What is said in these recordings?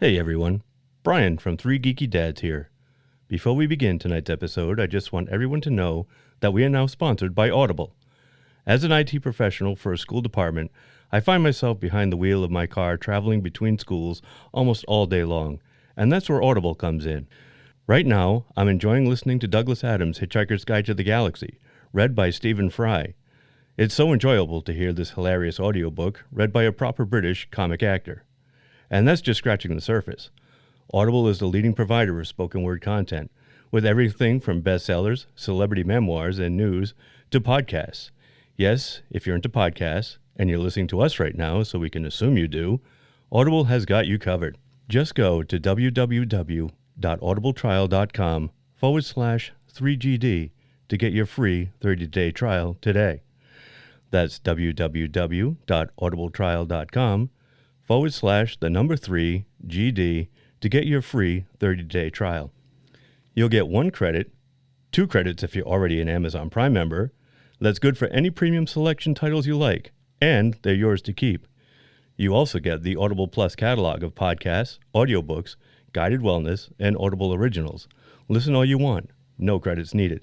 Hey everyone, Brian from 3 Geeky Dads here. Before we begin tonight's episode, I just want everyone to know that we are now sponsored by Audible. As an IT professional for a school department, I find myself behind the wheel of my car traveling between schools almost all day long, and that's where Audible comes in. Right now, I'm enjoying listening to Douglas Adams' Hitchhiker's Guide to the Galaxy, read by Stephen Fry. It's so enjoyable to hear this hilarious audiobook read by a proper British comic actor. And that's just scratching the surface. Audible is the leading provider of spoken word content, with everything from bestsellers, celebrity memoirs, and news to podcasts. Yes, if you're into podcasts, and you're listening to us right now, so we can assume you do, Audible has got you covered. Just go to www.audibletrial.com/3GD to get your free 30-day trial today. That's www.audibletrial.com/3GD to get your free 30-day trial. You'll get 1 credit, 2 credits if you're already an Amazon Prime member. That's good for any premium selection titles you like, and they're yours to keep. You also get the Audible Plus catalog of podcasts, audiobooks, guided wellness, and Audible originals. Listen all you want. No credits needed.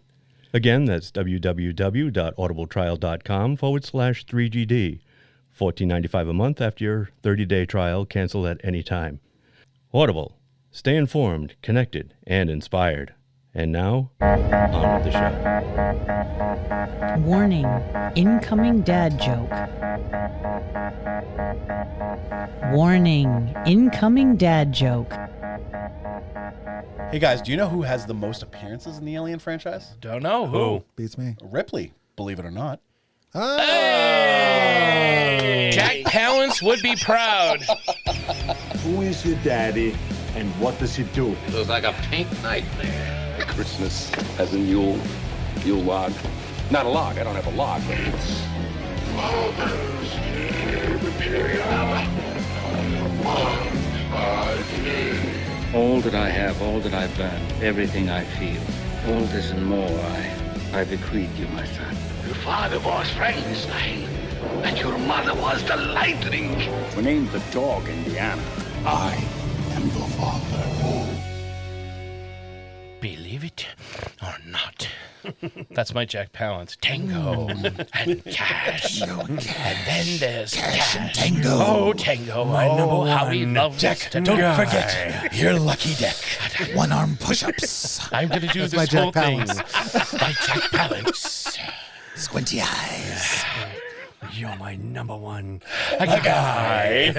Again, that's www.audibletrial.com/3GD. $14.95 a month after your 30-day trial. Cancel at any time. Audible. Stay informed, connected, and inspired. And now, on with the show. Warning, incoming dad joke. Warning, incoming dad joke. Hey guys, do you know who has the most appearances in the Alien franchise? Don't know who. Beats me. Ripley, believe it or not. Hey! Jack Palance would be proud. Who is your daddy and what does he do? It looks like a pink nightmare. Christmas as in Yule log. Not a log, I don't have a log. But It's Father's Day, All that I have, all that I've learned, everything I feel, all this and more, I bequeath you, my son. Your father was Frankenstein, and your mother was the lightning. We named the dog Indiana. I am the father. Believe it or not. That's my Jack Palance. Tango and cash. And then there's cash. And tango. Oh, tango. I know how he loves Jack, to don't die. forget your lucky deck. One-arm push-ups. I'm going to do That's this my whole Jack thing Palance. by Jack Palance. Squinty eyes. You're my number one. A guy.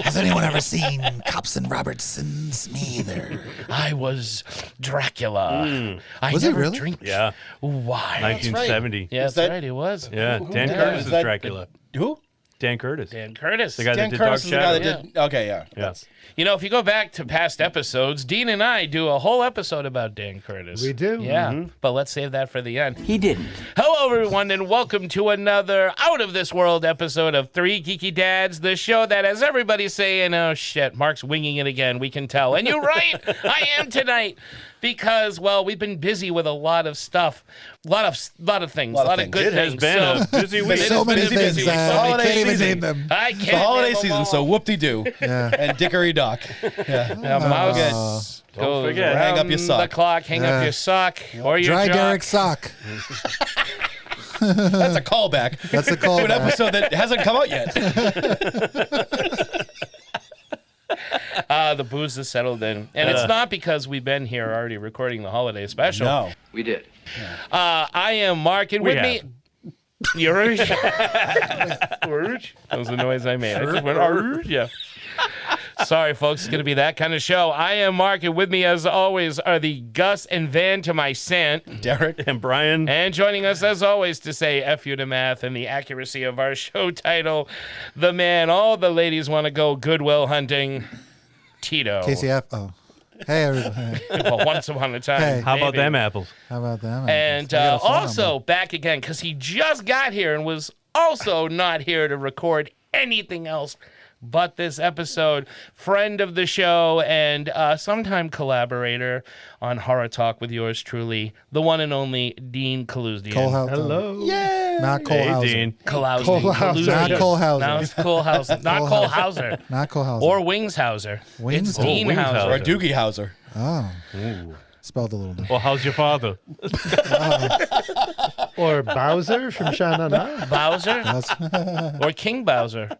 Has anyone ever seen Cops and Robertsons? Me either. I was Dracula. I Was he never really? drink Yeah, wine. 1970. Yeah, Is that's that- right. He was. Yeah, Dan Yeah, Curtis is is that- Dracula. Who? Dan Curtis. Dan Curtis. The guy Dan that did Curtis Dark is the guy Shadow. that did... Okay, yeah. Yeah. You know, if you go back to past episodes, Dean and I do a whole episode about Dan Curtis. We do. Yeah, but let's save that for the end. He didn't. Hello, everyone, and welcome to another out-of-this-world episode of 3 Geeky Dads, the show that has everybody saying, oh, shit, Mark's winging it again, we can tell. And you're right, I am tonight. Because, well, we've been busy with a lot of stuff, a lot of things, a lot of good It has things. been a So- busy It week. has So been many a busy things. week. So many Holiday Can't even season. name them. I It's can't the holiday name them season, all. so whoop-de-doo. Yeah. And dickory-dock. Yeah. A mouse Don't goes forget. around Hang up your sock. the clock, hang up Yeah. your sock, or your Dry jock. Derek sock. That's a callback That's a to an callback. episode that hasn't come out yet. The booze has settled in. And it's not because we've been here already recording the holiday special. No. We did. I am Mark, and We with me... You Urge? Urge? That was the noise I made. I just went, Urge? Yeah. Sorry, folks. It's going to be that kind of show. I am Mark, and with me, as always, are the Gus and Van to my Sant. Derek. And Brian. And joining us, as always, to say F you to math and the accuracy of our show title, the man all the ladies want to go Goodwill hunting, Tito. KCF. Oh. Hey, everybody. Well, once upon a time. Hey. How about maybe. them apples? How about them? And I gotta fly also them. back again, because he just got here and was also not here to record anything else but this episode. Friend of the show and sometime collaborator on Horror Talk with yours truly, the one and only Dean Kaluzdian. Cole Helton. Hello. Yay! Not Cole Hey, Hauser. Dean. Kolowski. Cole Hauser. Not Cole Hauser. No, it's Cole Hauser. Not Cole Hauser. Not Cole Hauser. Or Wings Hauser. Wings It's Hauser. Dean Wings Hauser. Hauser. Or Doogie Howser. Oh. Spelled a little different. Well, how's your father? Or Bowser from Sha-Na-Na. Bowser. Or King Bowser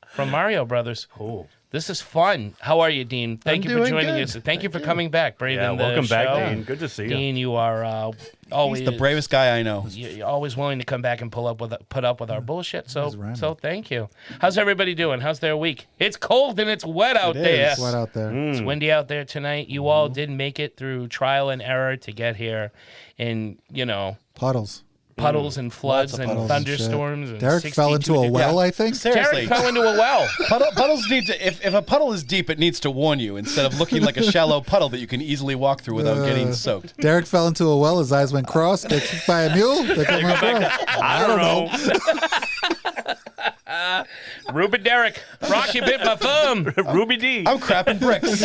from Mario Brothers. Oh. This is fun. How are you, Dean? Thank I'm you for doing joining good. us. Thank you for coming back, braving Yeah, the welcome back, show. Dean. Good to see you. Dean, you are always He's the bravest guy I know. You're always willing to come back and put up with our bullshit. So rhyming. thank you. How's everybody doing? How's their week? It's cold and it's wet out there. It's wet out there. It's windy out there tonight. You all did make it through trial and error to get here, in puddles and floods and puddles and thunderstorms. And Derek fell into a well, I think. Seriously. Derek fell into a well. Puddles need to. If a puddle is deep, it needs to warn you instead of looking like a shallow puddle that you can easily walk through without getting soaked. Derek fell into a well. His eyes went cross. Got kicked by a mule. They come out cross. I don't know. Ruben Derek, Rocky bit my thumb. Ruby D. I'm crapping bricks.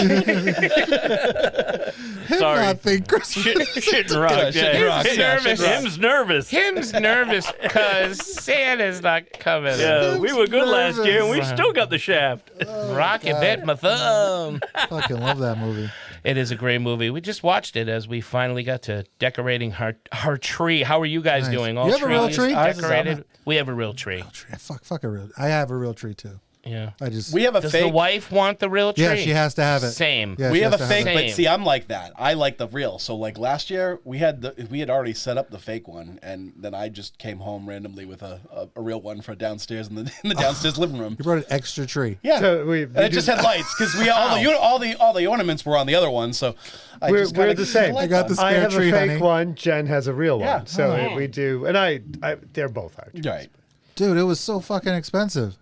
Sorry. Nothing. Shit and rock. Yeah, shit and rock. He's Yeah, nervous. shit and rock. Him's nervous. Him's nervous because Santa's not coming. Yeah, we were good last nervous. year, and we still got the shaft. Rocky bit my thumb. Fucking love that movie. It is a great movie. We just watched it as we finally got to decorating her tree. How are you guys Nice. doing? All You have a real trees tree? decorated? We have a real tree. Fuck a real. I have a real tree too. Yeah. I just. We have a Does fake. the wife want the real tree? Yeah, she has to have it. Same. Yeah, We she have has a to fake, it. but Same. see, I'm like that. I like the real. So like last year, we had already set up the fake one, and then I just came home randomly with a real one for downstairs in the downstairs living room. You brought an extra tree. Yeah, So we and it do- just had lights because we all the ornaments were on the other one. So We're kinda the same. lights I got on. the spare I have tree, a fake honey. one. Jen has a real Yeah. one. So we do, and I they're both ours. Right. Dude, it was so fucking expensive.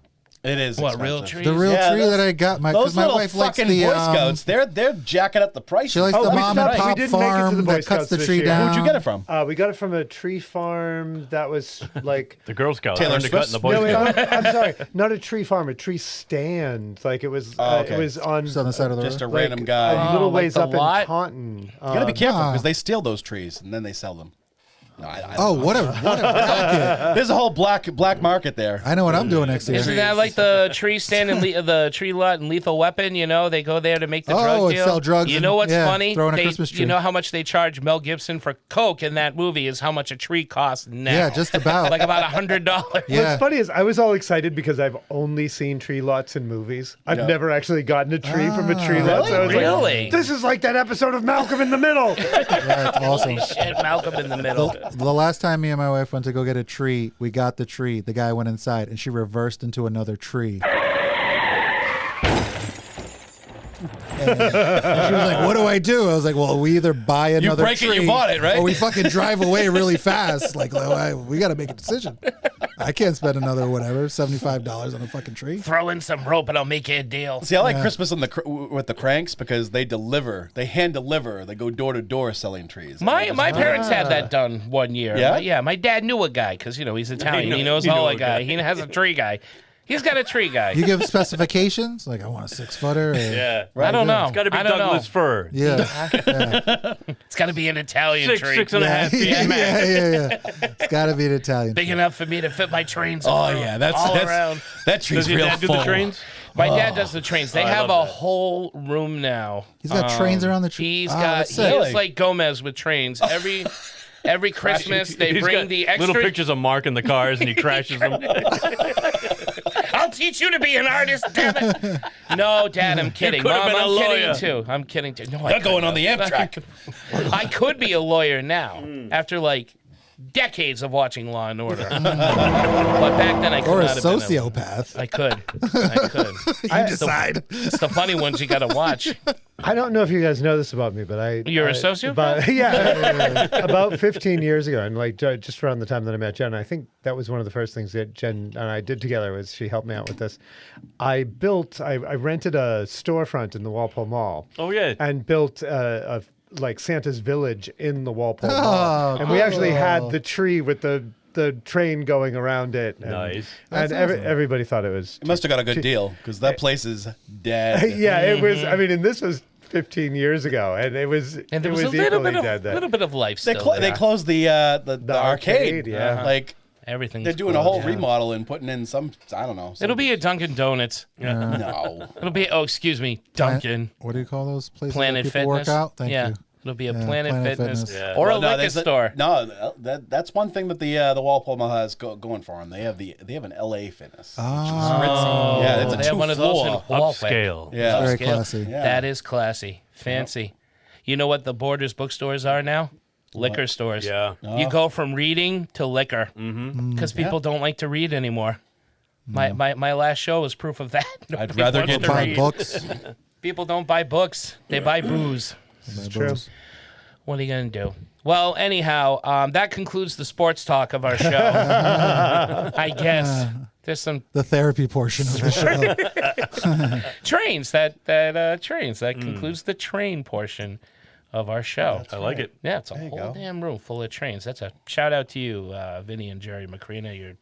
It is What, expensive. real trees? The real Yeah, tree those- that I got, because Those my little wife likes fucking the Boy Scouts, they're jacking up the price. she likes Oh, the we mom and stopped- we pop didn't make it to the farm Boy that Scouts cuts the this tree year. down. Where'd you get it from? We got it from a tree farm that was like. The Girl Scouts. Taylor learned to cut in the Swift's? Boy No, Scouts. I'm sorry, not a tree farm, a tree stand. Like it was. okay. It was on Just on the side of the Just a road. random guy. a little like ways the up lot? in Taunton. You gotta be careful nah. because they steal those trees and then they sell them. No, I Oh, don't know. what a racket. There's a whole black market there. I know what I'm doing next year. Isn't that like the tree stand and the tree lot and Lethal Weapon? You know, they go there to make the drug and deal. sell drugs You and- know what's yeah, funny? throw in a They- Christmas tree. You know how much they charge Mel Gibson for coke in that movie is how much a tree costs now. Yeah, just about. like about $100. Yeah. What's funny is I was all excited because I've only seen tree lots in movies. I've Yeah. never actually gotten a tree from a tree lot. So I was Really? like, this is like that episode of Malcolm in the Middle. Yeah, it's awesome. Shit, Malcolm in the Middle. The last time me and my wife went to go get a tree, we got the tree. The guy went inside, and she reversed into another tree. And she was like, "What do I do?" I was like, "Well, we either buy another break it, tree, you bought it, right? or we fucking drive away really fast. Like, we got to make a decision. I can't spend another $75 on a fucking tree." Throw in some rope and I'll make you a deal. See, I like Christmas on with the cranks because they hand deliver, they go door to door selling trees. My parents had that done one year. Yeah? My dad knew a guy because, he's Italian. He knows he knew all a a guy. guy. He has a tree guy. He's got a tree guy. You give specifications, like I want a 6-footer. Yeah. I don't know. It's got to be I don't Douglas know. fir. Yeah. It's got to be an Italian tree. 6.5 feet yeah, max. yeah. It's got to be an Italian. Big enough for me to fit my trains. Oh yeah, that's all around. that tree's Does your real dad do full. the trains? My dad does the trains. They I have a love that. whole room now. He's got trains around the tree. He's Oh, got. that's He sick. is like Gomez with trains. Every Christmas they He's bring got the extra. little pictures of Mark in the cars, and he crashes them. I'll teach you to be an artist, damn it. No, Dad, I'm kidding. could have Mom, been a I'm lawyer. kidding too. I'm kidding too. No, They're going on the Amtrak. I could be a lawyer now after like decades of watching Law and Order. But back then I could Or a not have been sociopath. I could. You decide. It's the funny ones you got to watch. I don't know if you guys know this about me, but You're a sociopath? About 15 years ago, and like just around the time that I met Jen, I think that was one of the first things that Jen and I did together was she helped me out with this. I rented a storefront in the Walpole Mall. Oh, yeah. And built a like Santa's Village in the Walpole Oh, Mall. And we actually cool. had the tree with the train going around it. And, Nice. And That's awesome. everybody thought it was. You must have got a good deal because that place is dead. Yeah, it was. I mean, and this was 15 years ago, and it was. And there it was a equally little dead then. bit of life They still. they closed the arcade. arcade, yeah. Like Everything's They're doing a whole remodel and putting in some, I don't know. It'll be a Dunkin' Donuts. No. It'll be, excuse me, Dunkin'. What do you call those places Planet that people Fitness. work out? Thank you. It'll be a Yeah, Planet Fitness. Or a liquor store. No, that's one thing that the Walpole Mall has going for them. They have an LA Fitness. Oh. Yeah, it's a they have one of those in two-floor. Upscale. Yeah. Very Upscale. classy. Yeah. That is classy. Fancy. You know what the Borders bookstores are now? Liquor stores. Yeah. You go from reading to liquor because people don't like to read anymore. My last show was proof of that. I'd Nobody rather wants get to Buy read. books. People don't buy books. They buy booze. Buy true. books. What are you going to do? Well, anyhow, that concludes the sports talk of our show. I guess. There's some The therapy portion of the show. trains. That concludes the train portion of our show. I like it. Yeah, it's a whole damn room full of trains. That's a shout out to you, Vinny and Jerry Macrina. Your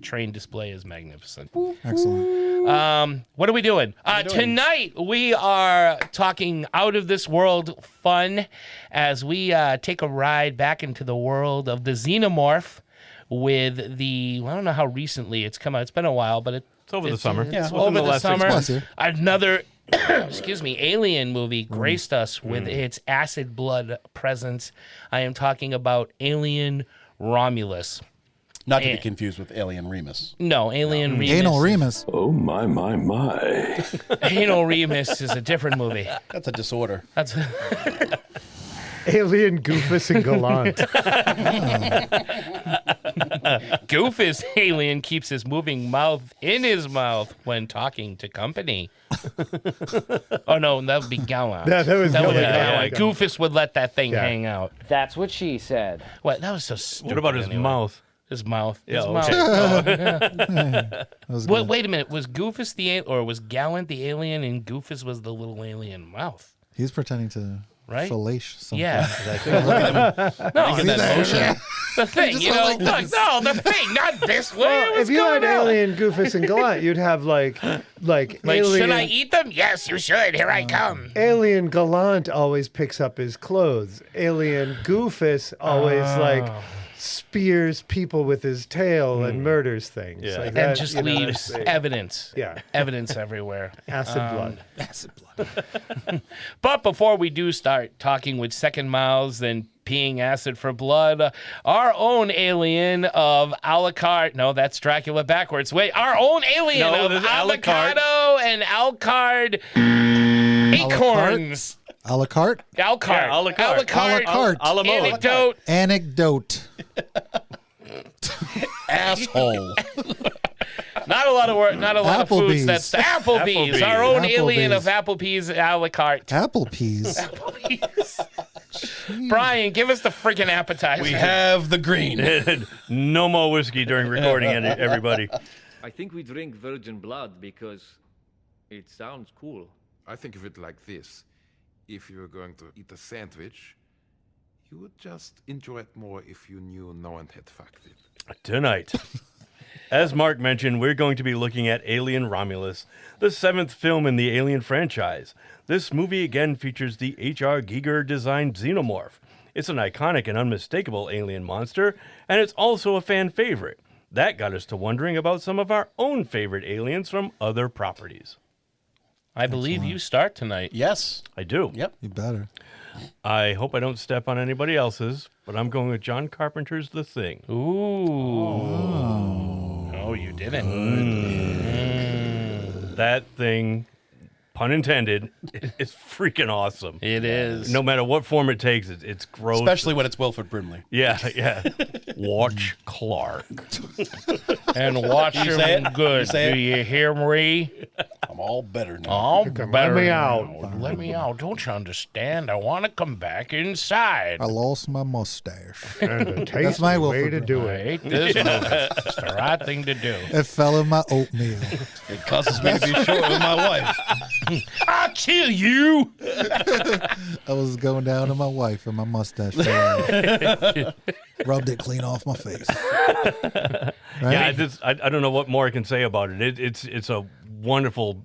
train display is magnificent. Excellent. What are we doing? Tonight we are talking out of this world fun as we take a ride back into the world of the xenomorph with I don't know how recently it's come out. It's been a while, but it's over the summer. It's Within over the the last 6 summer. months. Another excuse me, alien movie graced us with its acid blood presence. I am talking about Alien Romulus. Not to be confused with Alien Remus. No, Alien Remus. Anal Remus. Oh, my. Anal Remus is a different movie. That's a disorder. That's Alien, Goofus, and Gallant. Goofus alien keeps his moving mouth in his mouth when talking to company. Oh no, that would be Gallant. Yeah, that was Gallant. Gallant. Goofus would let that thing hang out. That's what she said. What? That was so stupid. What about his mouth? His mouth. Yeah, His okay. mouth. Wait a minute. Was Goofus or was Gallant the alien and Goofus was the little alien mouth? He's pretending to fellate something. Yeah. Look at him. No, Making that motion. the thing, you know. The thing, not this way. Well, if you had Alien, Goofus, and Gallant, you'd have like Alien. Should I eat them? Yes, you should. Here I come. Alien Gallant always picks up his clothes. Alien Goofus always spears people with his tail and murders things. Yeah. Like And that, just you know, leaves evidence. Yeah. Evidence everywhere. Acid blood. Acid blood. But before we do start talking with second mouths and peeing acid for blood, our own alien of Alucard. No, that's Dracula backwards. Wait, our own alien of this is Alucard. avocado and Alcard acorns. A la carte? Alcard. Yeah, a la carte. Alucard. A la carte. A la mode. Anecdote. Anecdote. Asshole. Not a lot of work. Not a lot of foods. Applebee's. That's Applebee's. Our own alien of Applebee's a la carte. Applebee's. Brian, give us the freaking appetizer. We have the green. No more whiskey during recording, everybody. I think we drink virgin blood because it sounds cool. I think of it like this. If you were going to eat a sandwich, you would just enjoy it more if you knew no one had fucked it. Tonight, as Mark mentioned, we're going to be looking at Alien Romulus, the 7th film in the Alien franchise. This movie again features the H.R. Giger-designed xenomorph. It's an iconic and unmistakable alien monster, and it's also a fan favorite. That got us to wondering about some of our own favorite aliens from other properties. I believe you start tonight. Yes. I do. Yep. You better. I hope I don't step on anybody else's, but I'm going with John Carpenter's The Thing. Ooh. Oh, you didn't. That thing, pun intended, is freaking awesome. It is. No matter what form it takes, it's gross. Especially when it's Wilford Brimley. Yeah. Watch Clark. And watch You say him it? good. You say Do you hear me? I'm all better now. All Let better me now. out. Let me out. Don't you understand? I want to come back inside. I lost my mustache. And a tasty my way Wilford to do I it. hate this movie. It's the right thing to do. It fell in my oatmeal. It causes me to be short with my wife. I'll kill you. I was going down to my wife and my mustache fell out. Rubbed it clean off my face. Right? Yeah, I don't know what more I can say about it. It's a wonderful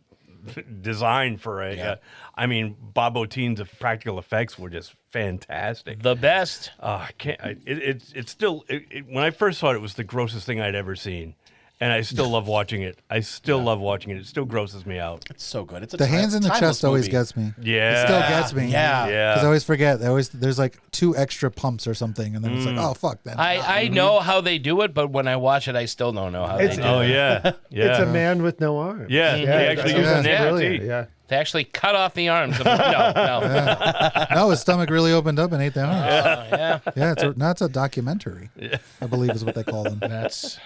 design for a. I mean, Bob O'Teen's practical effects were just fantastic. The best. I can't. It's still. When I first saw it, it was the grossest thing I'd ever seen, and I still love watching it. I still love watching it. It still grosses me out. It's so good. It's the hands in the chest always movie. gets me. Yeah, it still gets me. Yeah. Because I always forget. There's like 2 extra pumps or something, and then it's like, oh fuck. Then I know how they do it, but when I watch it, I still don't know how they do it. Oh yeah, yeah. It's a man with no arms. Yeah, they actually use an amputee. Yeah. They actually cut off the arms. No. No, his stomach really opened up and ate the arms. Yeah. Yeah, it's a documentary. I believe is what they call them. That's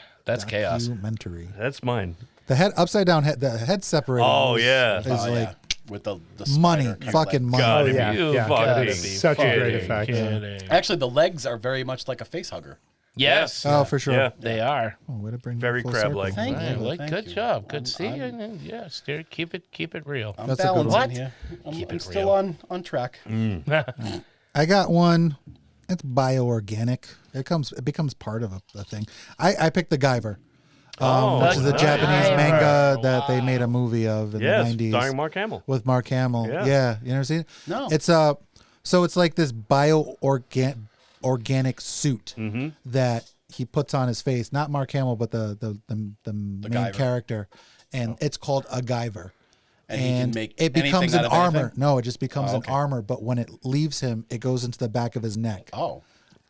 chaos. Documentary. That's mine. The head upside down head. The head separated. Oh, yeah. Is Oh, like yeah. With the money, spider fucking money. God, Oh, yeah. you Yeah. fucking God, be it's such a great kidding. effect. Actually, the legs are very much like a face hugger. Yes. Oh, for sure. Yeah. They are. Oh, way to bring Very that full crab-like. circle. Thank you. Like, Thank good you. job. Good see you. Yeah, steer. Keep it real. I'm That's a good balancing one. here. Keep I'm it still real. on track. I got one. It's bioorganic. It becomes part of a thing. I picked the Guyver, which is a nice. Japanese Guyver. manga that they made a movie of in Yes, the 90s. starring Mark Hamill. With Mark Hamill. Yeah. Yeah. You never seen it? No. It's so it's like this organic suit that he puts on his face. Not Mark Hamill, but the main Guyver. character, and it's called a Guyver. And he can make it becomes anything an out of armor. anything? No, it just becomes Oh, an okay. armor. But when it leaves him, it goes into the back of his neck. Oh.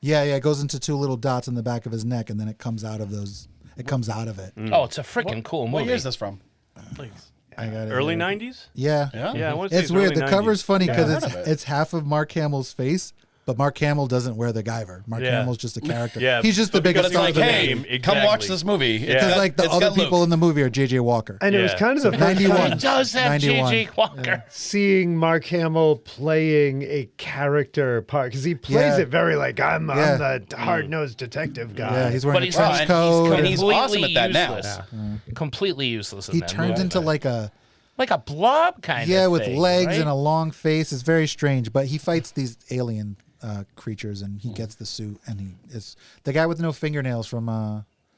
Yeah, it goes into 2 little dots in the back of his neck, and then it comes out of those. It comes out of it. Oh, it's a freaking cool movie. What year is this from? I got it. Early here. 90s? Yeah. Yeah, I want to say It's weird. early The 90s. cover's funny because Never heard of it. it's half of Mark Hamill's face, but Mark Hamill doesn't wear the Guyver. Mark Yeah. Hamill's just a character. Yeah, He's just the but because biggest it's star like, of the hey, movie. Come watch Exactly. this movie. Yeah. Because like the It's other got Luke. people in the movie are J.J. Walker. And it was Yeah. kind of the first 91. time It does have 91. J.J. Walker. seeing Mark Hamill playing a character part because he plays Yeah. it very like I'm Yeah. the hard-nosed detective guy. Yeah, he's But wearing a he's trench not. coat. and he's awesome at that now. useless. Completely useless. In He that turns movie. into like a a blob kind of yeah, with thing, legs right? and a long face. It's very strange, but he fights these alien creatures, and he gets the suit, and he is the guy with no fingernails from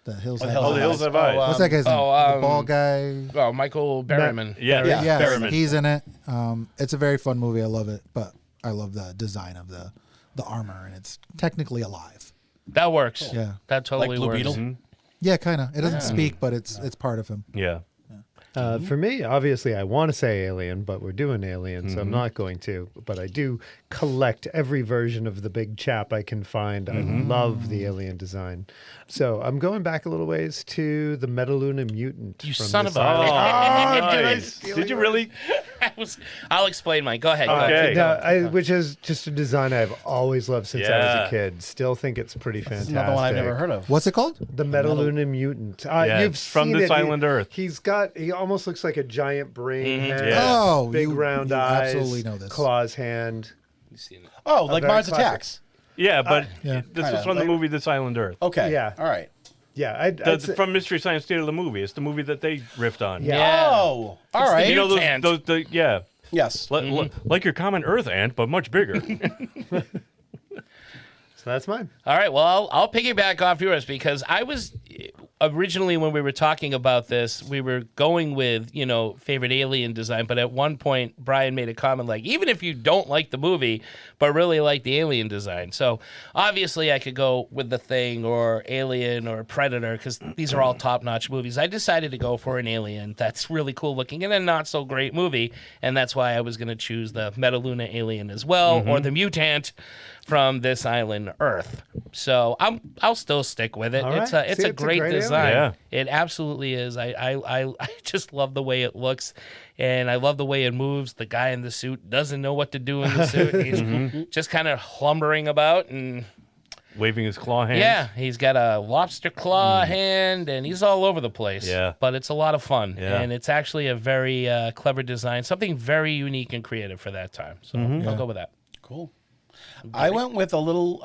the Hills Have Oh, the Eyes. Hills Have Eyes. What's that guy's name? The bald guy. Oh, Michael Berryman. Yeah, Yeah, Berryman. he's in it. It's a very fun movie. I love it, but I love the design of the armor, and it's technically alive. That works. Yeah. That totally Like Blue works. Beetle? Yeah, kind of. It doesn't speak, but it's part of him. Yeah. For me, obviously, I want to say Alien, but we're doing Alien, so I'm not going to. But I do collect every version of the big chap I can find. I love the Alien design. So I'm going back a little ways to the Metaluna mutant. You from son this of a- island. Oh, Did I nice. Did you really? I'll explain mine. Go ahead. Okay. No, which is just a design I've always loved since I was Yeah. a kid. Still think it's pretty fantastic. Another one I've never heard of. What's it called? The Metaluna mutant. Yeah, You've it's from seen this it. island Earth. He almost looks like a giant brain head. Yeah. Oh, Big you round you eyes. absolutely know this. Claws hand. Oh, like very Mars classic. Attacks. Yeah, but Yeah. this Kinda, was from the like- movie This Island Earth. Okay. Yeah. All right. Yeah, I'd say- From Mystery Science Theater, the movie. It's the movie that they riffed on. Yeah. Oh, all right. You know Mutant. yeah. Yes. Like your common Earth ant, but much bigger. So that's mine. All right. Well, I'll piggyback off yours because I was originally when we were talking about this, we were going with favorite alien design. But at one point, Brian made a comment like, even if you don't like the movie, but really like the alien design. So obviously, I could go with The Thing or Alien or Predator because these are all top-notch movies. I decided to go for an Alien that's really cool looking and a not so great movie, and that's why I was going to choose the Metaluna Alien as well or the Mutant from This Island Earth. So I'll still stick with it. All It's right. a See, great alien. design. Yeah. It absolutely is. I just love the way it looks, and I love the way it moves. The guy in the suit doesn't know what to do in the suit. He's just kind of lumbering about, and Waving his claw hand. yeah, he's got a lobster claw hand, and he's all over the place. Yeah. But it's a lot of fun, Yeah. and it's actually a very clever design, something very unique and creative for that time. So I'll go with that. Cool. I went with a little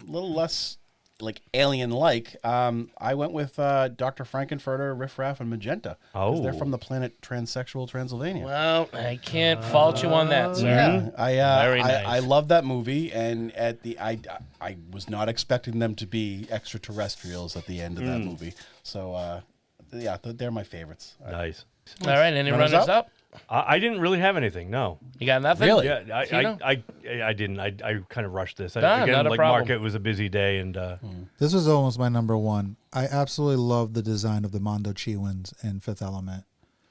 less like alien-like. I went with Dr. Frankenfurter, Riff Raff, and Magenta. 'Cause they're Oh. from the planet Transsexual Transylvania. Well, I can't fault you on that, sir. Yeah, Very nice. I love that movie, and I was not expecting them to be extraterrestrials at the end of that movie. So yeah, they're my favorites. Nice. All right, any Runners runners up? up? I didn't really have anything. No. You got nothing? Really? Yeah, Tino? I didn't. I kind of rushed this. Nah, Again, not a like problem. Mark, it was a busy day, and This was almost my number one. I absolutely love the design of the Mondo Chiwins in Fifth Element.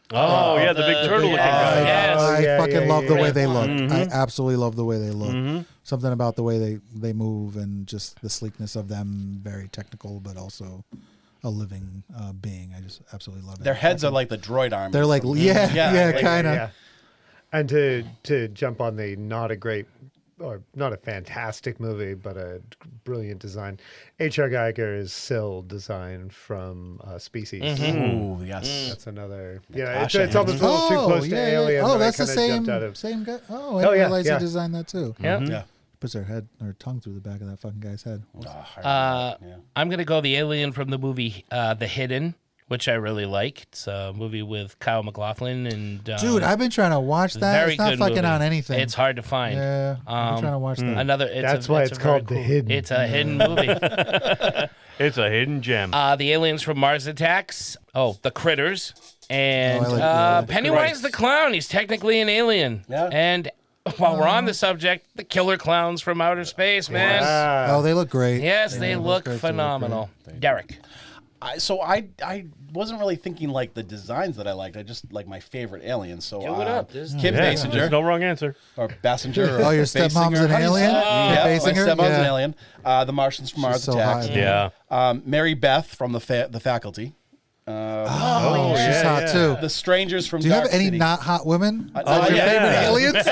the big turtle looking guy. Yes. I fucking love the way they look. Mhm. I absolutely love the way they look. Mhm. Something about the way they move and just the sleekness of them, very technical, but also a living being. I just absolutely love it. Their heads are like the droid arms. They're like, yeah, kind of. Yeah. And to jump on the not a fantastic movie, but a brilliant design. H.R. Geiger's Syl design from Species. Ooh, yes. That's another. Natasha It's almost a little too close to Alien. Oh, but I that's the kinda jumped out of- same guy. Oh, I didn't realize he designed that too. Yeah. Yeah. Puts her tongue through the back of that fucking guy's head. I'm gonna go the alien from the movie The Hidden, which I really like. It's a movie with Kyle MacLachlan and Dude, I've been trying to watch that. very It's not good fucking movie. on anything. It's hard to find. Yeah, I've been trying to watch that. That's why it's called The Hidden. It's a hidden movie. It's a hidden gem. The aliens from Mars Attacks. Oh, the Critters. And I like the Pennywise the Clown. He's technically an alien. Yeah. And while we're on the subject, the Killer Clowns from Outer Space, man. Oh, they look great. Yes, Yeah, they those look guys do phenomenal. Derek. I wasn't really thinking like the designs that I liked. I just like my favorite aliens. So Do it up. There's- Kim Yeah, Basinger there's no wrong answer. or Bassinger. Oh, your Basinger. stepmom's an alien? Yeah, Kim my Basinger? stepmom's an Yeah. alien. The Martians from Mars so Attacks. hot. Yeah. Mary Beth from the Faculty. Oh, she's hot too. The Strangers from Do you Dark have any City. not hot women? Oh, Your yeah. favorite aliens?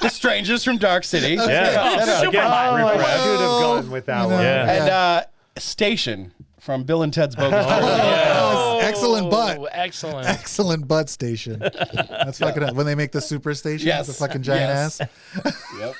The Strangers from Dark City. Yeah. Super Again, hot. I refresh. should have gone with that one. Yeah. And Station from Bill and Ted's Bogus Journey. Yes. Excellent butt. Oh, excellent. Excellent butt station. That's fucking when they make the super station Yes. with the fucking giant Yes. ass. Yep.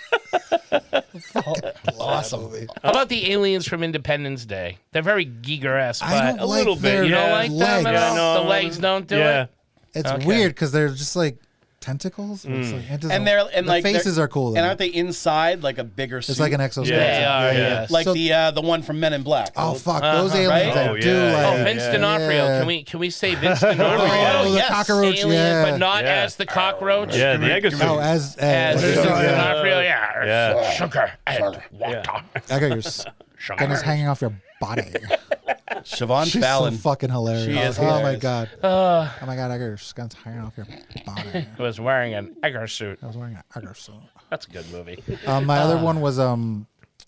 Awesome. How about the aliens from Independence Day? They're very Giger-esque, I but don't a like little bit. their You don't like them at legs. all? No, The legs don't do yeah. it? It's Okay. weird because they're just like tentacles. It's like, it doesn't- And they're and the like faces they're- are cool. And though. aren't they inside like a bigger suit? It's like an exoskeleton. They are, yes. Like So- the one from Men in Black. Oh fuck, those aliens Right? that Oh, do yeah. like. Oh, Vince D'Onofrio. Yeah. Can we say Vince D'Onofrio? Oh, the yes. cockroach. Alien, Yeah. but not Yeah. as the cockroach. Yeah, the Eggosuit. Oh, as Vince D'Onofrio, yeah. Yeah. Sugar and water. I got your skin king off your body. Siobhan She's Fallon. so fucking hilarious. She is Oh my hilarious. god. Oh my god, I got your skin hanging off your body. Was wearing an Egger suit. I was wearing an Egger suit. That's a good movie. My other one was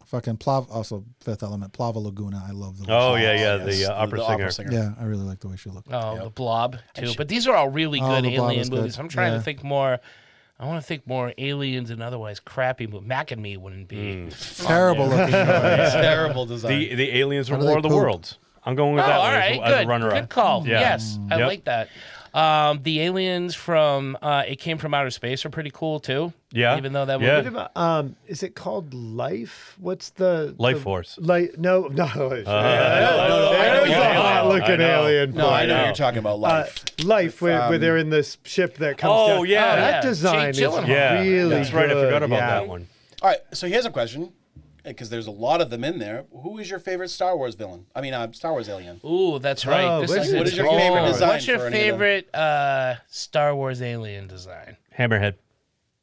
fucking also Fifth Element, Plava Laguna. I love the. Oh way she yeah, looks. the opera singer. Yeah, I really like the way she looked. Oh, the Blob too. But these are all really Oh, good The Blob alien is good. movies. I'm trying Yeah. to think more. I want to think more aliens and otherwise crappy movies. Mac and Me wouldn't be Terrible looking. Terrible design. The aliens from How do War they of the poop? Worlds. I'm going with Oh, that all one right, as a good. runner-up. Good call. Yeah. Yes, I Yep. like that. The aliens from It Came From Outer Space are pretty cool too. Yeah. Even though that Yeah. movie. What about, is it called Life? What's the Life Force. Light? No. no, I know There's what a you're talking about. hot-looking I know. alien. No, I know know. what you're talking about. Life. Life, where they're in this ship that comes Oh, down. yeah. that Yeah. design Jake is Gyllenhaal. Yeah, really that's right. I good. forgot about Yeah. that one. All right, so here's a question, because there's a lot of them in there. Who is your favorite Star Wars villain? I mean, Star Wars alien. Ooh, that's right. Oh, This what is is What it. is your favorite design? What's your for any of them? favorite Star Wars alien design? Hammerhead.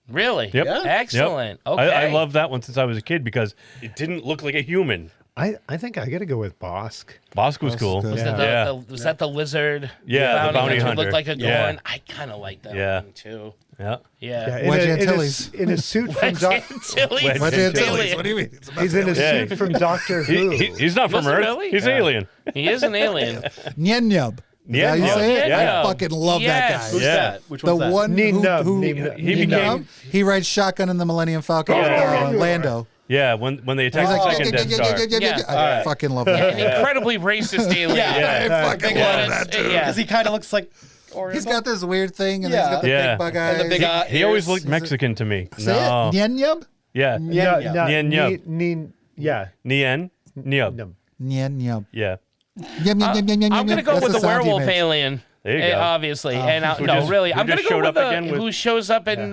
Really? Yep. Yeah? Excellent. Yep. Okay. I love that one since I was a kid because it didn't look like a human. I think I got to go with Bosk. Bosk was cool. good. Was, Yeah. was that the lizard? Yeah, the bounty hunter hunter. Looked like a Yeah. Gorn. I kind of like that Yeah. one too. Yeah. Yeah. In Wedge a- in a Antilles. in a suit from Wedge Doc. Antilles. Wedge Wedge Antilles. Antilles. What do you mean? It's about He's in a Yeah. suit from Doctor Who. He's not from Was it Earth. really? He's alien. He is an alien. Nyenyub. Is that how you Nyenyub. say it? Yeah. I fucking love Yes. that Who's guy. Yeah. that? Which The one's that? one Nyenyub. who Nyenyub. He became. he rides shotgun in the Millennium Falcon with Lando. Yeah, when they attacked He's the like, second Death Star. Yeah. I fucking love that. An incredibly racist alien. Yeah. I fucking Big love one. that dude. Yeah. Because he kind of looks like Oriental. He's got this weird thing, and Yeah. he's got the Yeah. big bug And eyes. the big eye. He always ears. looked Mexican to me. Say No. it? Nyenyub? Yeah. Nyenyub. Nyenyub. Yeah. Nien. Nyub. Num. Nyenyub. Yeah. I'm I'm going to go with the werewolf alien. There you go. Obviously. And Who no, just- really. who I'm going to just go showed with up again with- who shows up in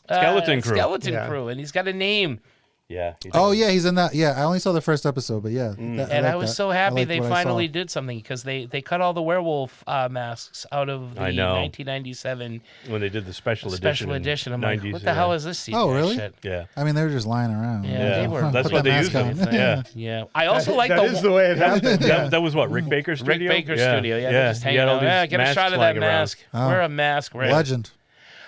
Skeleton Crew. Skeleton Yeah. Crew, and he's got a name. Yeah. Oh yeah, he's in that. Yeah, I only saw the first episode, but yeah. And I was so happy they finally did something because they cut all the werewolf masks out of the 1997 when they did the special edition. I'm like, what the hell is this CGI Oh really? shit? Yeah. I mean, they were just lying around. Yeah, they were. That's what they used. Yeah. I also like that is the way it happened. That was what, Rick Baker's studio? Rick Baker's studio. Yeah. They're just hanging out. Yeah, get a shot of that mask. Wear a mask. Right? Legend.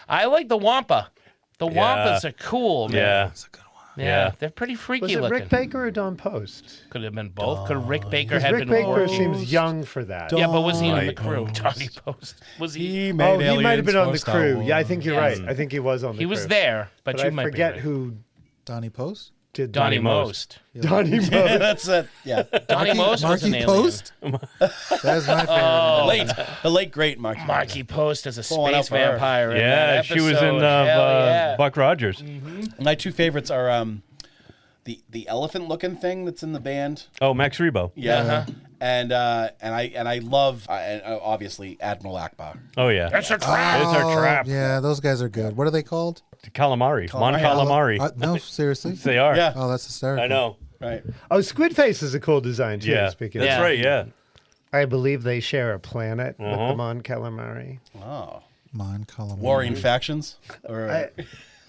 I like the Wampa. The Wampas are cool, man. Yeah. That's a good one. Yeah, they're pretty freaky Was it looking. Rick Baker or Don Post? Could have been both. Could Rick Baker have Rick been Baker more? seems young for that. Yeah, but was he on the crew? Donnie Post. Was he? He He might have been on the Star crew. Wars. Yeah, I think you're right. I think he was on the crew. He was there, but you I might forget be right. who Donnie Post. did Donnie Donnie Most. Donnie Most. Yeah, that's it. Yeah. Donnie Most was an Marky alien. Post. That's my favorite. The late great Marky. Marky Post as a Pulling space up for her. vampire. in Yeah, that she was in episode. Hell yeah. Buck Rogers. My two favorites are the elephant looking thing that's in the band. Oh, Max Rebo. Yeah. And I love obviously Admiral Akbar. Oh yeah. That's a trap. It's our trap. Yeah, those guys are good. What are they called? Calamari. Mon Calamari. No, seriously. They are. Yeah. Oh, that's hysterical. I know. Right. Oh, Squid Face is a cool design too. Yeah. Speaking That's of, right. Yeah. I believe they share a planet with the Mon Calamari. Oh. Mon Calamari. Warring factions or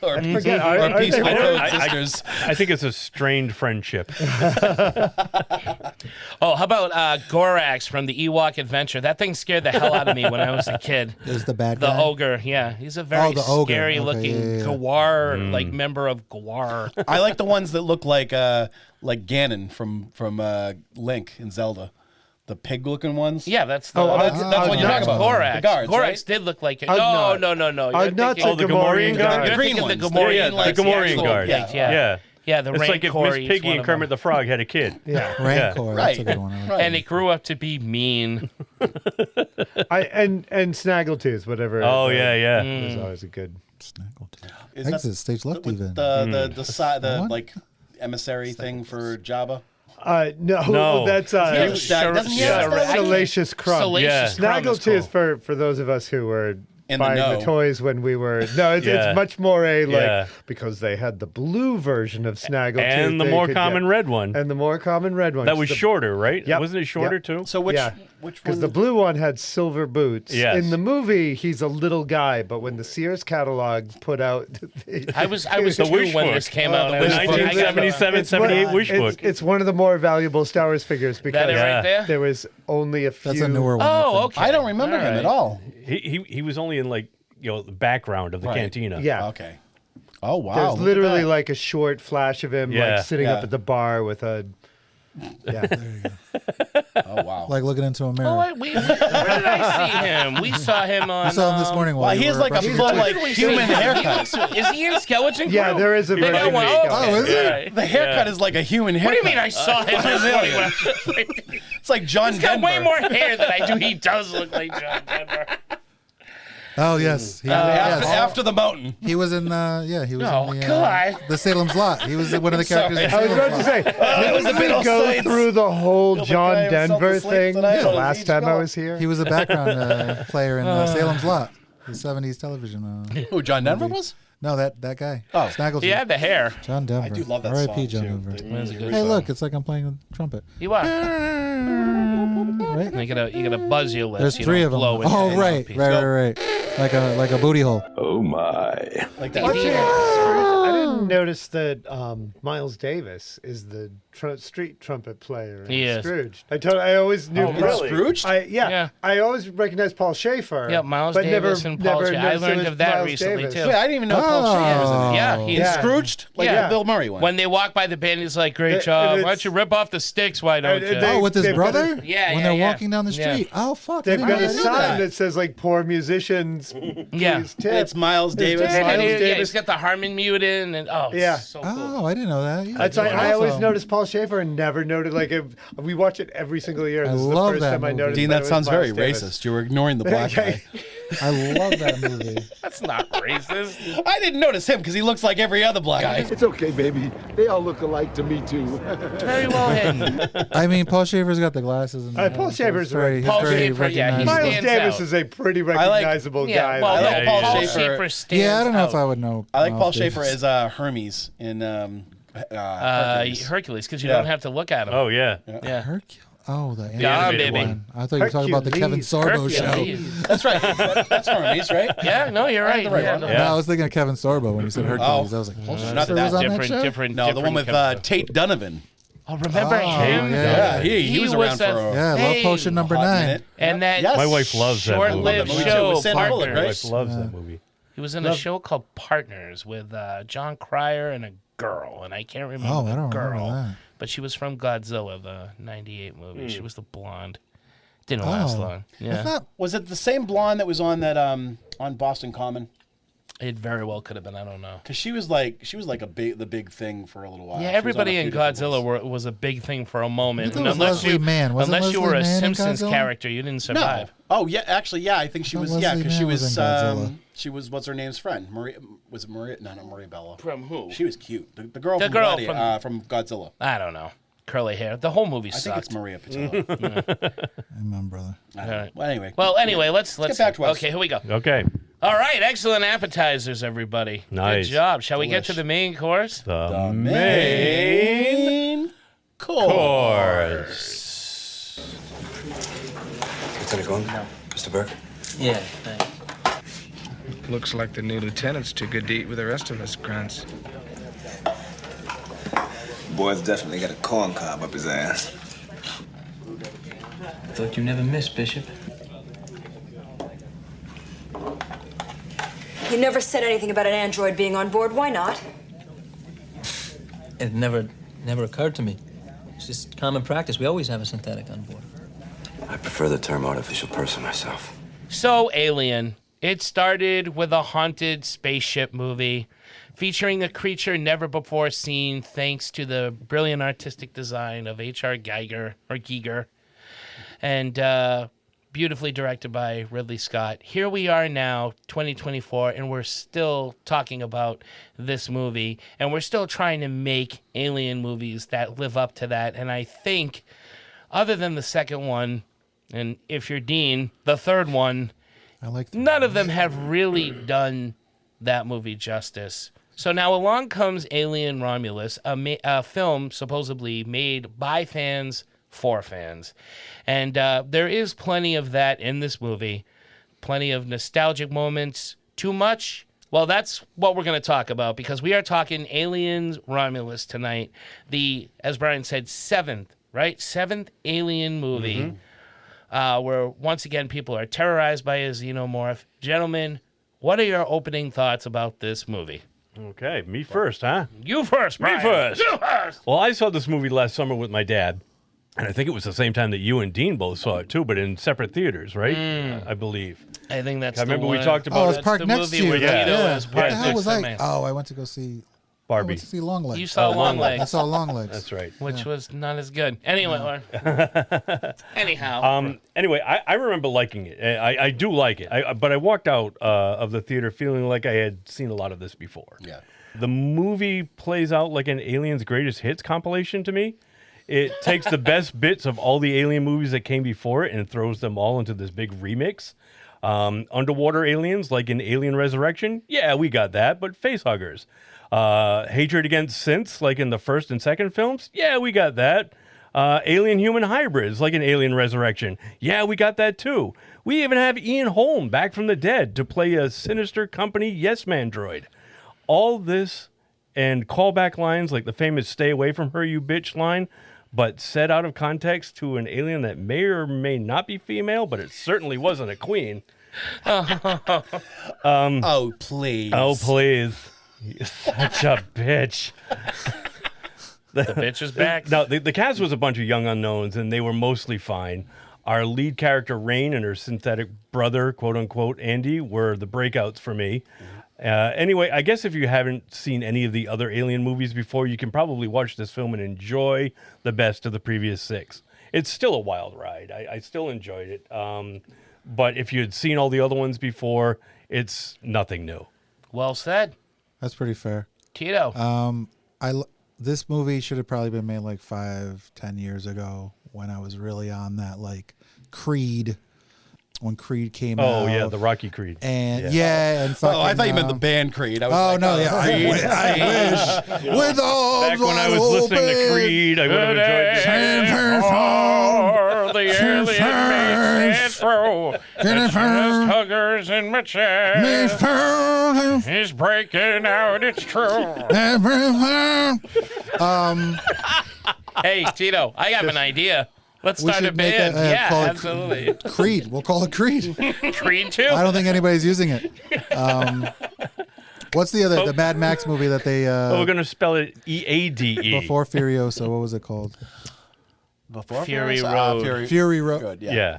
or forget, are peaceful they- code sisters. I think it's a strained friendship. Oh, how about Gorax from the Ewok Adventure? That thing scared the hell out of me when I was a kid. Is the bad The guy? ogre, yeah. He's a very the ogre. scary-looking Okay, yeah. Gwar, like member of Gwar. I like the ones that look like Ganon from Link in Zelda. The pig-looking ones. Yeah, that's the. that's what you're talking about. Gorax. The guards, Gorax right? did look like it. Ugnaught. No. You're Ugnaught thinking- the Gamorrean guard. You're green thinking the ones. Gamorrean, Yeah, like the Gamorrean actual guard. things, Yeah, the It's like if Rancor Miss eats Piggy one and of Kermit them. the Frog had a kid. Yeah. Rancor. That's a good one. I like And it grew up to be mean. And Snaggletooth, whatever. Oh, yeah. It was always a good. Snaggletooth. Is Exit that stage left with even. the What? like emissary thing for Jabba? No, that's Doesn't he have a stag? Salacious Crumb. Salacious Crumb is Snaggletooth cool. for those of us who were In the buying know. the toys when we were. No, it's Yeah. much more a like Yeah. because they had the blue version of Snaggletooth And the they more could common get. red one. And the more common red one. That was The- shorter, right? Yep. Wasn't it shorter Yep. too? So which Because one? the blue one had silver boots. Yes. In the movie, he's a little guy, but when the Sears catalog put out, I was The two Wish when book. this came out. The I was- 1977, 78 Wish book. It's one of the more valuable Star Wars figures because That it right there? there was only a few. That's a newer one. I Oh, think. okay. I don't remember him right. at all. He was only in like the background of the Right. cantina. Yeah. Okay. Oh wow. There's look at literally that. like a short flash of him Yeah. like sitting up Yeah. at the bar with a. Yeah. Oh wow. Like looking into a mirror. Oh, where did I see him? We saw him on. I saw him this morning. Well, While he you has were like a brushing full your like teeth. human haircut. Is he in Skeleton Yeah, Crew? there is a They got version one. of Oh, Skeleton. Oh, is it? yeah. The haircut is like a human What haircut. do you mean I saw him this morning when I was It's like John He's got Denver. way more hair than I do. He does look like John Denver. Oh yes. He, After the mountain. he was in. He was Oh, in God. the Salem's Lot. He was one of the characters. in I was about Salem's to Lot. say, was a didn't bit we of go sights. through the whole He'll John cry himself to Denver sleep thing tonight the on last each time I call. was here? He was a background player in Salem's Lot, the '70s television. Who John Denver was? No, that guy. Oh. Snaggletooth. He had the hair. John Denver. I do love that R.I.P. song, John too. Denver. That's a good Hey, song. look, it's like I'm playing the trumpet. You are. Right? You gotta buzz your lips. There's you three don't of them. blow in Oh, your right, mouthpiece. right. Like a booty hole. Oh my. Like I that. didn't notice that Miles Davis is the street trumpet player in He is. Scrooge. I always knew. Oh, really? Scrooge? Yeah. I always recognized Paul Schaefer. Yeah, Miles but Davis never, and Paul never Schaefer. I noticed it learned was of that Miles recently, Davis. too. Wait, I didn't even know Paul Schaefer was in it. Yeah, he's Yeah. Scrooged? Like Yeah. the Bill Murray one. When they walk by the band, he's like, "Great And job. Why it's- don't you rip off the sticks? Why don't you?" they- Oh, with his they've got brother? Yeah, When yeah, they're yeah. walking down the Yeah. street. Oh, fuck. I They've didn't got a know sign that. that says like "Poor musicians." Yeah. Please tip. It's Miles Davis. Miles Yeah, Davis. he's got the Harmon muted, and it's Yeah. so cool. Oh, I didn't know that. Yeah, That's why I awesome. always noticed Paul Schaefer and never noted like if we watch it every single year. I This is the love first that time I movie. noticed. Dean, that it that was sounds very Miles Davis. racist. You were ignoring the black guy. I love that movie. That's not racist. I didn't notice him because he looks like every other black guy. It's okay, baby. They all look alike to me, too. Very well hidden. I mean, Paul Schaefer's got the glasses. And Paul Schaefer's very, Paul very Schaefer, yeah, recognizable. Miles stands Davis out. is a pretty like- recognizable guy. well, I like no, Paul Paul Schaefer. Schaefer stands Yeah, I don't know out. if I would know. I like Paul Miles Schaefer Davis. as Hermes in Hercules, because you don't have to look at him. Oh, yeah. Yeah. Hercules. Oh, the Yeah, animated baby. one. I thought you were talking about the Kevin Sorbo show. That's right. That's Hermes, right? Yeah, no, you're right. Yeah, No, I was thinking of Kevin Sorbo when you said Hercules. I was like, not Schuster that was on different, that show? different. No, the one with Tate Donovan. Oh, remember him? Yeah. He was around for Love Potion number hot 9. minute. And that Yes. My wife loves that movie. short-lived That movie too, show, with Sandra Bullock, My right? wife loves that movie. He was in a show called Partners with John Cryer and a girl, and I can't remember Oh, the I don't girl. remember that. But she was from Godzilla, the '98 movie. She was the blonde. Didn't last long. Yeah, Was it the same blonde that was on that on Boston Common? it very well could have been. I don't know. Because she was like the big thing for a little while. Yeah, She was on a everybody few in different Godzilla ones. was a big thing for a moment. I thought And it was unless Leslie you, Mann. Wasn't unless you Leslie were a Mann in Simpsons Godzilla? character, you didn't survive. No. Oh yeah, actually, yeah. I think she I was. thought Yeah, Leslie because she Mann was was. in Godzilla. She was. What's her name's friend? Maria. Was it Maria? No, not Maria Bella. From who? She was cute. The girl. The from girl from Godzilla. I don't know. Curly hair. The whole movie I sucked. think it's Maria Patilla. Amen, brother. Right. Well, anyway. Well, anyway, let's get back to us. Okay, here we go. Okay. All right, excellent appetizers, everybody. Nice. Good job. Shall we get to the main course? The main course. Lieutenant Gordon? No. Mr. Burke? Yeah, thanks. Looks like the new lieutenant's too good to eat with the rest of us grunts. Boy's definitely got a corn cob up his ass. Thought you never missed, Bishop. You never said anything about an android being on board. Why not? It never occurred to me. It's just common practice. We always have a synthetic on board. I prefer the term artificial person myself. So, Alien. It started with a haunted spaceship movie featuring a creature never before seen thanks to the brilliant artistic design of H.R. Giger, and beautifully directed by Ridley Scott. Here we are now, 2024, and we're still talking about this movie, and we're still trying to make Alien movies that live up to that. And I think, other than the second one, and if you're Dean, the third one, none of them have really done that movie justice. So now along comes Alien Romulus, a film supposedly made by fans for fans. And there is plenty of that in this movie. Plenty of nostalgic moments. Too much? Well, that's what we're going to talk about, because we are talking Aliens Romulus tonight. The, as Brian said, seventh Alien movie. Where, once again, people are terrorized by a xenomorph. Gentlemen, what are your opening thoughts about this movie? Okay, me first, huh? You first, Brian. Me first. You first. Well, I saw this movie last summer with my dad, and I think it was the same time that you and Dean both saw it too, but in separate theaters, right? I believe. I think that's I remember the we one. talked about Oh, it's it. parked the next movie to you. where Yeah. Tito Yeah. is What part the hell was six I? man. Oh, I went to go see Barbie. I went to see Longlegs. You saw Longlegs. I saw Longlegs. That's right. Which was not as good. Anyway, anyhow. Anyway, I remember liking it. I do like it. But I walked out of the theater feeling like I had seen a lot of this before. Yeah. The movie plays out like an Aliens Greatest Hits compilation to me. It takes the best bits of all the Alien movies that came before it and throws them all into this big remix. Underwater aliens, like in Alien Resurrection, yeah, we got that, but facehuggers. Hatred against synths, like in the first and second films, yeah, we got that. Alien-human hybrids, like in Alien Resurrection, yeah, we got that too. We even have Ian Holm back from the dead to play a sinister company yes-man droid. All this and callback lines like the famous "Stay away from her, you bitch" line, but said out of context to an alien that may or may not be female, but it certainly wasn't a queen. Oh, please. Oh, please. You're such a bitch. The bitch is back. No, the cast was a bunch of young unknowns, and they were mostly fine. Our lead character, Rain, and her synthetic brother, quote-unquote, Andy, were the breakouts for me. Anyway, I guess if you haven't seen any of the other Alien movies before, you can probably watch this film and enjoy the best of the previous six. It's still a wild ride. I still enjoyed it. But if you had seen all the other ones before, it's nothing new. Well said. That's pretty fair. Tito. This movie should have probably been made like 5-10 years ago when I was really on that like Creed when Creed came Oh out. yeah, the Rocky Creed. And and fucking, Oh, I thought you meant the band Creed. I was oh like, no, yeah, I wish with arms Back when I was listening to Creed, I would have enjoyed the alien makes it through. It's just huggers in my chest. He's breaking out, it's true. Hey, Tito, I have an idea. Let's start a band. Yeah, absolutely. Creed. We'll call it Creed. Creed 2? I don't think anybody's using it. What's the Mad Max movie that they... we're going to spell it E-A-D-E. Before Furiosa, what was it called? Before Fury Road. Fury Road. Good, Yeah.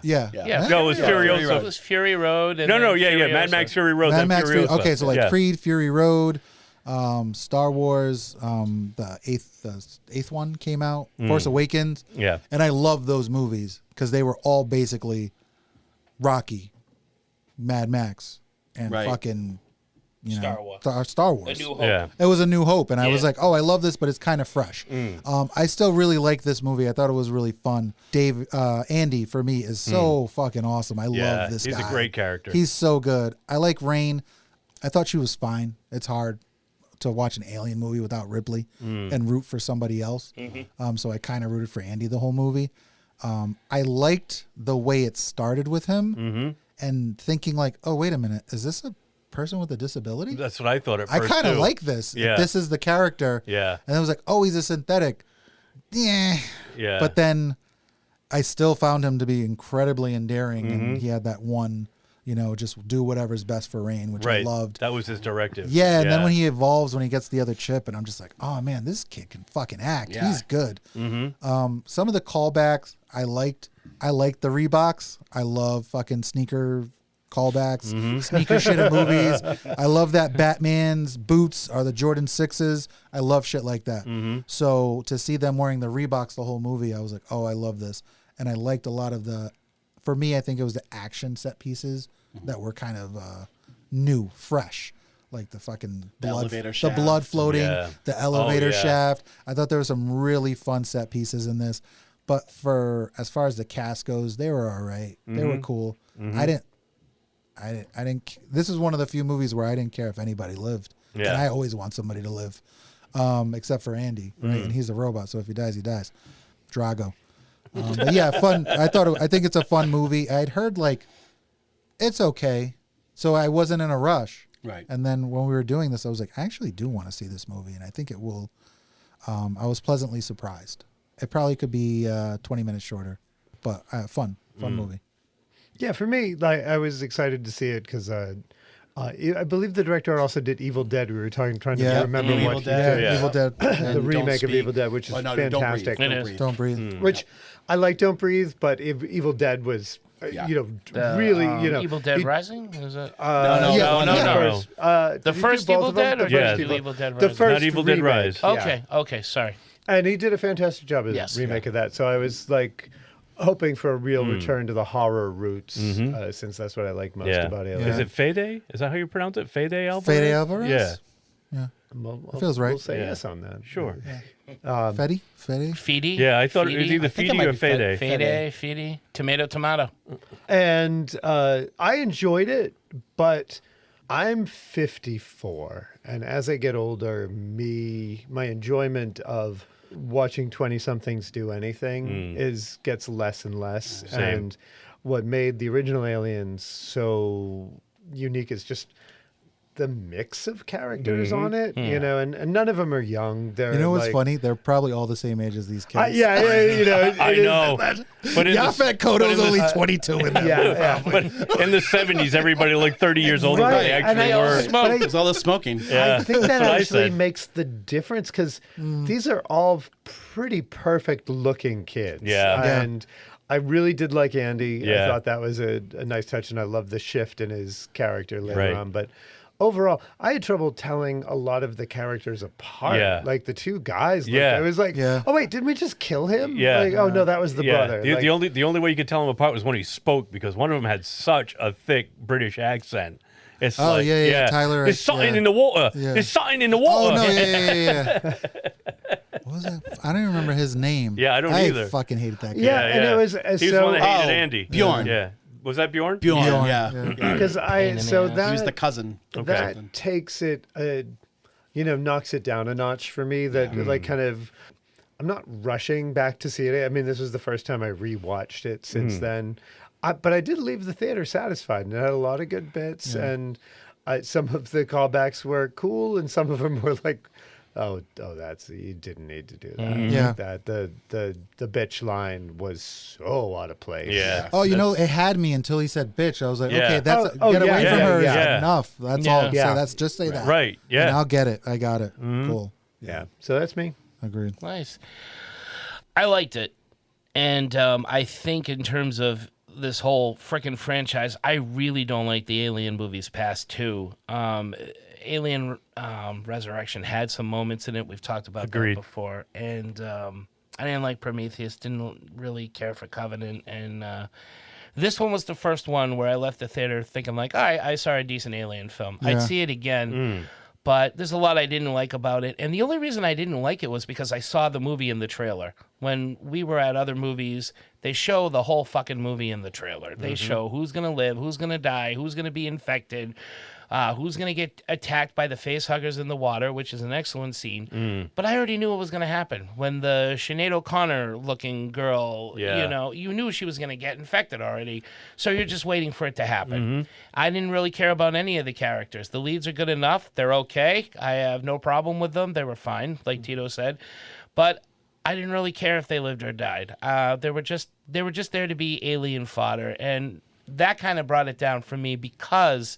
No, it was Furiosa. It was Fury Road. And No, then Mad Max Fury Road. Mad then Max Furiosa. Okay, so like Creed, Fury Road, Star Wars, the eighth one came out, Force Awakens. Yeah. And I love those movies because they were all basically Rocky, Mad Max, and fucking Star Wars. Star Wars. A New Hope. Yeah. It was A New Hope, and I was like, oh, I love this, but it's kind of fresh. I still really like this movie. I thought it was really fun. Andy, for me, is so fucking awesome. I love this guy. He's a great character. He's so good. I like Rain. I thought she was fine. It's hard to watch an alien movie without Ripley and root for somebody else. So I kind of rooted for Andy the whole movie. I liked the way it started with him and thinking like, oh, wait a minute, is this a person with a disability? That's what I thought at first. I kind of like this. Yeah. This is the character. Yeah. And I was like, oh, he's a synthetic. Yeah. Yeah. But then I still found him to be incredibly endearing, and he had that one, just do whatever's best for Rain, which I loved. That was his directive. Yeah, and then when he evolves, when he gets the other chip, and I'm just like, oh man, this kid can fucking act. Yeah. He's good. Some of the callbacks I liked. I liked the Reeboks. I love fucking sneaker callbacks, sneaker shit in movies. I love that Batman's boots are the Jordan 6s. I love shit like that. So to see them wearing the Reeboks the whole movie, I was like, oh, I love this. And I liked a lot of for me, I think it was the action set pieces that were kind of new, fresh. Like the fucking blood, the blood floating, the elevator shaft. I thought there were some really fun set pieces in this. But as far as the cast goes, they were all right. They were cool. I didn't. This is one of the few movies where I didn't care if anybody lived. Yeah. And I always want somebody to live, except for Andy, right? And he's a robot, so if he dies, he dies. Drago. But yeah, fun. I think it's a fun movie. I'd heard it's okay, so I wasn't in a rush. Right. And then when we were doing this, I was like, I actually do want to see this movie, and I think it will. I was pleasantly surprised. It probably could be 20 minutes shorter, but fun movie. Yeah, for me, I was excited to see it because I believe the director also did Evil Dead. We were trying to remember what Evil Dead. Evil Dead, the remake of Evil Dead, which is fantastic. Don't breathe. Which I like. Don't breathe, but Evil Dead was really Evil Dead Rising? Is it? No. The first Evil Dead or first Evil Dead Rising? The first Not Evil Dead Rise. Okay, sorry. And he did a fantastic job as remake of that. So I was hoping for a real return to the horror roots, since that's what I like most about Alien. Is it Fede? Is that how you pronounce it? Fede Alvarez? Fede Alvarez? Yeah. It feels right. We'll say yes on that. Sure. Fede? Fede? Yeah, I thought it was either Fede or Fede. Fede. Tomato. And I enjoyed it, but I'm 54, and as I get older, my enjoyment of watching 20-somethings do anything gets less and less. Same. And what made the original Aliens so unique is just the mix of characters on it, and none of them are young. They're what's funny? They're probably all the same age as these kids. I know. But Yaphet Kotto's only 22 in that movie. But in the 70s, everybody looked 30 years older than they actually were. It was all the smoking. I think that actually makes the difference because these are all pretty perfect looking kids. And I really did like Andy. I thought that was a nice touch, and I love the shift in his character later on. But overall, I had trouble telling a lot of the characters apart. Yeah. Like the two guys. I was like, oh wait, didn't we just kill him? Yeah. Oh no, that was the brother. The only way you could tell them apart was when he spoke, because one of them had such a thick British accent. It's Tyler. There's something in the water. Yeah. There's something in the water. Oh no, yeah. What was that? I don't even remember his name. Yeah, I don't either. I fucking hated that guy. And it was he was the one that hated Andy. Bjorn. Yeah. Was that Bjorn? Bjorn, Yeah. yeah. Because He was the cousin. that takes it, knocks it down a notch for me. That like kind of, I'm not rushing back to see it. I mean, this was the first time I rewatched it since then. But I did leave the theater satisfied, and it had a lot of good bits, and some of the callbacks were cool, and some of them were like, oh, that's, you didn't need to do that. Yeah. That the bitch line was so out of place. Yeah. Oh, it had me until he said bitch. I was like, Yeah. okay, that's Oh, get yeah, away from yeah, her. yeah. Is enough. That's Yeah. all. Yeah. So that's just say that. Right. Yeah. And I'll get it. I got it. Cool. Yeah. So that's me. Agreed. Nice. I liked it. And I think in terms of this whole frickin' franchise, I really don't like the Alien movies past two. Alien Resurrection had some moments in it. We've talked about that before. And I didn't like Prometheus, didn't really care for Covenant. And this one was the first one where I left the theater thinking like, all right, I saw a decent Alien film. Yeah. I'd see it again. But there's a lot I didn't like about it. And the only reason I didn't like it was because I saw the movie in the trailer. When we were at other movies, they show the whole fucking movie in the trailer. They show who's going to live, who's going to die, who's going to be infected, who's going to get attacked by the facehuggers in the water, which is an excellent scene. But I already knew what was going to happen. When the Sinead O'Connor looking girl, you knew she was going to get infected already. So you're just waiting for it to happen. I didn't really care about any of the characters. The leads are good enough. They're okay. I have no problem with them. They were fine, like Tito said. But I didn't really care if they lived or died. They were just there to be alien fodder. And that kind of brought it down for me because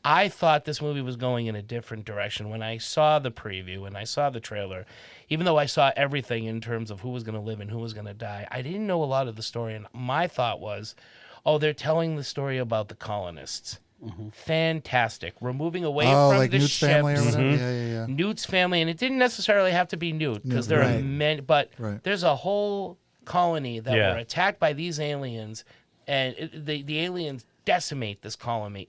I thought this movie was going in a different direction. When I saw the preview and I saw the trailer, even though I saw everything in terms of who was going to live and who was going to die, I didn't know a lot of the story. And my thought was, they're telling the story about the colonists. Fantastic. We're moving away from like the Newt's ships. family or whatever? Yeah. Newt's family, and it didn't necessarily have to be Newt because there are many, but there's a whole colony that were attacked by these aliens, and the aliens decimate this colony.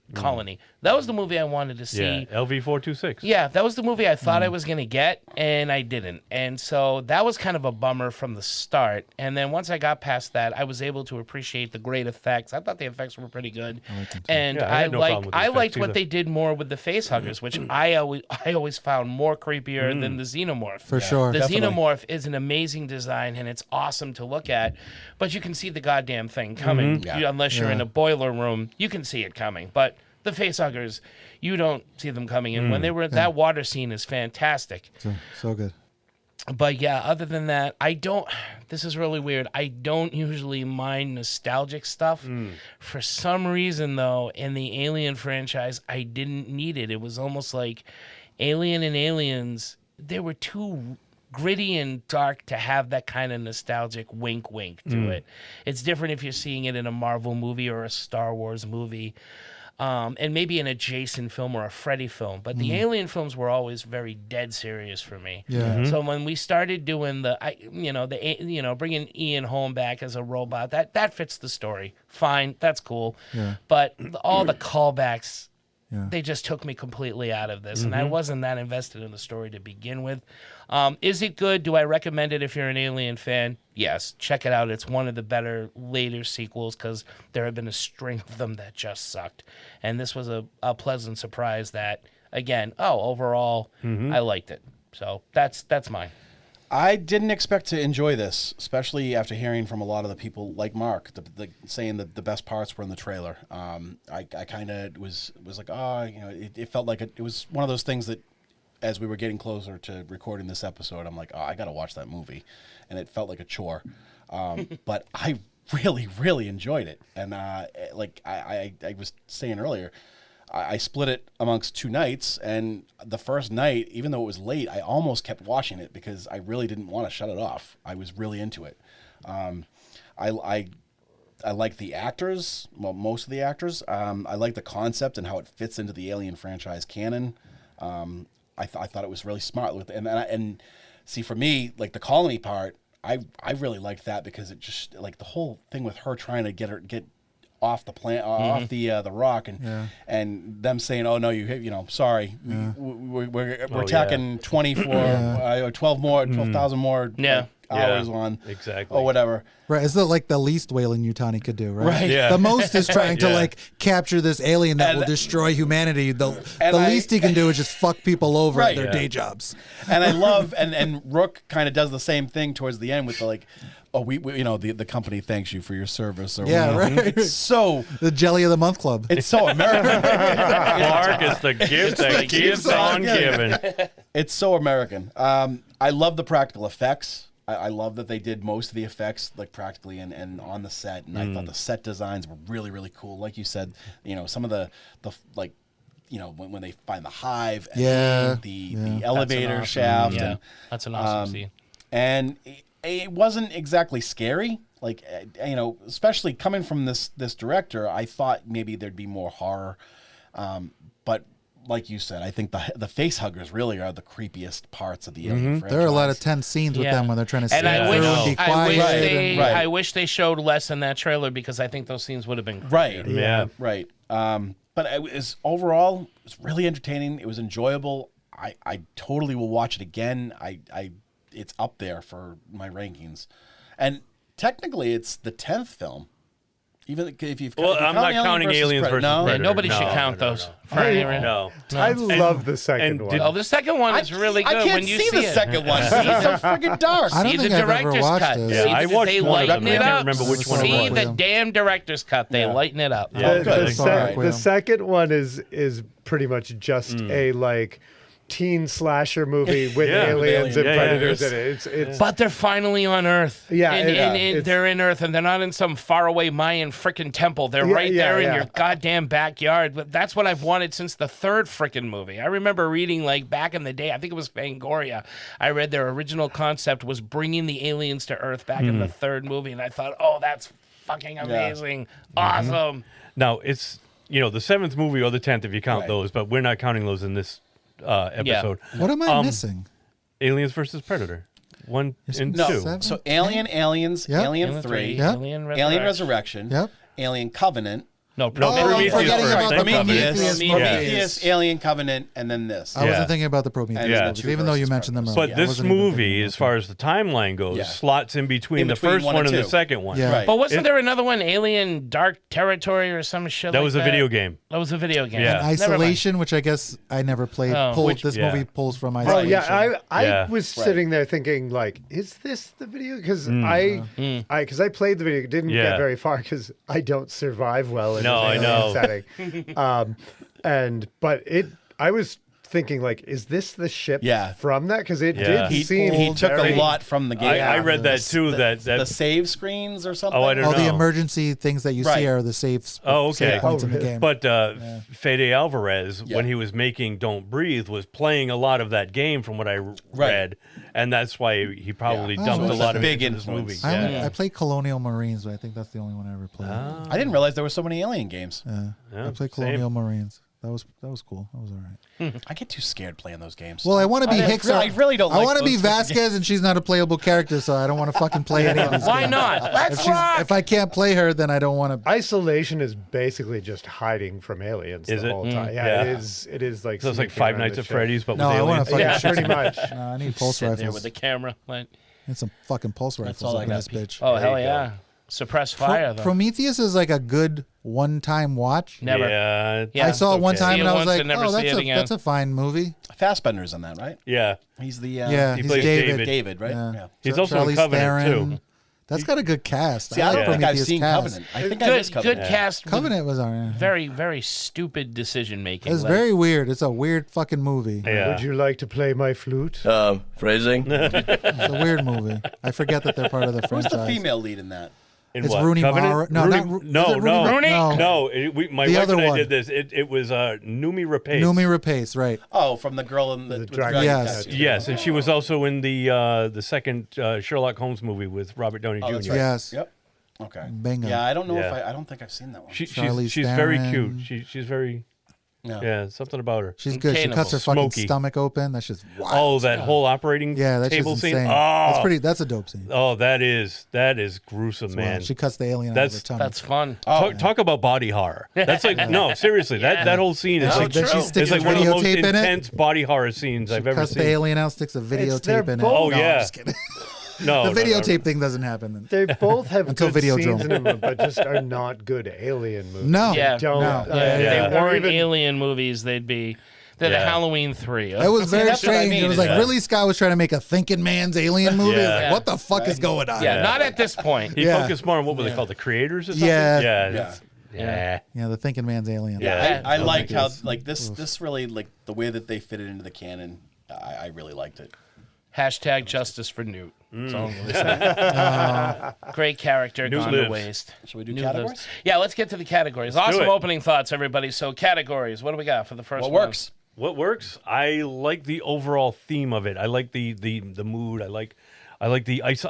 That was the movie I wanted to see. Yeah, LV-426. Yeah, that was the movie I thought I was going to get, and I didn't. And so that was kind of a bummer from the start. And then once I got past that, I was able to appreciate the great effects. I thought the effects were pretty good. And I liked what they did more with the facehuggers, which I always found more creepier than the xenomorph. For sure. The Definitely. xenomorph is an amazing design, and it's awesome to look at, but you can see the goddamn thing coming. Unless you're in a boiler room, you can see it coming. But the facehuggers, you don't see them coming. And when they were that water scene is fantastic. So good. But yeah, other than that, this is really weird. I don't usually mind nostalgic stuff. For some reason, though, in the Alien franchise, I didn't need it. It was almost like Alien and Aliens, they were too gritty and dark to have that kind of nostalgic wink to it. It's different if you're seeing it in a Marvel movie or a Star Wars movie. And maybe an Jason film or a Freddy film, but the Alien films were always very dead serious for me. Yeah. So when we started doing bringing Ian Holm back as a robot, that fits the story. Fine, that's cool. Yeah. But all the callbacks, they just took me completely out of this, and I wasn't that invested in the story to begin with. Is it good? Do I recommend it if you're an Alien fan? Yes, check it out. It's one of the better later sequels because there have been a string of them that just sucked. And this was a pleasant surprise that, again, overall, I liked it. So that's mine. I didn't expect to enjoy this, especially after hearing from a lot of the people like Mark, saying that the best parts were in the trailer. I kind of was like, it felt like it was one of those things that, as we were getting closer to recording this episode, I'm like, I got to watch that movie. And it felt like a chore. But I really, really enjoyed it. And like I was saying earlier, I split it amongst 2 nights, and the first night, even though it was late, I almost kept watching it because I really didn't want to shut it off. I was really into it. I like the actors, well, most of the actors. I like the concept and how it fits into the Alien franchise canon. I thought it was really smart. And see, for me, like the colony part, I really liked that because it just, like the whole thing with her trying to get off the plant, off the rock, and them saying, "Oh no, sorry, we're tacking 24, 12,000 more." hours on exactly or whatever. Right, it's like the least Weyland-Yutani could do, right? Right. Yeah. The most is trying to Yeah. like capture this alien that And- will destroy humanity. The and least he can do is just fuck people over Right. at their Yeah. day jobs. And I love and Rook kind of does the same thing towards the end with the like, oh, we the company thanks you for your service. Or Yeah, whatever. right. It's so The Jelly of the Month Club. it's so American. Clark is the gift that keeps on giving. It's so American. I love the practical effects. I love that they did most of the effects like practically and on the set. And I thought the set designs were really, really cool. Like you said, some of the like, when they find the hive, and the elevator awesome, shaft. yeah. And, That's an awesome scene. And it wasn't exactly scary. Like, especially coming from this director, I thought maybe there'd be more horror. But like you said, I think the face huggers really are the creepiest parts of the Alien franchise. There are a lot of tense scenes with them when they're trying to and sit I through wish, and be quiet. I wish they showed less in that trailer because I think those scenes would have been Right. great. Yeah. Right. But it was overall, it was really entertaining. It was enjoyable. I totally will watch it again. It's up there for my rankings. And technically, it's the 10th film. Even if you've Well, I'm not counting Aliens versus no? Predator. Nobody No, should count no, those. no. No. I love the second one. Oh, the second one is really good. I can't when you see the it. second one. It's so friggin' dark. I don't See the think I've ever director's watched cut. it. Yeah, See I that watched they one of them, lighten but I it can't up. remember which one it See was. the damn director's cut. They lighten it up. Yeah. The second one is pretty much just a like teen slasher movie with Yeah. aliens and Yeah, yeah. predators in it. It's But they're finally on Earth. Yeah, and they're in Earth, and they're not in some faraway Mayan frickin' temple. They're right there in your goddamn backyard. But that's what I've wanted since the third frickin' movie. I remember reading, like, back in the day, I think it was Fangoria, I read their original concept was bringing the aliens to Earth back in the third movie, and I thought, oh, that's fucking amazing. Awesome. Now, it's, the seventh movie or the 10th if you count those, but we're not counting those in this episode. What am I missing? Aliens versus Predator. 1 and No. 2. So Aliens, Yep. Alien 3, Yep. Alien Resurrection, Yep. Alien Covenant, No, Prometheus forgetting first. about the then Prometheus. Prometheus, Alien Covenant, and then this. I wasn't thinking about the Prometheus Yeah. movies, even though you mentioned them earlier. But I this wasn't even movie, thinking as far as the timeline goes, Yeah. slots in between In the between first one one and and the two. second one. Yeah. Right. But wasn't there another one, Alien Dark Territory or some shit That like was a video game. That was a video game. Yeah. And Never mind. Isolation, which I guess I never played. Oh. This yeah. movie pulls from Oh Isolation. yeah, I Yeah. was sitting there thinking like, is this the video? Because I played the video, didn't Yeah. get very far because I don't survive well in No, I an know. alien setting. I was thinking like, is this the ship Yeah. from that? Because it Yeah. did seem He took very- a lot from the game. I read that too. The save screens or something. Oh, I don't All know. the emergency things that you Right. see are the safe Oh, okay. save points in the game. But Fede Alvarez, Yeah. when he was making Don't Breathe, was playing a lot of that game from what I read. And that's why he probably Yeah. dumped Oh, a lot of big it into this influence. movie. I played Colonial Marines, but I think that's the only one I ever played. I didn't realize there were so many Alien games. Yeah, I played Colonial Marines. That was cool. That was all right. I get too scared playing those games. Well, I want to be Hicks. I really don't. I like want to be those types of Vasquez, and she's not a playable character, so I don't want to fucking play any of these. Why games. not? Let's rock! If I can't play her, then I don't want to. Isolation is basically just hiding from aliens Is the it? whole time. Yeah. It is. It is like So it's like sneaking Five around Nights the at ship. Freddy's, but No, with I want aliens. to fucking Yeah, shoot pretty much. No, I need pulse Sit there rifles. with the camera. Like, Need some fucking pulse rifles all I up in got. this bitch. oh, hell you go. yeah. Suppress fire, though. Prometheus is like a good one-time watch. Never. Yeah. Yeah. I saw it one okay. time See and it I was once like, and never "Oh, see it again." that's a fine movie." Fassbender's in that, right? Yeah. He's the Yeah, He he's plays David. David, right? Yeah. He's also in Charlize Covenant, Theron. too. That's got a good cast. See, I don't like think I've Prometheus seen cast. Covenant. I think I missed Good Covenant. cast. with Covenant was alright. Very, very stupid decision making. It's very weird. It's a weird fucking movie. Yeah. Would you like to play my flute? Phrasing? It's a weird movie. I forget that they're part of the Who's franchise. the female lead in that? In It's what? Rooney Covenant? Mara. No, Rooney, not Ro- no, is it Rooney no, Mara? no. No. My The wife other and I one. did this. It was Noomi Rapace. Noomi Rapace, right? Oh, from the girl in the dragon. Yes. tattoo. Yes, and she was also in the second Sherlock Holmes movie with Robert Downey Oh, Jr. that's right. Yes. Yep. Okay. Bingo. Yeah, I don't know if Yeah. I don't think I've seen that one. Charlize She's very Theron. cute. She's very Yeah. something about her. She's good. She cuts her fucking Smoky. stomach open. That's just wild. Oh, that whole operating Yeah, that's table just scene. insane. Oh, That's a dope scene. Oh, that is gruesome, Well, man. she cuts the alien out of That's her tummy. That's fun. Talk about body horror. That's like no, seriously. That whole scene is No, like true. Then she it's sticks like a one of the most videotape in it? intense body horror scenes I've ever cuts seen. the alien out, sticks a videotape in it. Oh, No, yeah. I'm just kidding. No, the videotape thing doesn't happen. They both have Until good Videodrome. scenes in them, but just are not good alien movies. No. Yeah. Don't, No. If Yeah. they weren't even- alien movies, they're the Halloween 3. It was very that's what I strange. mean, It was is like that- Ridley Scott was trying to make a thinking man's alien movie. Yeah. It was like, Yeah. what the fuck is going on? Yeah, not at this point. He Yeah. focused more on what were they called, the creators or something? Yeah. Yeah. Yeah, the thinking man's alien. Yeah. I liked how like this really like the way that they fit it into the canon. I really liked it. Hashtag justice for Newt. That's all I'm gonna say. Great character, Newt gone lives. to waste. Should we do Newt categories? lives. Yeah, let's get to the categories. Let's do Awesome it. opening thoughts, everybody. So categories. What do we got for the first What one? works? What works? I like the overall theme of it. I like the mood. I like the ice.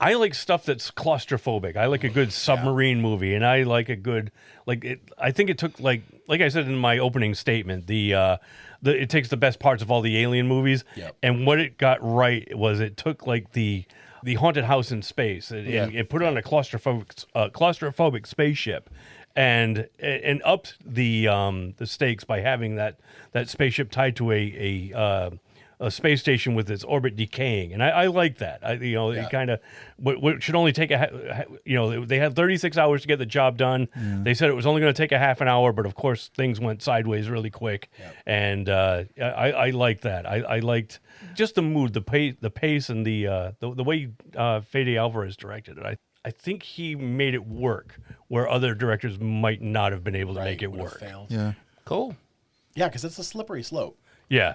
I like stuff that's claustrophobic. I like a good submarine movie, and I like a good I think it took like I said in my opening statement, it takes the best parts of all the alien movies, and what it got right was it took like the haunted house in space and put it on a claustrophobic spaceship. And upped the stakes by having that spaceship tied to a space station with its orbit decaying, and I like that. It kind of what should only take they had 36 hours to get the job done. They said it was only going to take a half an hour, but of course things went sideways really quick, and I like that. I liked just the mood, the pace, and the way Fede Alvarez directed it. I think he made it work where other directors might not have been able to make it work. Failed. Yeah. Cool. Yeah, because it's a slippery slope. Yeah.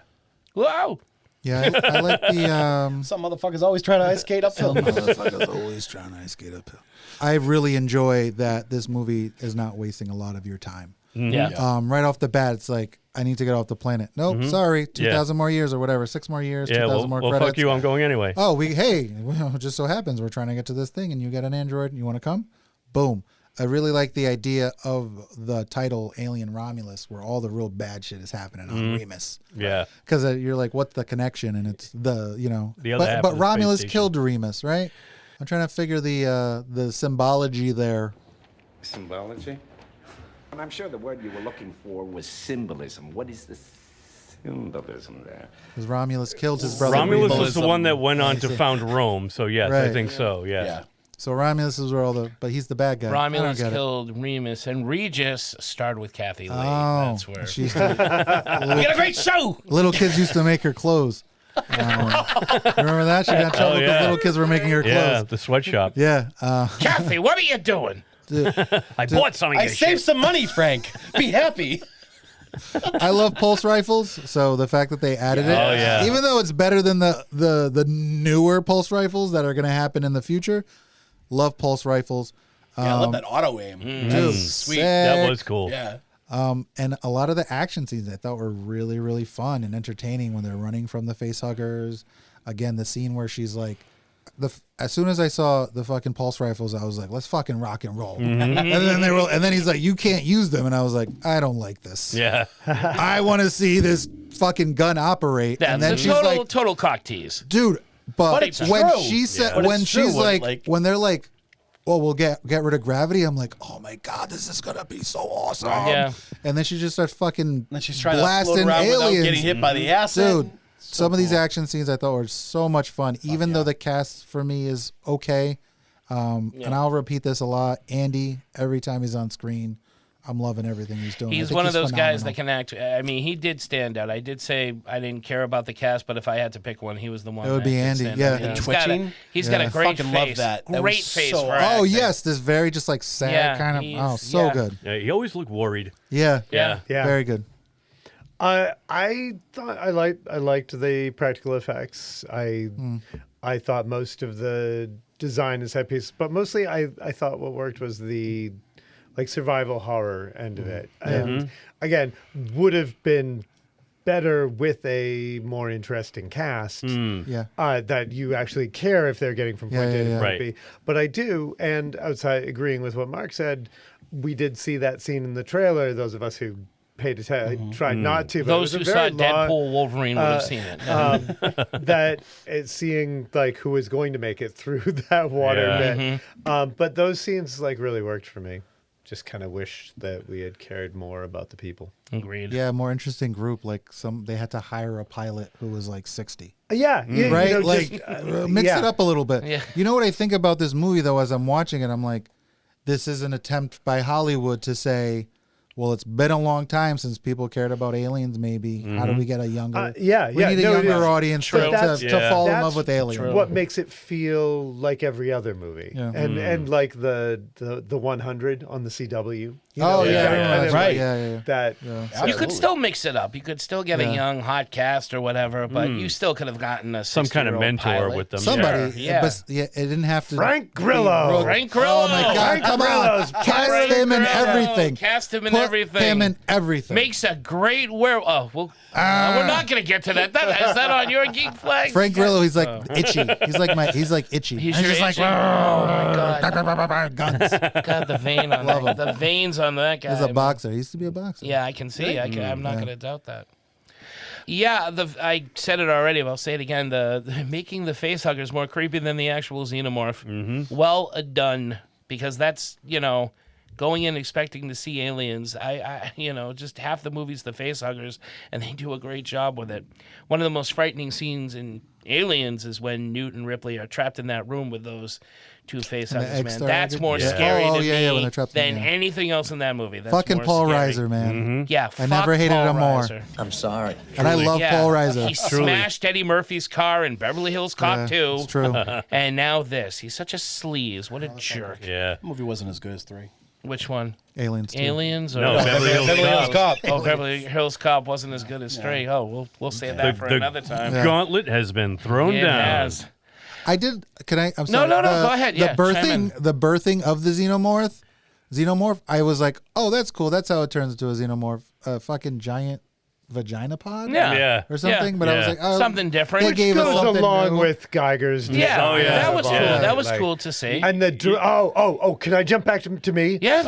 Wow. Yeah, I like the. Some motherfuckers always trying to ice skate uphill. Motherfuckers always trying to ice skate uphill. I really enjoy that this movie is not wasting a lot of your time. Yeah. Right off the bat, it's like, I need to get off the planet. Nope, sorry, 2,000 more years or whatever, 6 more years, 2,000 more credits. Fuck you, I'm going anyway. Oh, it just so happens we're trying to get to this thing and you get an android and you want to come? Boom. I really like the idea of the title Alien Romulus, where all the real bad shit is happening on Remus. Yeah. Because you're like, what's the connection? And it's The other half but of the Romulus space killed Remus, right? I'm trying to figure the symbology there. Symbology? And I'm sure the word you were looking for was symbolism. What is the symbolism there? Because Romulus killed his brother. Romulus Remus. was the one that went on to found Rome, so yes, I Right. think so. Yeah. So Romulus is where but he's the bad guy. Romulus I don't get it. killed Remus, and Regis starred with Kathy Lee. Oh, That's where she used we got a great show. Little kids used to make her clothes. Remember that? She got in trouble because little kids were making her clothes. Yeah, the sweatshop. Yeah. Kathy, what are you doing? I bought some of your I saved shit. some money, Frank. Be happy. I love pulse rifles, so the fact that they added it, Oh, yeah. even though it's better than the newer pulse rifles that are going to happen in the future, love pulse rifles. Yeah, I love that auto aim. Dude, That's sweet. sick. That was cool. Yeah. And a lot of the action scenes I thought were really, really fun and entertaining when they're running from the facehuggers. Again, the scene where she's like, as soon as I saw the fucking pulse rifles, I was like, let's fucking rock and roll. And then he's like, you can't use them. And I was like, I don't like this. Yeah. I want to see this fucking gun operate. That's and then a she's total, like, total cock tease. dude, but it's when true. she said, But when it's she's true, like, when they're like, well, we'll get rid of gravity. I'm like, oh my God, this is going to be so awesome. Yeah. And then she just starts fucking And she's trying to blasting float around aliens. without getting hit by the acid. Dude, some of these action scenes I thought were so much fun, even though the cast for me is okay. And I'll repeat this a lot. Andy, every time he's on screen, I'm loving everything he's doing. He's one of those guys that can act. I mean, he did stand out. I did say I didn't care about the cast, but if I had to pick one, he was the one. It would that be did Andy, stand yeah. out. The twitching? He's got a Yeah. great Fucking face. love that. That Great was face so for awesome. Oh acting. yes, this very just like sad Yeah, kind of. he's- Oh, so yeah. good. Yeah, he always looked worried. Yeah. Yeah. Very good. I thought I liked the practical effects. I thought most of the design and set pieces, but mostly I thought what worked was the like survival horror end of it. And again, would have been better with a more interesting cast. Yeah. That you actually care if they're getting from point A to point Right. B. But I do, and outside agreeing with what Mark said, we did see that scene in the trailer. Those of us who paid attention, tried not to. But Those it who was a saw very long, Deadpool Wolverine would have seen it. that it's seeing like who is going to make it through that water Yeah. bit. But those scenes like really worked for me. just kind of wish that we had cared more about the people. Agreed. Yeah, more interesting group. Like they had to hire a pilot who was like 60. Yeah, right. You know, like mix it up a little bit. Yeah. You know what I think about this movie though, as I'm watching it, I'm like, this is an attempt by Hollywood to say, well, it's been a long time since people cared about aliens. Maybe how do we get a younger? we need a younger audience to fall in love with aliens. What makes it feel like every other movie, and like the 100 on the CW. That you could still mix it up. You could still get a young hot cast or whatever, but you still could have gotten some kind of mentor pilot. with them. Somebody, but it didn't have to. Frank Grillo. Frank Grillo. Oh my God! Come on, cast him in everything. Cast him in Put everything. him in everything. Makes a great werewolf. Well, we're not going to get to that. Is that on your geek flag? Frank Grillo, he's like itchy. He's like itchy. He's just like, oh my God, guns. God, the vein on Love that. him. The veins on that guy. He's a boxer. He used to be a boxer. Yeah, I can see. I'm not going to doubt that. Yeah, I said it already, but I'll say it again. The making the face huggers more creepy than the actual xenomorph. Well done, because that's, going in expecting to see aliens. I just half the movie's the face huggers, and they do a great job with it. One of the most frightening scenes in Aliens is when Newt and Ripley are trapped in that room with those two face huggers, man. That's more scary to me when they're trapped than anything else in that movie. That's fucking more Paul scary. Reiser, man. Yeah, I never hated him more. I'm sorry. And I love Paul Reiser. He smashed Eddie Murphy's car in Beverly Hills Cop 2. It's true. And now this. He's such a sleaze. What a jerk. Yeah. The movie wasn't as good as 3. Which one? Aliens. Aliens? Or No, Beverly Hills Cop. Oh, Beverly Hills Cop wasn't as good as 3. Oh, we'll save that for another time. The gauntlet has been thrown down. It has. I did. Can I? I'm sorry. No. Go ahead. The Yeah, chime birthing of the xenomorph. I was like, oh, that's cool. That's how it turns into a xenomorph. A fucking giant vagina pod. Yeah. Or something. Yeah. But I was like, oh, something different. They gave us goes something along new. with Geiger's. Yeah. Oh, yeah. That was cool. Yeah. That was cool to see. And the can I jump back to me? Yeah.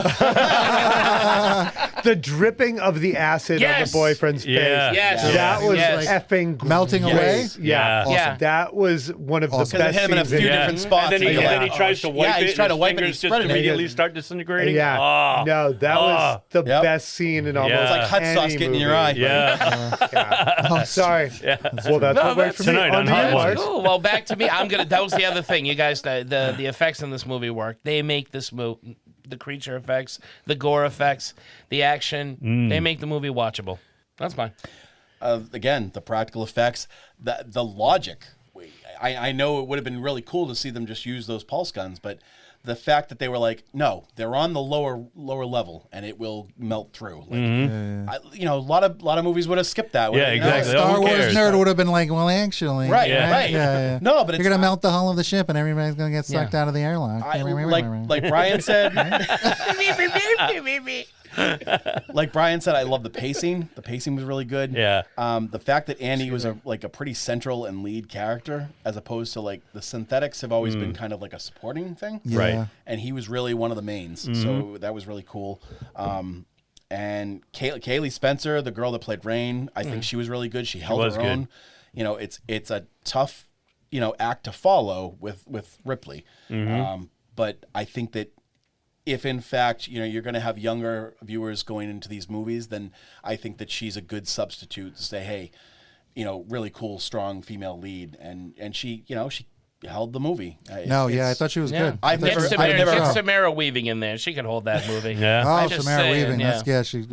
The dripping of the acid on the boyfriend's face. Yes. That was Yes. effing melting away. Yeah. Awesome. Yeah. That was one of the Because it best hit him in a scenes few in- different spots. And then he tries to wipe it. he's trying to and wipe it. his He's fingers just spreading it. immediately start disintegrating. Yeah. Oh. No, that was the Yep. best scene in almost It's like hot sauce any getting in your movie. eye. Yeah. Oh, sorry. Well, that's what worked for me. Tonight on to Hot you, Ones. Mark. Cool. Well, back to me. That was the other thing. You guys, the effects in this movie work. They make this movie, the creature effects, the gore effects, the action. They make the movie watchable. That's fine. Again, the practical effects, the logic. I know it would have been really cool to see them just use those pulse guns, but the fact that they were like, no, they're on the lower level and it will melt through. Like, a lot of movies would have skipped that. Yeah, exactly. Star Who Wars cares? nerd would have been like, well, actually, Right, Yeah. right. Yeah. No, but you're it's gonna melt the hull of the ship, and everybody's gonna get sucked out of the airlock. like Brian said. Like Brian said, I love the pacing. The pacing was really good. Yeah. The fact that Annie was a pretty central and lead character, as opposed to like the synthetics have always been kind of like a supporting thing. Yeah. Right. And he was really one of the mains. So that was really cool. And Kaylee Spencer, the girl that played Rain, I think she was really good. She held her own. Good. It's a tough, act to follow with Ripley. But I think that if in fact, you're going to have younger viewers going into these movies, then I think that she's a good substitute to say, hey, really cool, strong female lead. And she, she held the movie. I thought she was good. Get Samara Weaving in there. She could hold that movie. Yeah. Oh, Samara Weaving. Yeah.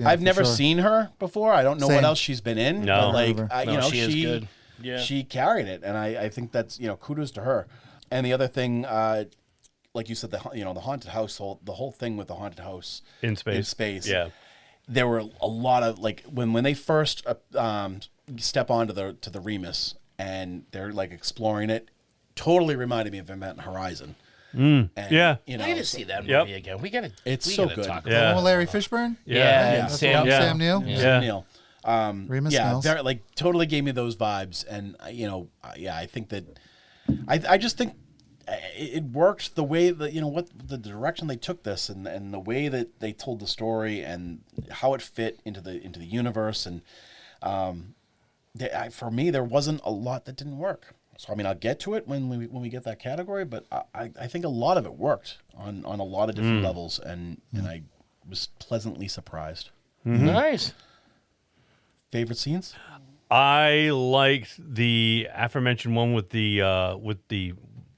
I've never sure. seen her before. I don't know what else she's been in. No. But she is good. Yeah. She carried it, and I think that's kudos to her. And the other thing, like you said, the haunted household, the whole thing with the haunted house In space. Yeah. There were a lot of when they first step onto the Remus and they're exploring it. Totally reminded me of Event Horizon. And, Yeah. I gotta see that movie again. We gotta. It's we so gotta good. Talk The about one with Larry Fishburne. Yeah. Sam Neill. Yeah. Sam Neill. Remus yeah, Mills. very, totally gave me those vibes, and I think that I just think it worked the way that what the direction they took this, and the way that they told the story, and how it fit into the universe, and for me there wasn't a lot that didn't work. So I'll get to it when we get that category, but I think a lot of it worked on a lot of different levels, and I was pleasantly surprised. Nice. Favorite scenes? I liked the aforementioned one with the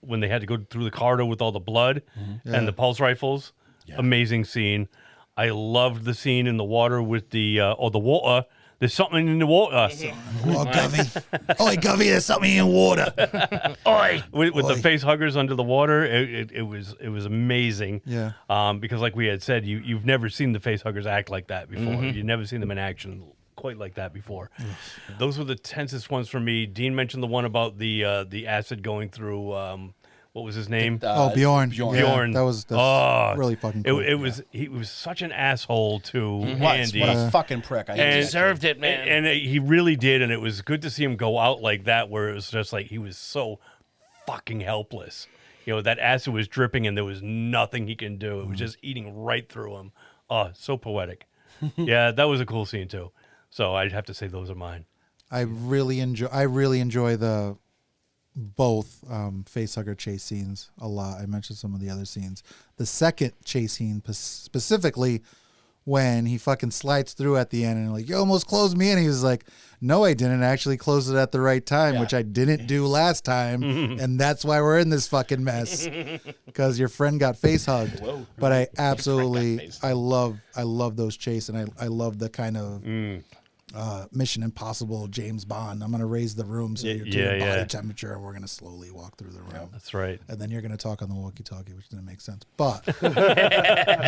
when they had to go through the corridor with all the blood and the pulse rifles. Yeah. Amazing scene. I loved the scene in the water with the water. There's something in the water. Oh, Govey. Oi, Govey, there's something in water. Oi. With the face huggers under the water, it was amazing. Yeah. Because like we had said, you've never seen the face huggers act like that before. You've never seen them in action quite like that before. Those were the tensest ones for me. Dean mentioned the one about the acid going through. What was his name? Bjorn. Bjorn. Yeah, that's really fucking cool. He was such an asshole to Andy. What a fucking prick. He deserved it, man. And he really did, and it was good to see him go out like that, where it was just like he was so fucking helpless. That acid was dripping, and there was nothing he can do. It was just eating right through him. Oh, so poetic. Yeah, that was a cool scene too. So I'd have to say those are mine. I really enjoy the both facehugger chase scenes a lot. I mentioned some of the other scenes. The second chase scene specifically, when he fucking slides through at the end and like, you almost closed me in. He was like, no, I didn't. I actually closed it at the right time, which I didn't do last time. And that's why we're in this fucking mess, because your friend got face hugged. Whoa. But I absolutely, I love those chase, and I love the kind of Mission Impossible, James Bond. I'm going to raise the room so you're to your body temperature, and we're going to slowly walk through the room. That's right. And then you're going to talk on the walkie-talkie, which didn't make sense. But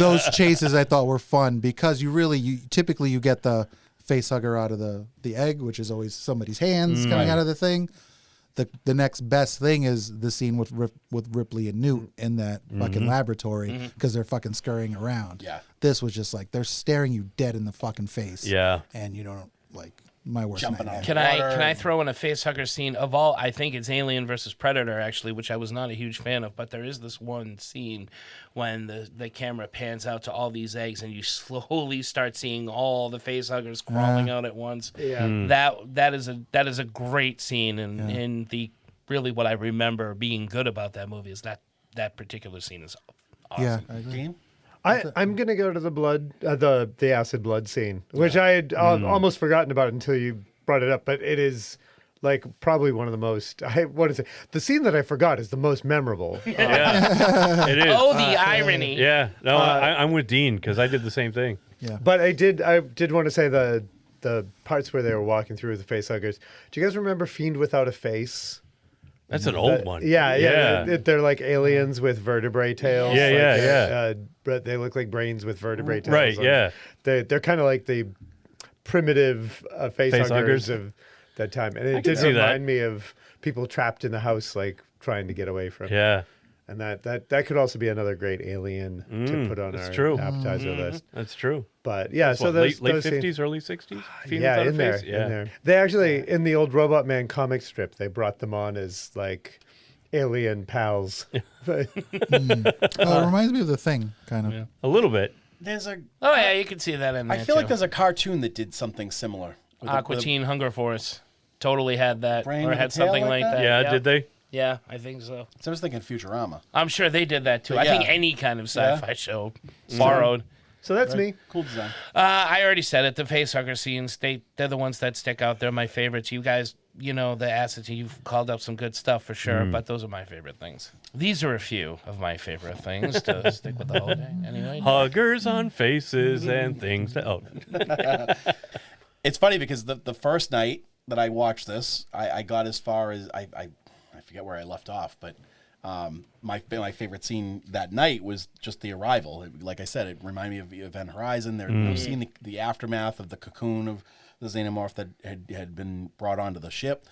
those chases I thought were fun, because you typically you get the face hugger out of the egg, which is always somebody's hands coming out of the thing. The next best thing is the scene with Ripley and Newt in that fucking laboratory, because they're fucking scurrying around. Yeah. This was just like they're staring you dead in the fucking face. Yeah. And you don't like my worst nightmare. Can I throw in a facehugger scene of all? I think it's Alien versus Predator, actually, which I was not a huge fan of, but there is this one scene when the camera pans out to all these eggs and you slowly start seeing all the facehuggers crawling out at once. Yeah. That is a great scene, and the really what I remember being good about that movie is that particular scene is awesome. Yeah, I agree. I'm gonna go to the blood, the acid blood scene, which I had almost forgotten about until you brought it up. But it is like probably one of the most. The scene that I forgot is the most memorable. Yeah, it is. Oh, the irony. Yeah, no, I'm with Dean, because I did the same thing. Yeah, but I did want to say the parts where they were walking through the facehuggers. Do you guys remember Fiend Without a Face? That's an old one. Yeah. They're like aliens with vertebrae tails. But they look like brains with vertebrae tails. Right, yeah. They're kind of like the primitive facehuggers of that time. And it did remind me of people trapped in the house, like trying to get away from. Yeah. And that could also be another great alien to put on our appetizer list. That's true. But yeah, so late 50s, early 60s? Yeah, in there. They actually, in the old Robot Man comic strip, they brought them on as like alien pals. It reminds me of The Thing, kind of. Yeah. A little bit. Oh yeah, you can see that in there. I feel like there's a cartoon that did something similar. Aqua Teen Hunger Force totally had that, Brain or had something like that. Yeah, did they? Yeah, I think so. So I was thinking Futurama. I'm sure they did that too. I think any kind of sci-fi show borrowed. So that's me. Cool design. I already said it. The facehugger scenes, they're the ones that stick out. They're my favorites. You guys, the acids, you've called up some good stuff for sure, but those are my favorite things. These are a few of my favorite things to stick with the whole day. Anyway. Huggers on faces and things. It's funny because the first night that I watched this, I got as far as I forget where I left off, but my favorite scene that night was just the arrival. Like I said, it reminded me of Event Horizon. They're seeing the aftermath of the cocoon of the xenomorph that had been brought onto the ship.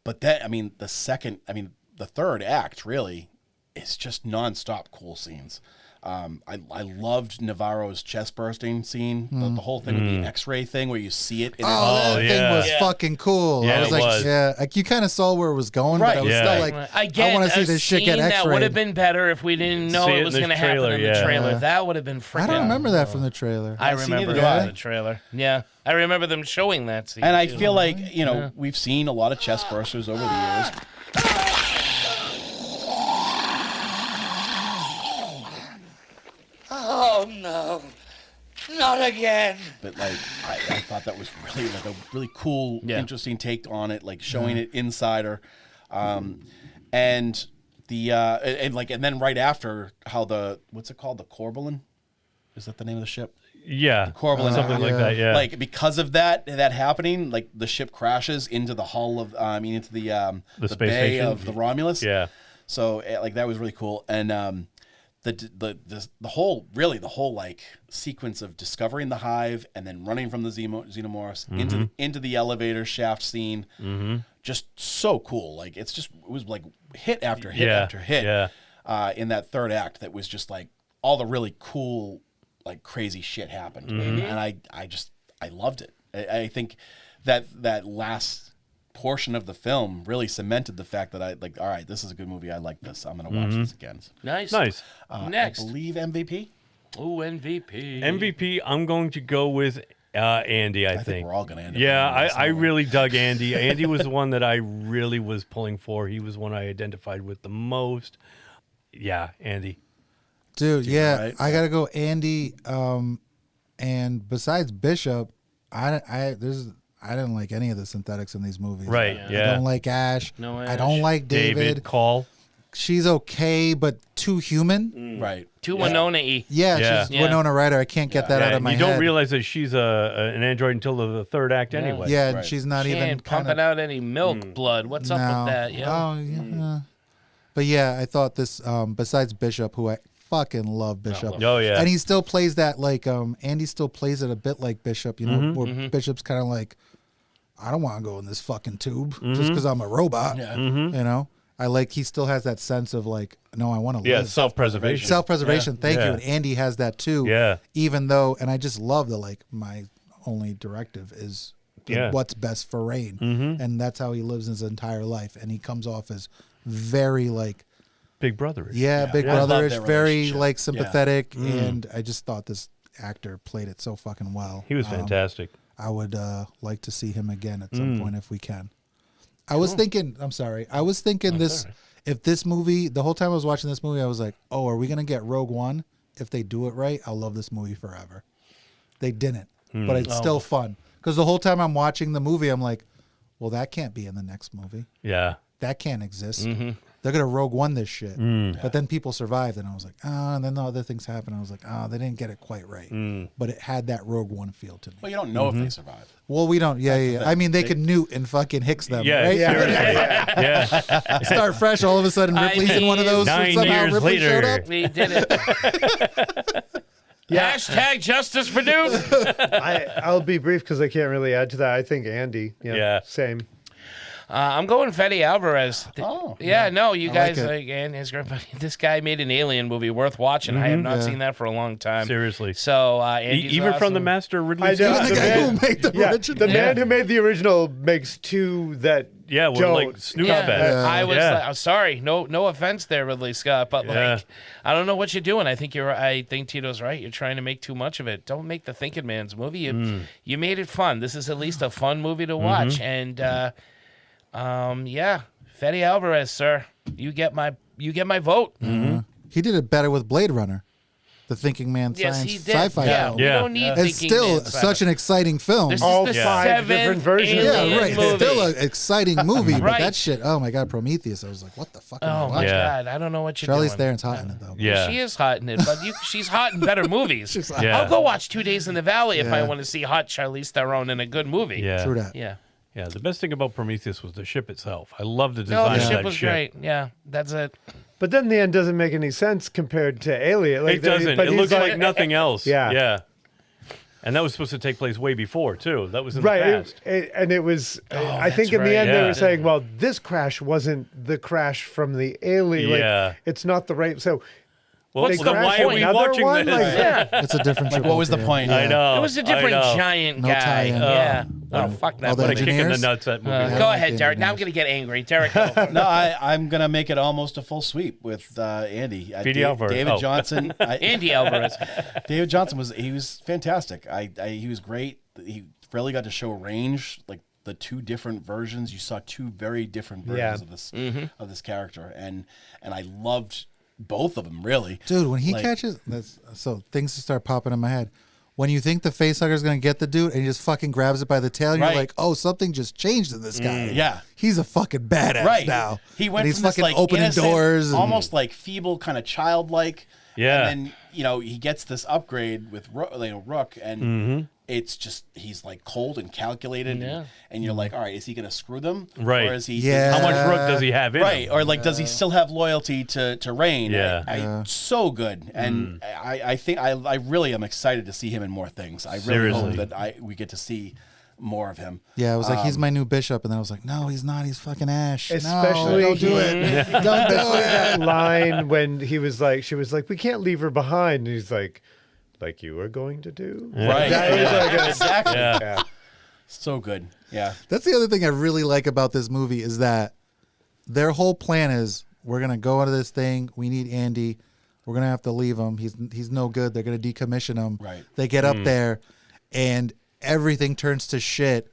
But the third act really is just nonstop cool scenes. I loved Navarro's chest bursting scene, the whole thing with the X-ray thing where you see it. Thing was fucking cool. Yeah, I was like, you kind of saw where it was going, but I was still like, again, I want to see this shit get X-rayed. That would have been better if we didn't know it was going to happen in the trailer. That would have been freaking. I don't remember that from the trailer. I remember that from the trailer. Yeah, I remember them showing that scene. And I feel like we've seen a lot of chest bursters over the years. Oh, no. Not again. But like, I thought that was really like a really cool, interesting take on it, like showing it inside her, and the and then right after how the what's it called, the Corbelan, is that the name of the ship? Yeah, Corbelan, something like that. Yeah, like because of that happening, like the ship crashes into the hull of into the space bay station of the Romulus. Yeah, so like that was really cool, and the whole like sequence of discovering the hive and then running from the xenomorphs into the elevator shaft scene, just so cool. Like it was like hit after hit after hit in that third act. That was just like all the really cool, like crazy shit happened, and I loved it. I think that last portion of the film really cemented the fact that I like, all right, this is a good movie. I like this. I'm going to watch this again. Nice. Nice. Next. I believe MVP. Oh, MVP. MVP, I'm going to go with Andy, I think. We're all going to end up. Yeah, I really dug Andy. Andy was the one that I really was pulling for. He was one I identified with the most. Yeah, Andy. Dude, right? I got to go Andy. And besides Bishop, I didn't like any of the synthetics in these movies. Right, yeah. I don't like Ash. No Ash. I don't like David. Call. She's okay, but too human. Right. Too Winona-y. Yeah, she's Winona Ryder. I can't get that out of my head. You don't realize that she's an android until the third act anyway. Yeah, and she's not She even ain't pumping out any milk blood. What's up with that? Yeah. Oh, yeah. But yeah, I thought this, besides Bishop, who I fucking love Bishop. Oh, yeah. And he still plays that like, Andy still plays it a bit like Bishop, you know, where Bishop's kind of like, I don't want to go in this fucking tube just because I'm a robot. Yeah. You know, he still has that sense of like, no, I want to live. Yeah, self-preservation. Self-preservation. Thank you. And Andy has that too. Yeah. Even though, and I just love that, like, my only directive is what's best for Rain. And that's how he lives his entire life. And he comes off as very like, Big brother-ish. Yeah, Big I love Brother-ish, their very relationship. like sympathetic, and I just thought this actor played it so fucking well. He was fantastic. I would like to see him again at some point if we can. I was thinking this, if this movie, the whole time I was watching this movie, I was like, oh, are we going to get Rogue One? If they do it right, I'll love this movie forever. They didn't, but it's still fun. Because the whole time I'm watching the movie, I'm like, well, that can't be in the next movie. Yeah. That can't exist. They're going to Rogue One this shit. But then people survived, and I was like, and then the other things happened. I was like, they didn't get it quite right. But it had that Rogue One feel to me. Well, you don't know if they survive. Well, we don't. Yeah. I mean, they could Newt and fucking Hicks them, Yeah, right? seriously. Start fresh. All of a sudden, Ripley's in one of those. 9 somehow years Ripley later. showed up. We did it. Hashtag justice for Newt. I'll be brief because I can't really add to that. I think Andy. Yeah. Same. I'm going Fede Alvarez. Oh, no, you I guys, like it. and his grandpa, this guy made an alien movie worth watching. I have not seen that for a long time. Seriously. So, Andy's Even from the awesome. master Ridley I know. Scott. The guy who made the original. The man who made the original makes two that Yeah, well, don't. like snooze Yeah, fest. I was like, I'm sorry, no offense there, Ridley Scott, but like, I don't know what you're doing. I think Tito's right. You're trying to make too much of it. Don't make the Thinking Man's movie. You made it fun. This is at least a fun movie to watch, and Fede Alvarez, sir, you get my vote. He did it better with Blade Runner, the Thinking Man Yes, science he did. sci-fi Yeah, film. we don't need It's Thinking still Man such an exciting film. This All is the 5 seventh different versions. alien Yeah, right. movie. It's still an exciting movie, but Right. that shit, oh my God, Prometheus. I was like, what the fuck am I Oh my watching? God, I don't know what you're Charlize doing. Theron's hot in it, though. Yeah. She is hot in it, but she's hot in better movies. hot. Yeah. I'll go watch 2 Days in the Valley if I Yeah. want to see hot Charlize Theron in a good movie. Yeah. True that. Yeah. Yeah, the best thing about Prometheus was the ship itself. I love the No, design the of ship that was ship. great. Yeah, that's it. But then the end doesn't make any sense compared to Alien. Like, It doesn't. but It he's looks like nothing else. Yeah. Yeah. And that was supposed to take place way before, too. That was in Right, the past. and it was. I think that's in the end right, they yeah. were saying, "Well, this crash wasn't the crash from the Alien. Yeah. Like, it's not the right." So, Well, they what's the, crashed why are we another watching one? this? Like, Yeah. It's a different Like, what was the trip, point? I know. It was a different I know. giant No guy. tie-in. Yeah. Oh, fuck that. All the What a movie. kick in the engineers? nuts that movie. Yeah. was. Go ahead, the Derek. Now I'm engineers. going to get angry. Derek, go. No, I'm gonna make it almost a full sweep with Andy. Fede Alvarez. David Oh. Johnson. Andy Alvarez. David Johnson was fantastic. He was great. He really got to show range, like the 2 different versions. You saw 2 very different versions of this character, and I loved both of them really. Dude, when he Like- catches, so things start popping in my head. when you think the facehugger's gonna get the dude, and he just fucking grabs it by the tail, and you're like, oh, something just changed in this guy. Yeah. He's a fucking badass now. He went and he's from this, fucking like, opening innocent, doors, and, almost like feeble, kind of childlike. Yeah. And then he gets this upgrade with Rook, and it's just he's like cold and calculated, and you're like, all right, is he gonna screw them? Right. Or is he? How much Rook does he have in him? Or like, does he still have loyalty to Rain? Yeah. So good, and I think I really am excited to see him in more things. I really hope that we get to see more of him. Yeah, I was like, he's my new bishop, and then I was like, no, he's not. He's fucking Ash. Especially, no, don't do it. Don't do Especially it. that line when she was like, we can't leave her behind. And he's like you were going to do? Right. That is like exactly. Yeah. So good. Yeah. That's the other thing I really like about this movie is that their whole plan is we're gonna go into this thing. We need Andy. We're gonna have to leave him. He's no good. They're gonna decommission him. Right. They get up there, and everything turns to shit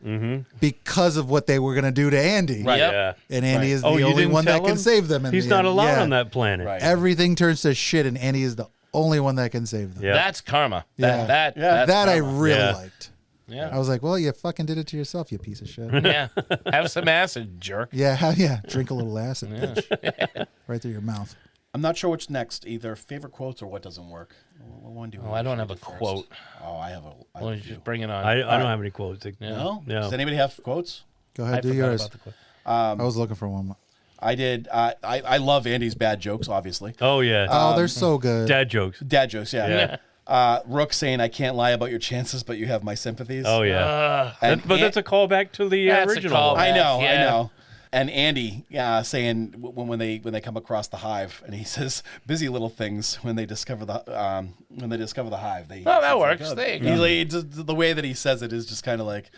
because of what they were gonna do to Andy. Right. Yeah. And Andy is the you only didn't one that tell can him? save them. He's not allowed on that planet. Right. Everything turns to shit, and Andy is the only one that can save them. Yeah. That's karma. Yeah. That's That I karma. really Yeah. liked. Yeah. I was like, well, you fucking did it to yourself, you piece of shit. Yeah. Have some acid, jerk. Yeah. Drink a little acid, bitch. Right through your mouth. I'm not sure which next. Either favorite quotes or what doesn't work. What one do you I don't have a do first? quote. Oh, I have a. I Well, have a you few. just bring it on. I don't have any quotes. No? No. Does anybody have quotes? Go ahead, I do forgot yours. about the quote. I was looking for one. I did. I love Andy's bad jokes, obviously. Oh, yeah. Oh, they're so good. Dad jokes. Dad jokes, yeah. Yeah. Rook saying, "I can't lie about your chances, but you have my sympathies." Oh, yeah. And But that's a callback to the That's a original. callback. I know, Yeah. I know. And Andy saying when they come across the hive, and he says, "Busy little things." When they discover the hive, they. Oh, that it's works. Like, There you he's go. like, just, the way that he says it is just kind of like,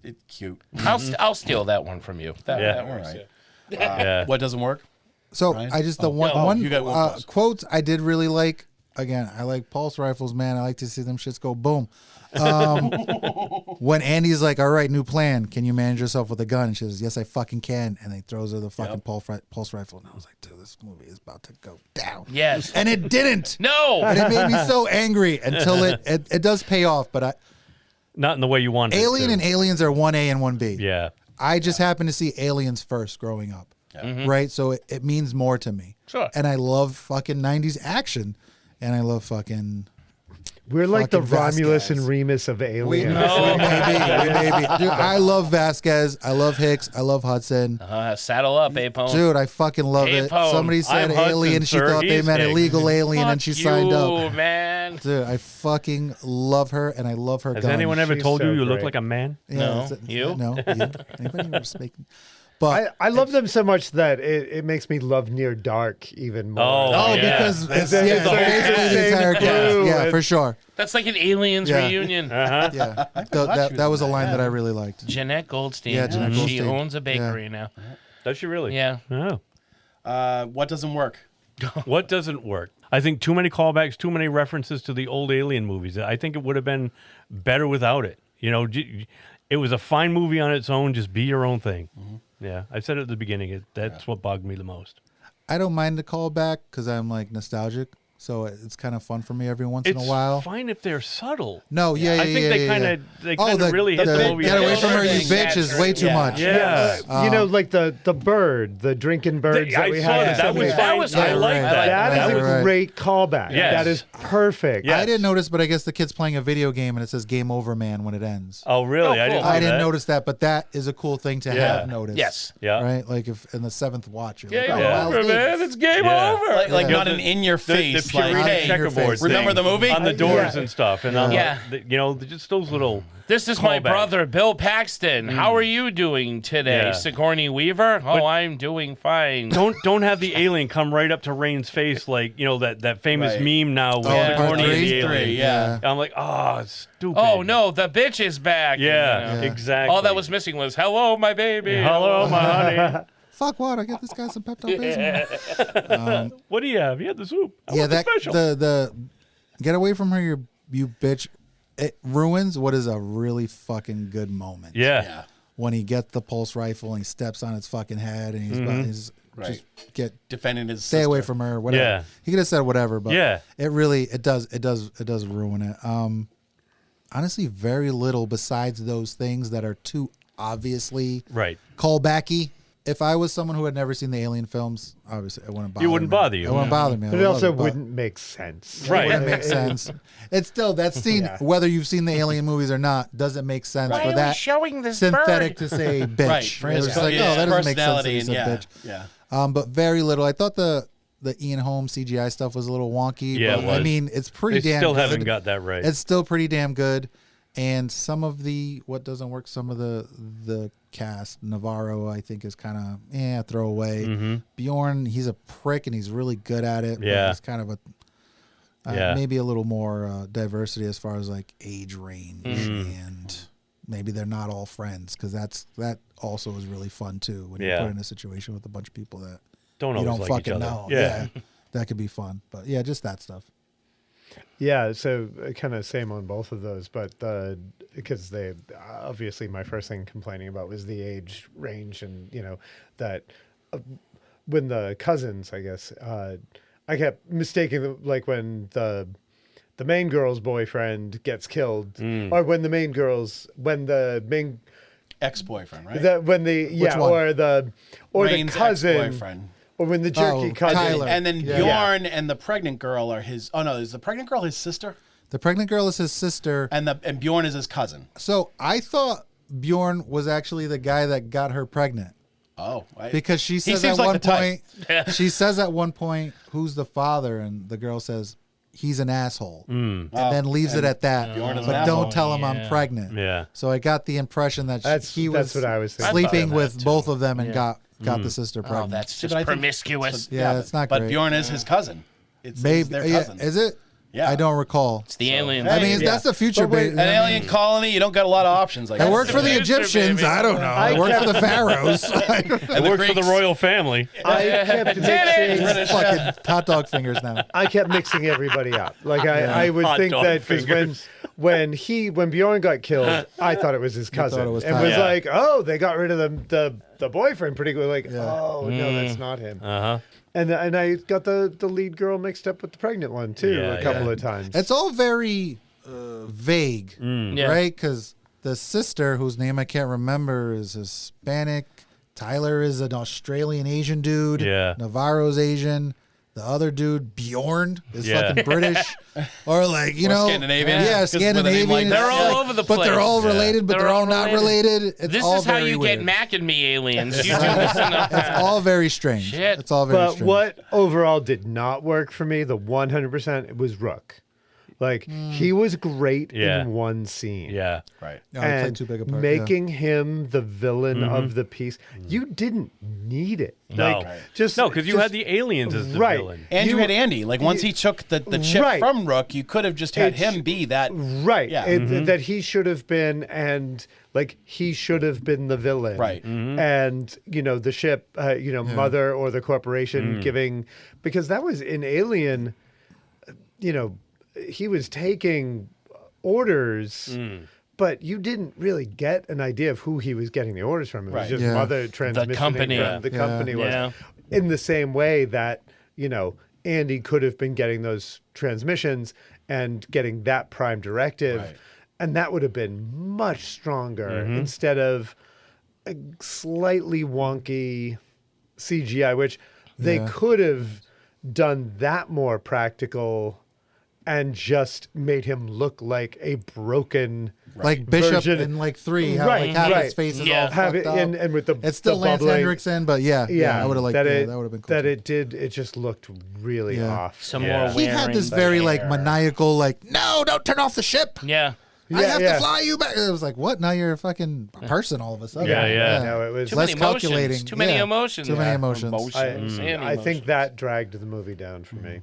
it's cute. I'll steal that one from you. That works. All right. Yeah. What doesn't work? So Ryan? I just the Oh, one yeah. Oh, one you got one first. quotes I did really like. Again, I like pulse rifles, man. I like to see them shits go boom. When Andy's like, "All right, new plan. Can you manage yourself with a gun?" And she says, "Yes, I fucking can." And he throws her the fucking pulse rifle. And I was like, "Dude, this movie is about to go down." Yes. And it didn't. No. And it made me so angry until it does pay off. But Not in the way you wanted Alien it to. and Aliens are 1A and 1B. Yeah. I just happened to see Aliens first growing up. Right? So it means more to me. Sure. And I love fucking 90s action. And I love fucking... We're like the fucking Romulus Vasquez. and Remus of aliens. We may be. Dude, I love Vasquez. I love Hicks. I love Hudson. Saddle up, Apone. Dude, I fucking love it. Apone. Somebody said I'm Hudson, alien. She sir. thought they He's meant Hicks. illegal alien, and she signed you, up. Man. Dude, I fucking love her, and I love her Has gun. anyone ever She's told so you you look great. like a man? Yeah, No. that's it. You? No. You? Anybody ever speaking? But I love them so much that it makes me love Near Dark even more. Oh, yeah. because it's, It's yeah, the whole basically the same entire cast. crew, Yeah, and- for sure. That's like an Aliens Yeah. reunion. Uh-huh. Yeah, watch that you was a do line that. that I really liked. Jeanette Goldstein. Yeah, Jeanette She Goldstein. owns a bakery now. Does she really? Yeah. Oh. What doesn't work? What doesn't work? I think too many callbacks, too many references to the old Alien movies. I think it would have been better without it. You know, it was a fine movie on its own. Just be your own thing. Yeah, I said it at the beginning. That's what bugged me the most. I don't mind the callback because I'm like nostalgic, so it's kind of fun for me every once in a while. It's fine if they're subtle. No, yeah, I think they kind of really hit the movie. Get away from her, you Thing, bitch, is way too much. Yeah. You know, like the bird, the drinking birds that we had. That was fine. I like that. That is a great callback. Yes. That is perfect. Yes. I didn't notice, but I guess the kid's playing a video game and it says "Game Over, Man" when it ends. Oh, really? Oh, cool. I didn't notice that, but that is a cool thing to have noticed. Yes. Yeah. Right? Like if in the 7th watch, you're Game like, oh, over, Miles man. Davis. It's game Yeah. over. Like Yeah. not an in your face. The like, Purina hey, checkerboard thing remember the movie? on the doors Yeah. and stuff, and on Yeah. you know, just those little. This is my callbacks. brother, Bill Paxton. How are you doing today, Yeah. Sigourney Weaver? I'm doing fine. Don't have the alien come right up to Rain's face like that famous Right. meme now with part Sigourney and three? the alien. Yeah. I'm like, stupid. Oh no, the bitch is back. Yeah, You know. exactly. All that was missing was "Hello, my baby." Hello, my honey. Fuck what? I get this guy some Pepto-Bismol. What do you have? You had the soup. I Yeah, want the that special. the get away from her, you bitch. It ruins what is a really fucking good moment. Yeah. When he gets the pulse rifle and he steps on its fucking head and he's Right. just get Defending his stay away sister. from her. Whatever. Yeah. He could have said whatever, but Yeah. it does ruin it. honestly very little besides those things that are too obviously right callbacky. If I was someone who had never seen the Alien films, obviously it wouldn't bother me. You wouldn't bother you. It wouldn't bother me. But it also wouldn't make sense. Right. It wouldn't make sense. It's still that scene, whether you've seen the Alien movies or not, doesn't make sense Why for are that we showing this synthetic bird? to say bitch. Right, for his It's like, that doesn't make sense that he personality said and bitch. yeah. But very little. I thought the Ian Holm CGI stuff was a little wonky. Yeah, but it was. I mean, it's pretty They damn still good. haven't got that right. It's still pretty damn good. And some of what doesn't work, some of the cast, Navarro, I think is kind of throwaway. Mm-hmm. Bjorn, he's a prick and he's really good at it. Yeah. But he's kind of maybe a little more diversity as far as like age range, and maybe they're not all friends, because that also is really fun too when you're put in a situation with a bunch of people that don't you always don't like each fucking other. know. Yeah. That could be fun. But yeah, just that stuff. Yeah, so kind of same on both of those, but because they obviously my first thing complaining about was the age range, and that when the cousins, I guess, I kept mistaking them, like when the main girl's boyfriend gets killed, or when the main ex-boyfriend, right? Or Rain's the cousin ex-boyfriend. Or when the jerky cousin. Tyler. And then Bjorn and the pregnant girl are his. Oh no, is the pregnant girl his sister? The pregnant girl is his sister, and Bjorn is his cousin. So I thought Bjorn was actually the guy that got her pregnant. Oh, because she says at one point, she says at one point, "Who's the father?" And the girl says, "He's an asshole," and then leaves it at that. But don't tell him I'm pregnant. Yeah. So I got the impression that he was what I was thinking. sleeping with both of them and got the sister pregnant. Oh, that's just promiscuous. Yeah, it's not but great. But Bjorn is his cousin. It's their cousin. Is it? Yeah. I don't recall. It's the aliens. I mean, that's the future. An alien colony, you don't got a lot of options. Like it worked for the Egyptians. I don't know. It worked for the pharaohs. It worked for the royal family. I kept mixing fucking hot dog fingers now. I kept mixing everybody up. Like I would Hot think dog that because when Bjorn got killed, I thought it was his cousin, it was and Tyler. was like, oh, they got rid of the boyfriend pretty good. Like, oh no, that's not him. And I got the lead girl mixed up with the pregnant one too a couple of times. It's all very vague, right? Because the sister, whose name I can't remember, is Hispanic. Tyler is an Australian Asian dude. Yeah. Navarro's Asian. The other dude, Bjorn, is fucking British. Or like, Or Scandinavian. Yeah, 'Cause with a name Scandinavian. like that. They're all over the But place. they're all related, but they're all not related. It's This all is how very you weird. get Mac and me aliens. You do this enough. It's all very strange. Shit. It's all very But strange. what overall did not work for me, the 100%, was Rook. Like he was great in one scene. Yeah. Right. No, he played And too big a part, making him the villain of the piece, you didn't need it. No. Like, just No, because you had the aliens as the right. villain. And you had Andy. Like once he took the chip Right. from Rook, you could have just had him be that. Right. Yeah. That he should have been, and like he should have been the villain. Right. And, the ship, Mother or the corporation giving, because that was in Alien, he was taking orders, but you didn't really get an idea of who he was getting the orders from. It was Right. just Yeah. Mother transmitting company. from the company was. Yeah. In the same way that, Andy could have been getting those transmissions and getting that prime directive. Right. And that would have been much stronger instead of a slightly wonky CGI, which they could have done that more practical and just made him look like a broken Like Bishop version. in like 3, how Right, like half right. his face is Yeah. all Have fucked it up. and with the It's still the Lance bubbling. Henriksen, but yeah, I would have liked that. That would have been cool. That it just looked really off. Some Yeah. more He had this very like maniacal, like, no, don't turn off the ship. Yeah. I have to fly you back. It was like, what? Now you're a fucking person all of a sudden. Yeah. No, it was Too less many emotions. calculating. Too many Yeah. emotions. Too many emotions. I think that dragged the movie down for me.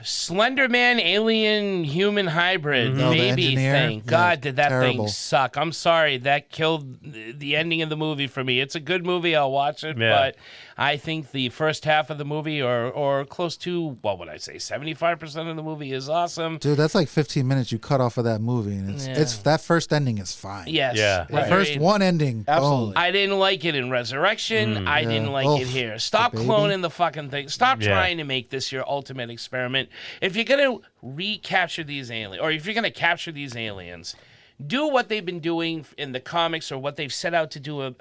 Slender Man, alien, human hybrid, No, the maybe engineer? thing. Yeah, God, did that terrible. thing suck. I'm sorry. That killed the ending of the movie for me. It's a good movie. I'll watch it. Yeah. But I think the first half of the movie, or close to, what would I say, 75% of the movie is awesome. Dude, that's like 15 minutes you cut off of that movie, and it's that first ending is fine. Yes. Yeah. The first one ending. Absolutely. Boom. I didn't like it in Resurrection. I didn't like it here. Stop baby. cloning the fucking thing. Stop Yeah. trying to make this your ultimate experiment. If you're going to recapture these aliens, or if you're going to capture these aliens, do what they've been doing in the comics or what they've set out to do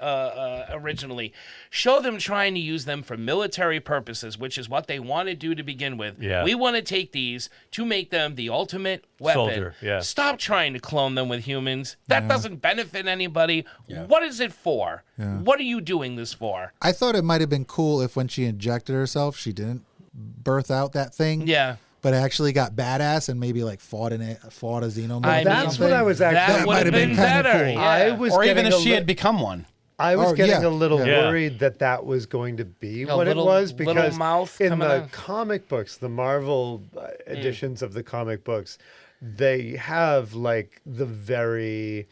originally. Show them trying to use them for military purposes, which is what they want to do to begin with. Yeah. We want to take these to make them the ultimate weapon. Soldier, yeah. Stop trying to clone them with humans. That doesn't benefit anybody. What is it for? What are you doing this for? I thought it might have been cool if when she injected herself, she didn't birth out that thing. Yeah. But actually got badass and maybe like fought a xenomorph. That's what I was actually. That would have been better. Cool. Yeah. I was Or even if getting she had become one. I was getting a little Yeah. worried that was going to be what little- it was little because mouth in coming the out. comic books, the Marvel editions of the comic books, they have like the very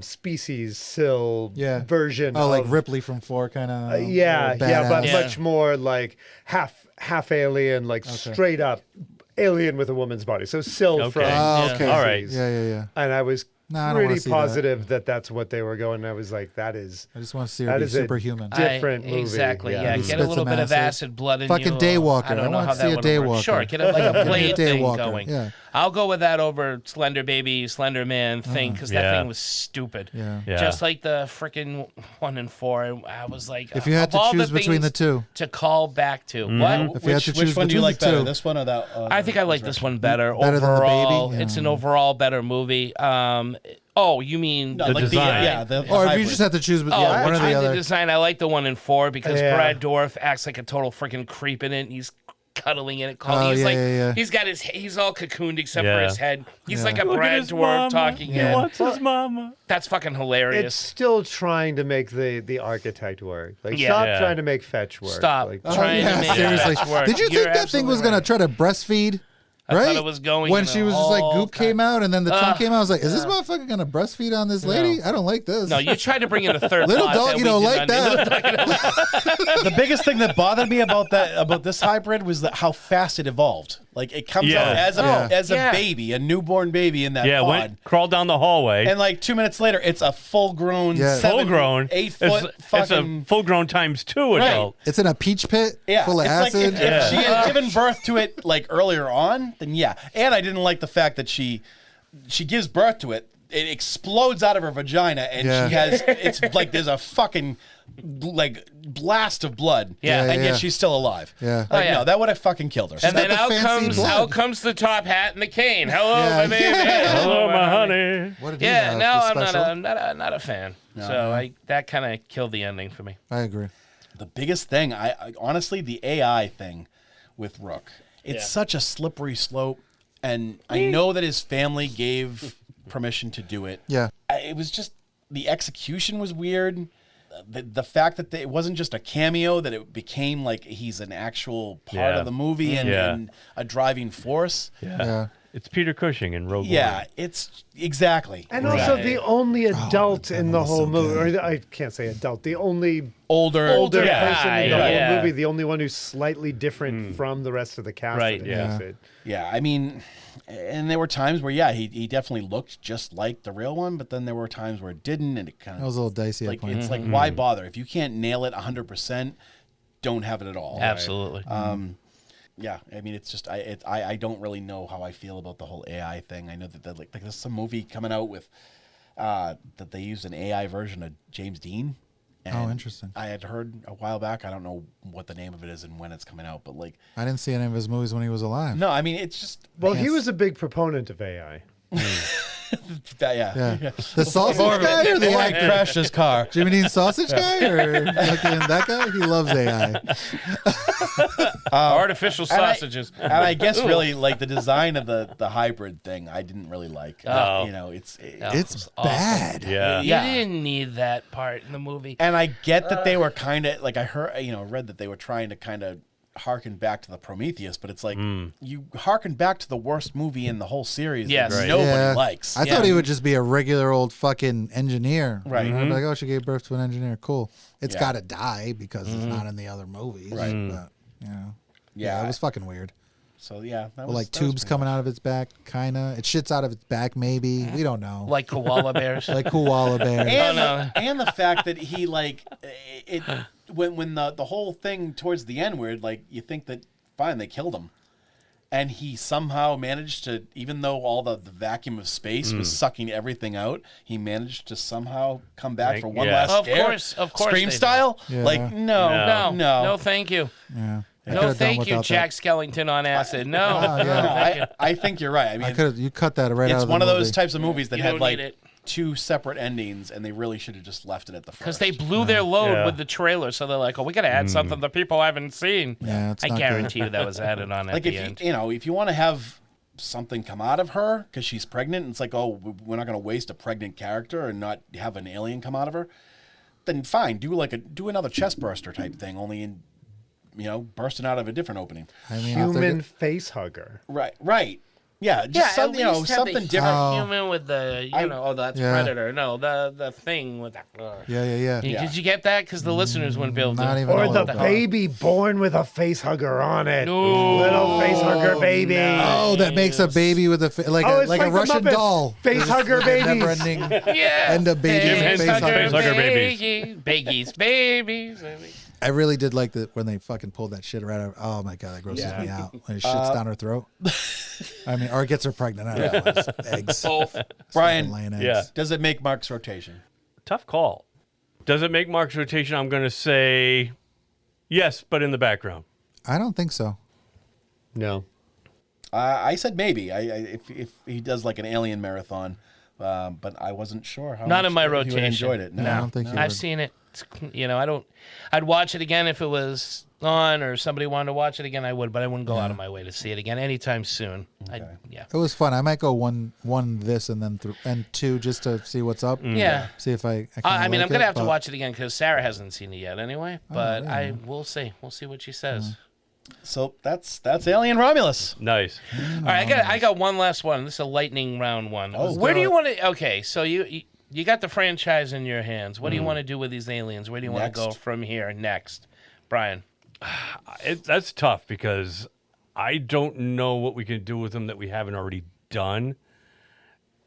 species version. Oh, like of, Ripley from 4 kind of. but much more like half alien, like straight up alien with a woman's body. So Syl from okay. Species. All right. Yeah. And I was I don't wanna pretty see positive that that's what they were going. And I was like, that is. I just want to see her that be is a superhuman. different movie. Exactly. Yeah. He Get spits a little some bit of acid blood in Fucking you. Daywalker. I don't know want how to see that a would work. Daywalker. Sure, get like a blade thing Daywalker, going. yeah. I'll go with that over Slender Baby, Slender Man thing because that Yeah. thing was stupid. Yeah. Just like the freaking 1 and 4. I was like, If you had of to all choose the between the things two. to call back to, If you had to choose Which one do you between like the better, two. this one or that? I think I like this one better. Better than the overall, baby? it's Yeah. an overall better movie. Oh, you mean No, The like design. the Or if you hybrid. just had to choose between Oh, one or between the the other. design, I like the 1 and 4 because Yeah. Brad Dourif acts like a total freaking creep in it. And he's cuddling in it. Oh, He's yeah, like, yeah. he's all cocooned except for Yeah. his head. He's Yeah. like a Look at Brad his Dourif mama. talking He head. wants his mama. That's fucking hilarious. It's still trying to make the architect work. Like, Yeah. stop Yeah. trying to make fetch work. Stop Like, trying to make seriously. that work. Did you You're think that thing was absolutely going to try to breastfeed? I Right? thought it was going when in she a was just like whole goop came out and then the tongue Ugh. came out. I was like, is this motherfucker gonna breastfeed on this lady? I don't like this. No, you tried to bring in a third Little plot dog, that you we don't did like not that. The biggest thing that bothered me about this hybrid was how fast it evolved. Like it comes Yeah. out as a Yeah. baby, a newborn baby in that pod. Crawled down the hallway. And like 2 minutes later, it's a full-grown, Yeah. 8 8 It's, foot it's fucking. a full-grown times 2 adult. It's in a peach pit Yeah, full of it's acid. like if she had given birth to it like earlier on, then yeah. And I didn't like the fact that she gives birth to it. It explodes out of her vagina, and Yeah. she has. It's like there's a fucking like blast of blood. Yeah. and Yeah. yet she's still alive. Yeah. Like, Oh, yeah. no, that would have fucking killed her. And then got the fancy blood. out comes the top hat and the cane. Hello, Yeah. my baby. Hello, my honey. What did he Yeah, have? no, The I'm special? not a fan. So that kind of killed the ending for me. I agree. The biggest thing, I honestly, the AI thing with Rook. It's such a slippery slope, and I know that his family gave permission to do it. Yeah. It was just the execution was weird. The fact that it wasn't just a cameo, that it became like he's an actual part Yeah. of the movie and a driving force. Yeah. It's Peter Cushing in Rogue Yeah, One. it's exactly. and also the only adult in the was whole so movie, good. or I can't say adult, the only older person guy, in the yeah. whole movie, the only one who's slightly different from the rest of the cast. Right, that yeah. makes it. Yeah, I mean, and there were times where he definitely looked just like the real one, but then there were times where it didn't, and it kind of That was a little dicey. like at points. it's like why bother if you can't nail it 100%, don't have it at all. Absolutely. Yeah, I mean, it's just I don't really know how I feel about the whole AI thing. I know that like there's some movie coming out with that they used an AI version of James Dean. And interesting. I had heard a while back. I don't know what the name of it is and when it's coming out, but like, I didn't see any of his movies when he was alive. no, I mean, it's just Well, he was a big proponent of AI. Yeah. The sausage guy or the I actor? crashed his car. Jimmy Dean sausage guy or fucking that guy? He loves AI. Artificial and I- sausages. And I guess really like the design of the hybrid thing, I didn't really like. Oh. You know, it's It's bad. Yeah. You Yeah. didn't need that part in the movie. and I get that they were kind of like I heard, read that they were trying to kind of harken back to the Prometheus, but it's like you harken back to the worst movie in the whole series Yes. that Right. nobody Yeah. likes. I thought he would just be a regular old fucking engineer. Right. You know, like, oh, she gave birth to an engineer. Cool. It's Yeah. got to die because it's not in the other movies. Right. But, Yeah. it was fucking weird. So yeah, that Well, was like that was tubes pretty coming much. out of its back, kind of. It shits out of its back, maybe. We don't know. Like koala bears. Like koala bear. And, no. and the fact that he like it when the whole thing towards the end where like you think that fine, they killed him. And he somehow managed to, even though all the vacuum of space was sucking everything out, he managed to somehow come back for one last scare. Of course. Scream style? Yeah. Like, no. No, thank you. Yeah. No, thank you, Jack Skellington on acid. No. I think you're right. I mean, you cut that right out of it's the one of those movie. types of movies that You had don't like need it. 2 separate endings, and they really should have just left it at the first. Because they blew their load with the trailer, so they're like, "Oh, we got to add something the people haven't seen." Yeah, it's I not guarantee you that was added on at like the if end. if you want to have something come out of her because she's pregnant, and it's like, oh, we're not going to waste a pregnant character and not have an alien come out of her. Then fine, do another chest burster type thing, only in bursting out of a different opening. I mean, Human face hugger. Right. Yeah, just something, at least have something the different. Human with the, that's Yeah. Predator. No, the thing with that. Yeah. Did you get that? Because the listeners wouldn't be able to. Not even Or all the of that. baby born with a face hugger on it. No. Little face hugger baby. Oh, that makes a baby with a it's a like the Russian Muppets. doll. Face hugger babies. Never ending. Yeah. And a baby. Jim Face Henson's hugger. face hugger babies. Babies. I really did like when they fucking pulled that shit right out. Oh my god, that grosses me out. When it shits down her throat. I mean, or it gets her pregnant. I don't know. It's eggs. Both. Brian, Laying eggs. Yeah. does it make Mark's rotation? Tough call. Does it make Mark's rotation? I'm going to say yes, but in the background. I don't think so. No. I said maybe. If he does like an alien marathon, but I wasn't sure how. Not much in my he would rotation. enjoyed it. I don't think you I've would. seen it. I'd watch it again if it was on or somebody wanted to watch it again. I would, but I wouldn't go out of my way to see it again anytime soon. It was fun. I might go one this and then and 2 just to see what's up. Yeah. See if I. I mean, like I'm gonna it, have to but- watch it again because Sarah hasn't seen it yet anyway. But yeah. we'll see. We'll see what she says. So that's Alien Romulus. Nice. All right, I got one last one. This is a lightning round one. Oh, Where do you want to? Okay, so you got the franchise in your hands. What do you want to do with these aliens? Where do you want to go from here next, Brian? That's tough because I don't know what we can do with them that we haven't already done.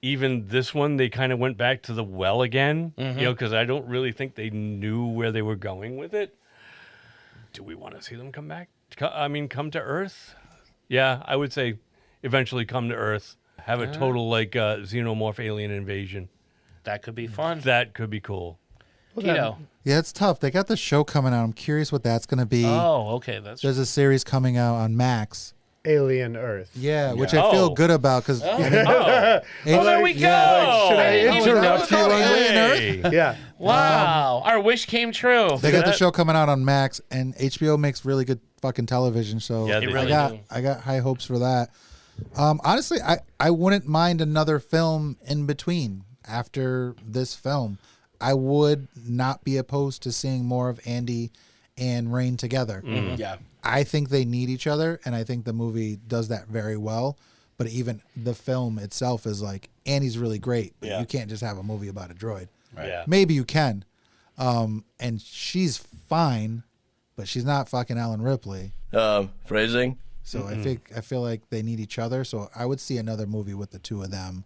Even this one, they kind of went back to the well again, because I don't really think they knew where they were going with it. Do we want to see them come back? Come to Earth? Yeah, I would say eventually come to Earth. Have a total xenomorph alien invasion. That could be fun. That could be cool. Keto. Yeah, it's tough. They got the show coming out. I'm curious what that's going to be. Oh, okay. There's a series coming out on Max. Alien Earth. Yeah, which I feel good about because. Oh, there we go. Should I interrupt you on Alien Earth? Earth? Yeah. Wow, our wish came true. They got the show coming out on Max, and HBO makes really good fucking television. So Yeah, they really I got high hopes for that. Honestly, I wouldn't mind another film in between after this film. I would not be opposed to seeing more of Andy and Rain together. Yeah. I think they need each other, and I think the movie does that very well. But even the film itself is like, Andy's really great, but you can't just have a movie about a droid. Right. Yeah. Maybe you can. And she's fine, but she's not fucking Ellen Ripley. Phrasing? So I feel like they need each other. So I would see another movie with the two of them,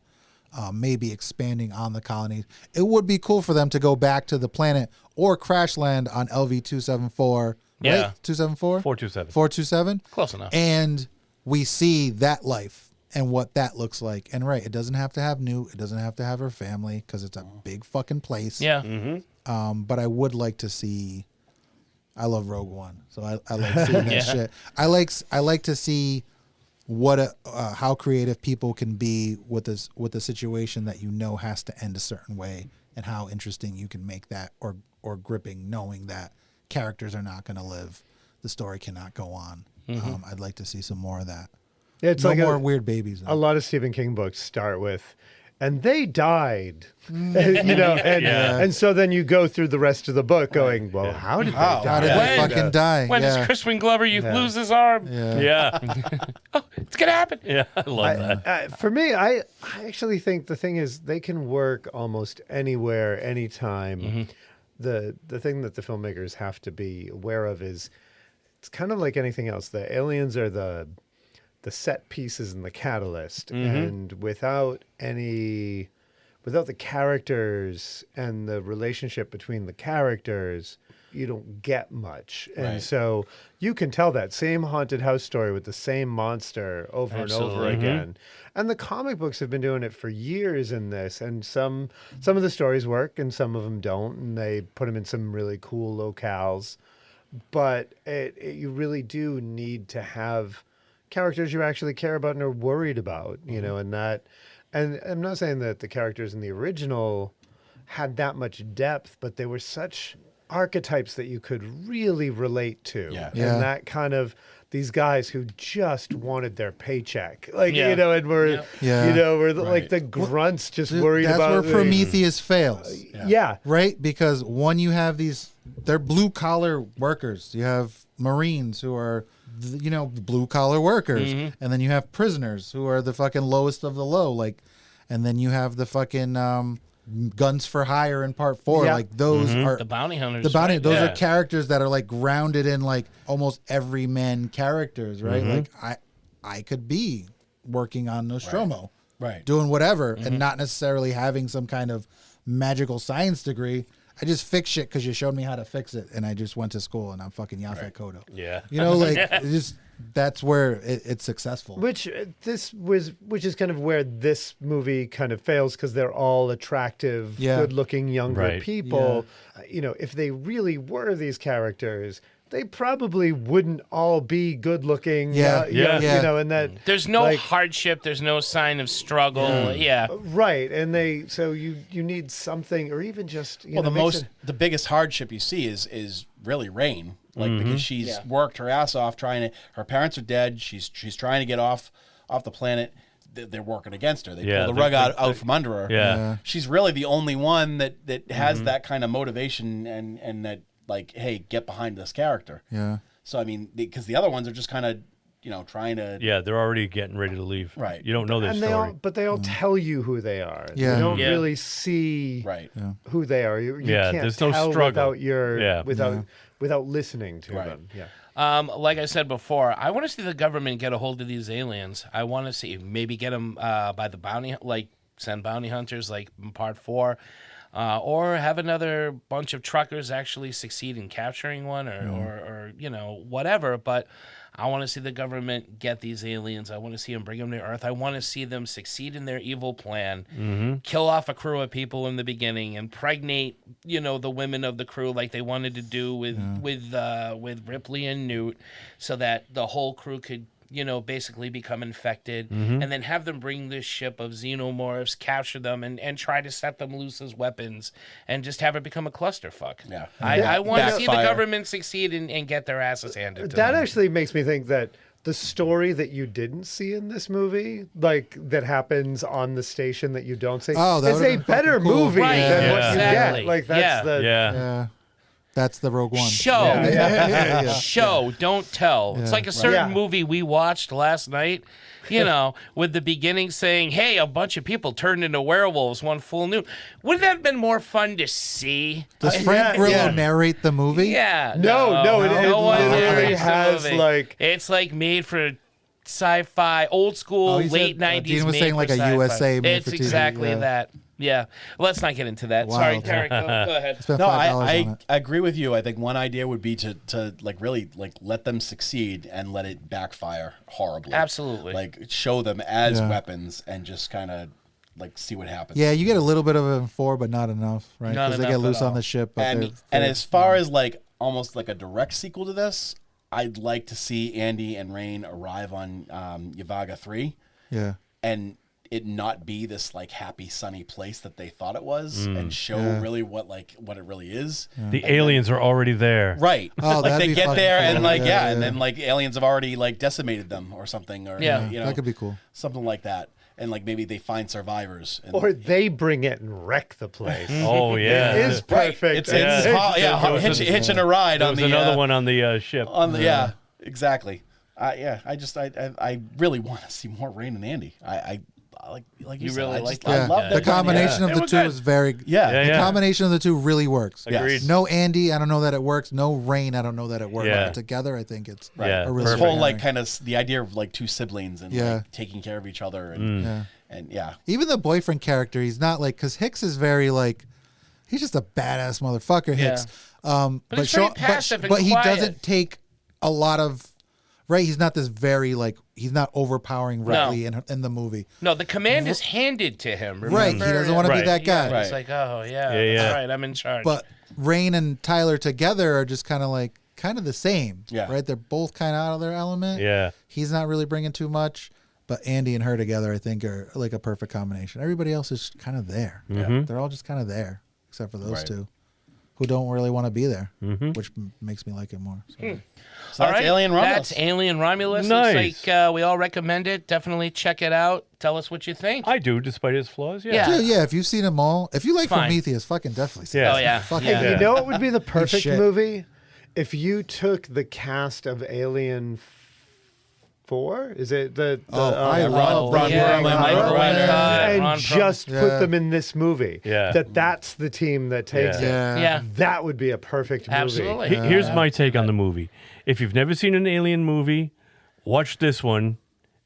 maybe expanding on the colony. It would be cool for them to go back to the planet or crash land on LV-274. Yeah. Right? 274? 427. 427? Close enough. And we see that life and what that looks like. And it doesn't have to have Newt. It doesn't have to have her family because it's a big fucking place. Yeah. But I would like to see. I love Rogue One, so I like seeing that shit. I like to see what how creative people can be with a situation that has to end a certain way, and how interesting you can make that or gripping, knowing that characters are not going to live, the story cannot go on. I'd like to see some more of that. Yeah, it's no like more weird babies. A lot of Stephen King books start with, and they died, and so then you go through the rest of the book going, well, how did they die? How did they fucking die? When does Crispin Glover lose his arm? Yeah. Oh, it's gonna happen. Yeah, I love that. For me, I actually think the thing is they can work almost anywhere, anytime. The thing that the filmmakers have to be aware of is it's kind of like anything else. The aliens are the set pieces and the catalyst, and without the characters and the relationship between the characters, get much. And Right. so you can tell that same haunted house story with the same monster over and over again. And the comic books have been doing it for years in this, and some of the stories work and some of them don't, and they put them in some really cool locales. But you really do need to have characters you actually care about and are worried about, you know, and I'm not saying that the characters in the original had that much depth, but they were such archetypes that you could really relate to. Yeah. And that kind of these guys who just wanted their paycheck, like, you know, and were, you know, were like the grunts just worried that's about. That's where Prometheus fails. Yeah. Right? Because one, you have they're blue collar workers. You have Marines who are, you know, blue collar workers. And then you have prisoners who are the fucking lowest of the low. Like, and then you have the fucking, Guns for Hire in part 4. Like those are the bounty hunters. Those are characters that are like grounded in like almost everyman characters, right? Like I could be working on Nostromo, right? Doing whatever, and not necessarily having some kind of magical science degree. I just fix shit because you showed me how to fix it, and I just went to school and I'm fucking Yaphet Kotto. Yeah, you know, like that's where it's successful. Which is kind of where this movie kind of fails, because they're all attractive, good-looking younger people. You know, if they really were these characters, they probably wouldn't all be good-looking. You know, and that there's no hardship, there's no sign of struggle. Right, and so you need something, or even just the biggest hardship you see is really Rain. Like, because she's worked her ass off her parents are dead. She's trying to get off the planet. They're working against her. They pull the rug out from under her. Yeah. She's really the only one that has that kind of motivation and that, like, hey, get behind this character. Yeah. So, I mean, because the other ones are just kind of, you know, trying to. Yeah, they're already getting ready to leave. Right. You don't know their story. But they all tell you who they are. Yeah. You don't really see who they are. You can't there's tell no struggle without listening to them. Yeah. Like I said before, I want to see the government get a hold of these aliens. I want to see maybe get them by the bounty, like send bounty hunters, like in part 4, or have another bunch of truckers actually succeed in capturing one, or you know, whatever. But I want to see the government get these aliens. I want to see them bring them to Earth. I want to see them succeed in their evil plan, kill off a crew of people in the beginning, impregnate, you know, the women of the crew like they wanted to do with Ripley and Newt, so that the whole crew could, you know, basically become infected, and then have them bring this ship of xenomorphs, capture them, and try to set them loose as weapons, and just have it become a clusterfuck. Yeah. I want to see the government succeed and get their asses handed to That them. actually makes me think that the story that you didn't see in this movie, like that happens on the station that you don't see, is a better movie than what you get. Like that's That's the Rogue One. Show, don't tell. It's like a certain movie we watched last night, you know, with the beginning saying, hey, a bunch of people turned into werewolves one full noon. Wouldn't that have been more fun to see? Does Frank Grillo narrate the movie? Yeah. No, it literally has like... It's like made for sci-fi, old school, late 90s. Dean was made saying for like a sci-fi. USA made It's for TV. exactly that. Yeah. Let's not get into that. Sorry, Tarek. Go ahead. No, I agree with you. I think one idea would be to like really like let them succeed and let it backfire horribly. Absolutely. Like show them as weapons and just kind of like see what happens. Yeah, you get a little bit of it in 4, but not enough, right? Not Because they enough get loose at all. on the ship. But And as far as like almost like a direct sequel to this, I'd like to see Andy and Rain arrive on Yavaga 3. Yeah. And it not be this like happy sunny place that they thought it was, and show really what it really is. The aliens are already there. Right. Oh, like that'd they be get fun. there and like Yeah, and yeah. then like aliens have already like decimated them or something, or you know, that could be cool. something like that. And like maybe they find survivors, and, Or they bring it and wreck the place. Oh yeah, It is perfect. hitching a ride There on was the another one on the ship. on the exactly. I really want to see more Rain and Andy. I like you You said, really I like just, I love the that combination of They the were two good. is very Yeah. The combination of the two really works. Agreed. No Andy, I don't know that it works. No Rain, I don't know that it works. Yeah. But together, I think it's Right. Yeah, a really This good whole like pairing. kind of the idea of like two siblings and like taking care of each other and Yeah. and yeah. Even the boyfriend character, he's not like, because Hicks is very like, He's just a badass motherfucker, Hicks. But he's very passive and but he quiet. doesn't take a lot of. Right, he's not this very he's not overpowering Riley in the movie. No, the command is handed to him. Remember? Right, he doesn't want to be that guy. Yeah, he's like, oh yeah, all right, I'm in charge. But Rain and Tyler together are just kind of the same. Yeah. Right, they're both kind of out of their element. Yeah. He's not really bringing too much, but Andy and her together, I think, are like a perfect combination. Everybody else is kind of there. Mhm. They're all just kind of there, except for those Right. two, who don't really want to be there, Mhm. which makes me like it more. So. So that's Alien Romulus. That's Alien Romulus. Nice. It's like we all recommend it. Definitely check it out. Tell us what you think. I do, despite his flaws. Yeah. Dude, yeah, if you've seen them all, if you like fine. Prometheus, fucking definitely see Yeah. it. Oh, yeah. Fucking Yeah. You know what would be the perfect shit. movie? If you took the cast of Alien 4? Is it the I love Ron Perlman, Mike Ryder. and Ron just Perlman. put Yeah. them in this movie. Yeah. That's the team that takes it. Yeah. That would be a perfect movie. Absolutely. Here's my take on the movie. If you've never seen an Alien movie, watch this one,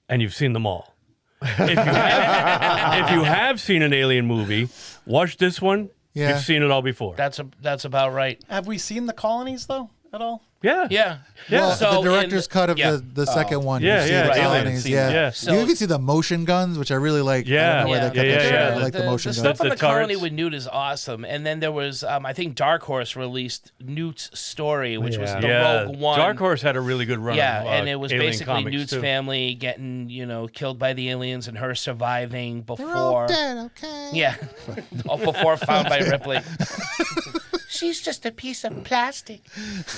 and you've seen them all. If you have seen an Alien movie, watch this one. Yeah. You've seen it all before. That's about right. Have we seen the colonies though at all? Yeah. Yeah. Well, So the director's cut of yeah. the second one. Yeah, you see yeah, the right. colonies, Seen yeah. that. Yeah. So- You even see the motion guns, which I really like. I Yeah. don't know where they cut that shit out. I like the motion the guns. stuff on The the colony turrets. with Newt is awesome. And then there was, I think Dark Horse released Newt's story, which was the Rogue One. Dark Horse had a really good run. Yeah, of, and it was Alien basically comics, Newt's too. family getting, killed by the aliens and her surviving They're all before. dead, okay? Yeah, before found by Ripley. She's just a piece of plastic.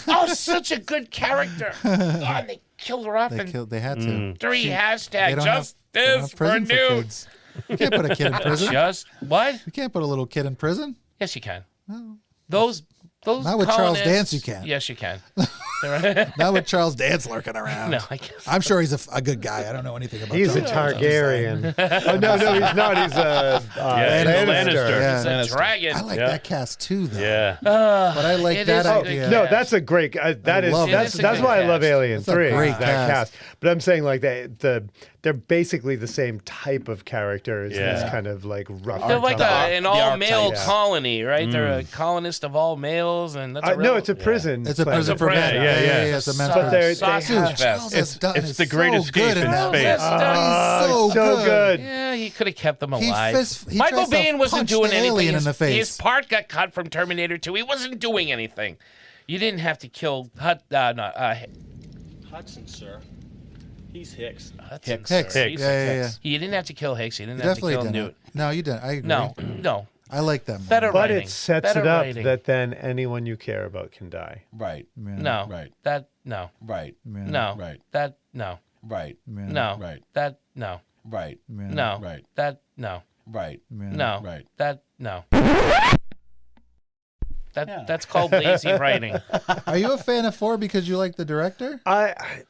Oh, such a good character. God, they killed her off in They had to. three They hashtag don't have justice for prison for Newt. kids. You can't put a kid in prison. Just what? You can't put a little kid in prison. Yes, you can. Those Not with Charles colonists- Dance, you can. Yes, you can. Not with Charles Dance lurking around. No, I guess. I'm sure he's a good guy. I don't know anything about He's a Charles Dance. Targaryen. Oh, no, he's not. He's a Lannister. Yeah. It's a dragon. I like that cast too, though. Yeah. But I like It that is a good idea. No, that's a great. That's love that's it. It's a why I good love cast. Alien It's a 3. great that cast. But I'm saying like they're basically the same type of characters. Yeah. This kind of like rough. They're like an all-male archetypes. colony, right? They're a colonist of all males, and that's a real, no, it's a prison. It's a place. prison for men. Yeah. It's a men's But prison. sausage have- fest. Charles S. Dutton it's is the great so escape good in that. space. Yes, He's so good. Yeah, he could have kept them He alive. he Michael tries to Biehn wasn't punch doing the anything. alien in the face. His part got cut from Terminator 2. He wasn't doing anything. You didn't have to kill Hudson, sir. He's Hicks. Hicks. Hicks. Sir. Yeah. You didn't have to kill Hicks. You didn't You have to definitely kill didn't. Newt. No, you didn't. I agree. No. I like them. Better But writing. it sets Better it up writing. that then anyone you care about can die. Right. No. Right. That no. Right. No. Right. That no. Right. No. Right. That no. Right. No. Right. That no. Right. No. Right. That no. That's called lazy writing. Are you a fan of 4 because you like the director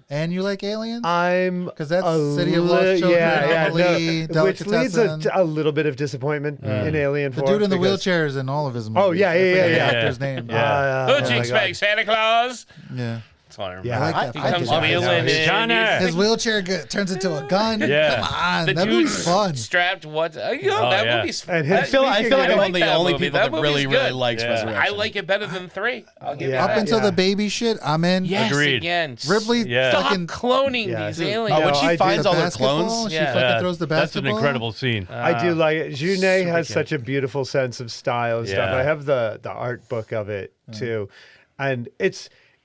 and you like Aliens? Because that's City of Lost Children, Amelie, which leads Delicatessen. a little bit of disappointment in Alien 4. The dude in the because- wheelchair is in all of his movies. Oh, yeah. I forget the actor's name. Who'd you expect, Santa Claus? Yeah. That's all I remember. Yeah, I like He that. comes I wheeling in. Johnny. His wheelchair turns into a gun. Yeah. Come on, The that movie's dude's fun. strapped. What? That yeah. movie's. And I feel like I'm one of the that only movie. people That that really, movie's really good. likes Yeah. Resurrection. I like it better than 3. I'll give you Yeah. that. Up until the baby shit, I'm in. Yes, Agreed. again. Ripley Yeah. Stop fucking cloning Yeah. these Oh, aliens. when I she do finds the all the basketball, clones. she Yeah. fucking throws the That's an basketball. incredible scene. I do like it. Junet super has good. such a beautiful sense of style and stuff. Yeah. I have the art book of it too, and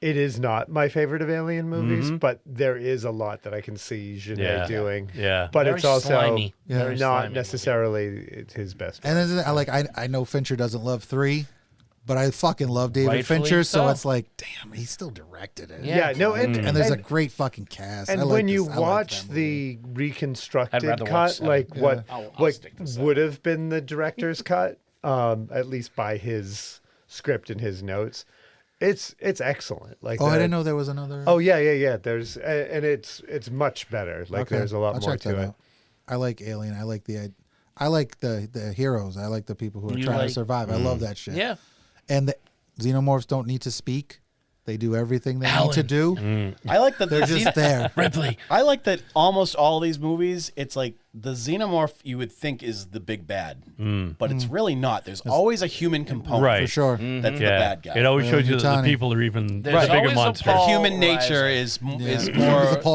it is not my favorite of Alien movies, but there is a lot that I can see Junet Yeah. doing. Yeah. But Very it's also slimy. Yeah. Very not slimy. necessarily his best. And then I know Fincher doesn't love 3, but I fucking love David Rightfully Fincher, so so. it's like, damn, he still directed it. Yeah, no, and And there's a great fucking cast. And I like when you this- I like watch that movie. the reconstructed I'd rather watch cut, 7. like what I'll stick to 7. would have been the director's cut, at least by his script and his notes, it's excellent. Like, I didn't know there was another. Oh yeah. There's and it's much better. Like Okay, there's a lot I'll more check that to it. out. I like Alien. I like the heroes. I like the people who are You trying like- to survive. I love that shit. Yeah. And the xenomorphs don't need to speak. They do everything they need to do. I like that They're just there. Ripley. I like that almost all these movies, it's like the xenomorph you would think is the big bad, but it's really not. There's always a human component. Right. For sure. That's the bad guy. It always shows you that the people are even the bigger always a monster. Paul Human nature is more of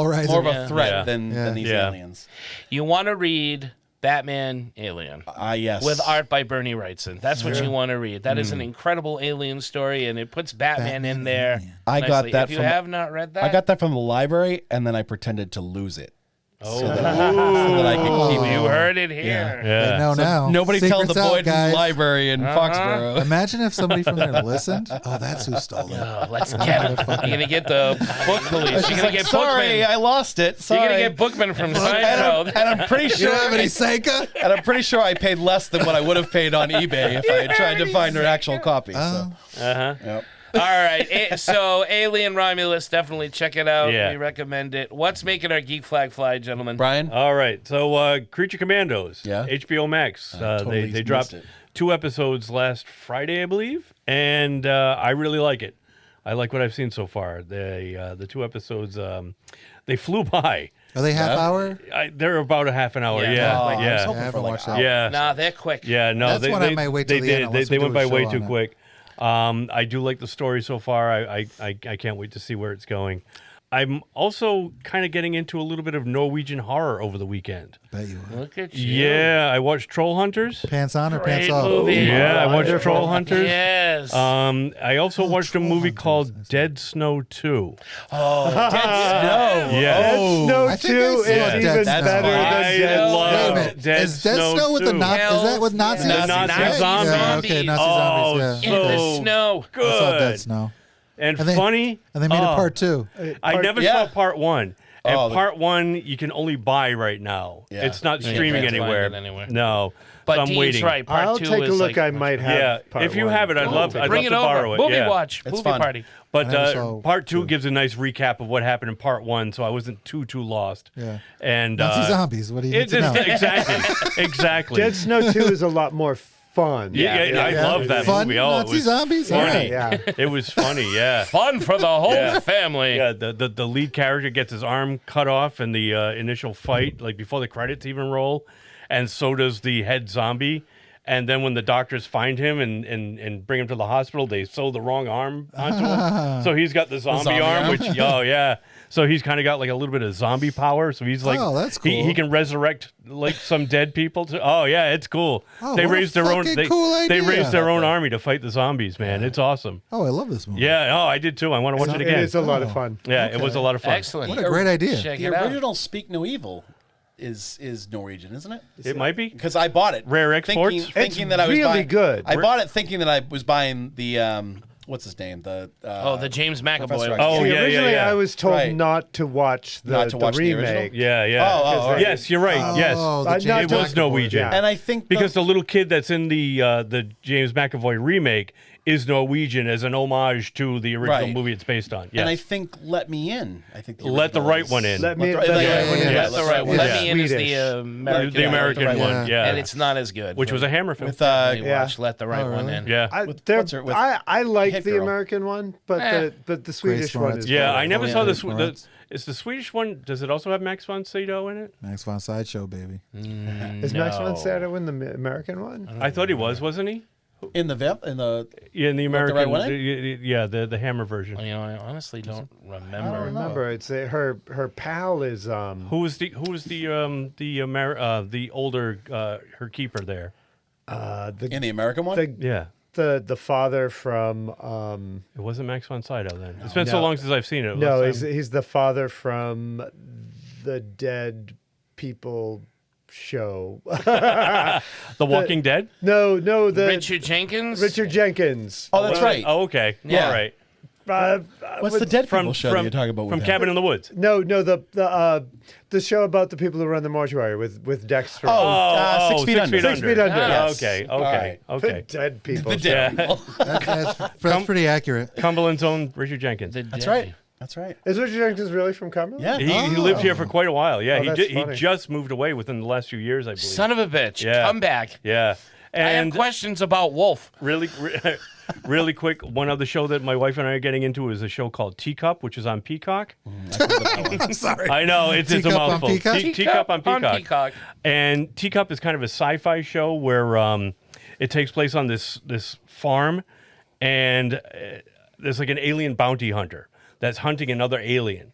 a threat than these aliens. You want to read Batman Alien. Yes. With art by Bernie Wrightson. That's what you want to read. That is an incredible alien story, and it puts Batman in there. I got nicely. that If you from, have not read that, I got that from the library, and then I pretended to lose it. Oh. So that I could keep it. You heard it here. They know now. Nobody tell the Secret's out, Boyden guys. Library in Foxborough. Imagine if somebody from there listened. Oh, that's who stole it. Oh, let's get him. You're going to get the book police. You're going to get Sorry, Bookman. I lost it. Sorry. You're going to get Bookman from Seinfeld. And I'm pretty sure. You don't have any Seika? And I'm pretty sure I paid less than what I would have paid on eBay if I had tried to find an actual copy. So. Yep. All right. So, Alien Romulus, definitely check it out. Yeah. We recommend it. What's making our geek flag fly, gentlemen? Brian? All right. So, Creature Commandos. Yeah. HBO Max. Totally They dropped missed it. 2 episodes last Friday, I believe, and I really like it. I like what I've seen so far. The 2 episodes, they flew by. Are they half hour? They're about a half an hour. Yeah. Oh, I was yeah. hoping for like Yeah. Nah, they're quick. Yeah, no, That's one I might wait till the end unless They we went do a by way show too on it. quick. I do like the story so far. I can't wait to see where it's going. I'm also kind of getting into a little bit of Norwegian horror over the weekend. Bet you are. Look at you. Yeah, I watched Troll Hunters. Pants on or Great pants off? movie. Yeah, I watched Troll Hunters. Yes. I also watched a movie called Dead Snow 2. Oh, Dead Snow. Yeah. Dead Snow I think 2 I is saw even Dead better Snow. than I Dead love Wait a Snow. minute. Dead Is Dead Snow with the 2. Nazis? Is that with Nazis? The Nazi zombies. Yeah, okay, Nazi Oh, zombies. In Yeah. the so snow. I saw Dead good. Snow. And And they- funny. And they made Oh. a part 2. I never yeah. saw part 1. And Oh, part 1 you can only buy right now. Yeah. It's not You streaming can't find anywhere. it anywhere. No. But so I'm Dean's waiting. right. Part I'll 2 take a is look. like I much might better. have. Yeah, part if you 1. have it, I'd love to Bring it over. borrow it. Movie yeah. watch. It's Movie fun. party. But I never saw part 2 2. gives a nice recap of what happened in part 1, so I wasn't too lost. Yeah. And Nazi zombies. What do you need to know? Exactly. Dead Snow 2 is a lot more fun. Yeah, I love that Fun movie. Oh, Nazi it was zombies? funny. Yeah. It was funny. Yeah. Fun for the whole Yeah. family. Yeah, the lead character gets his arm cut off in the initial fight, like before the credits even roll, and so does the head zombie. And then when the doctors find him and bring him to the hospital, they sew the wrong arm onto him. So he's got the zombie arm, which, oh, yeah. So he's kind of got like a little bit of zombie power. So he's like, Oh, that's he cool. can resurrect like some dead people. Oh, yeah, it's cool. Oh, they what a raised their own. fucking cool They idea. raised their own army to fight the zombies, man. It's awesome. Oh, I love this movie. Yeah. Oh, I did too. I want to watch it It again. is a lot of fun. Yeah, it was a lot of fun. Excellent. What a great idea. Check The it out. original Speak No Evil is Norwegian, isn't it? It might be. Because I bought it. Rare exports? Thinking It's that I was really buying, good. I bought it thinking that I was buying the what's his name? The the James McAvoy Professor one. X. Oh, See, yeah, originally yeah. I was told Right. not to watch the, Not to watch the remake. original? Yeah, yeah. Oh, yes, you're right. Yes. Oh, the Not James It was McAvoy. Norwegian. Yeah. And I think Because the little kid that's in the James McAvoy remake is Norwegian as an homage to the original Right. movie it's based on. Yes. and I think Let Me In. I think the Let the original right is- one in. Let me. Let the let right me- one in. yeah. That's the right one. Yeah. Let Me In is the Swedish. American, the American right one, one. yeah. and it's not as good. Which was a Hammer film. With We Yeah. watched Let the Right Oh, One really? In. yeah. what's her- with I like Hit the Girl. American one, but Eh. the Swedish one Moritz. is Yeah, better. I never Oh, saw yeah. this. Moritz. Is the Swedish one, does it also have Max von Sydow in it? Max von Sideshow, baby. Is Max von Sydow in the American one? I thought he was, wasn't he? in the Yeah, in the Let the American, Right One In? yeah, the Hammer version. You know, I honestly don't remember. I don't remember. It's her pal is Who was the older her keeper there? in the American one? Yeah. The father from It wasn't Max von Sydow then. It's been so No. long since I've seen it. no, Last time- he's the father from the Dead People show. The Walking Dead? No, the Richard Jenkins. Richard Jenkins. Oh, that's right. Oh, okay. Yeah. All right. What's the Dead People show that you're talking about? From with Cabin him? in the Woods. No, the show about the people who run the mortuary with Dexter. Oh, 6 Feet Under. 6 Feet Under. Yes. Okay. All right. Okay. The Dead People. The Dead Yeah. People. That's pretty accurate. Cumberland's own Richard Jenkins. That's right. That's right. Is Richard Jenkins really from Cumberland? Yeah. He lived here for quite a while. Yeah, Oh, he that's did. He funny. just moved away within the last few years, I believe. Son of a bitch. Yeah. Come back. Yeah. I have And questions about Wolf. really, Really quick, one other show that my wife and I are getting into is a show called Teacup, which is on Peacock. I'm sorry. I know, it's a Teacup on mouthful. Peacock? Teacup on Peacock. Peacock. And Teacup is kind of a sci-fi show where it takes place on this farm, and there's like an alien bounty hunter that's hunting another alien.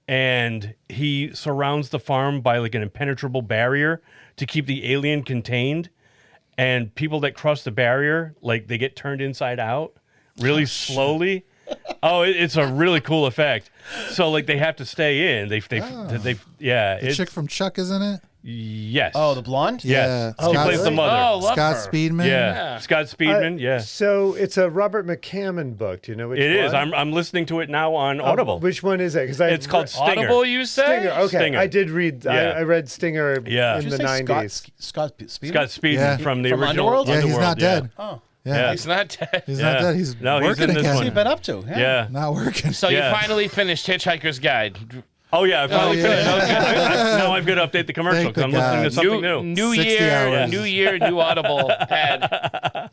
And he surrounds the farm by like an impenetrable barrier to keep the alien contained. And people that cross the barrier, like they get turned inside out really slowly. Oh, it's a really cool effect. So like they have to stay in. The chick from Chuck is in it. Yes. Oh, the blonde? Yes. Yeah. He plays the mother. Oh, love Scott her. Speedman. Yeah. Scott Speedman. Yeah. So it's a Robert McCammon book. Do you know which It one? is. I'm listening to it now on Audible. Which one is it? Because It's called Stinger. Audible, you say? Stinger. Okay, Stinger. I did read. Yeah. I read Stinger Yeah. in Did the you say 90s. Scott Speedman? Scott Speedman Yeah. from the From original Underworld? Yeah, he's Underworld, not dead. Oh. Yeah. He's not dead. He's not dead. He's No, he's working in this again. one. What's he been up to? Yeah. Not working. So Yeah. you finally finished Hitchhiker's Guide. Oh yeah, I finally yeah. finished. Now I've got to update the commercial Thank because I'm the listening to God. something new. New 60 year, hours. new year, new Audible ad.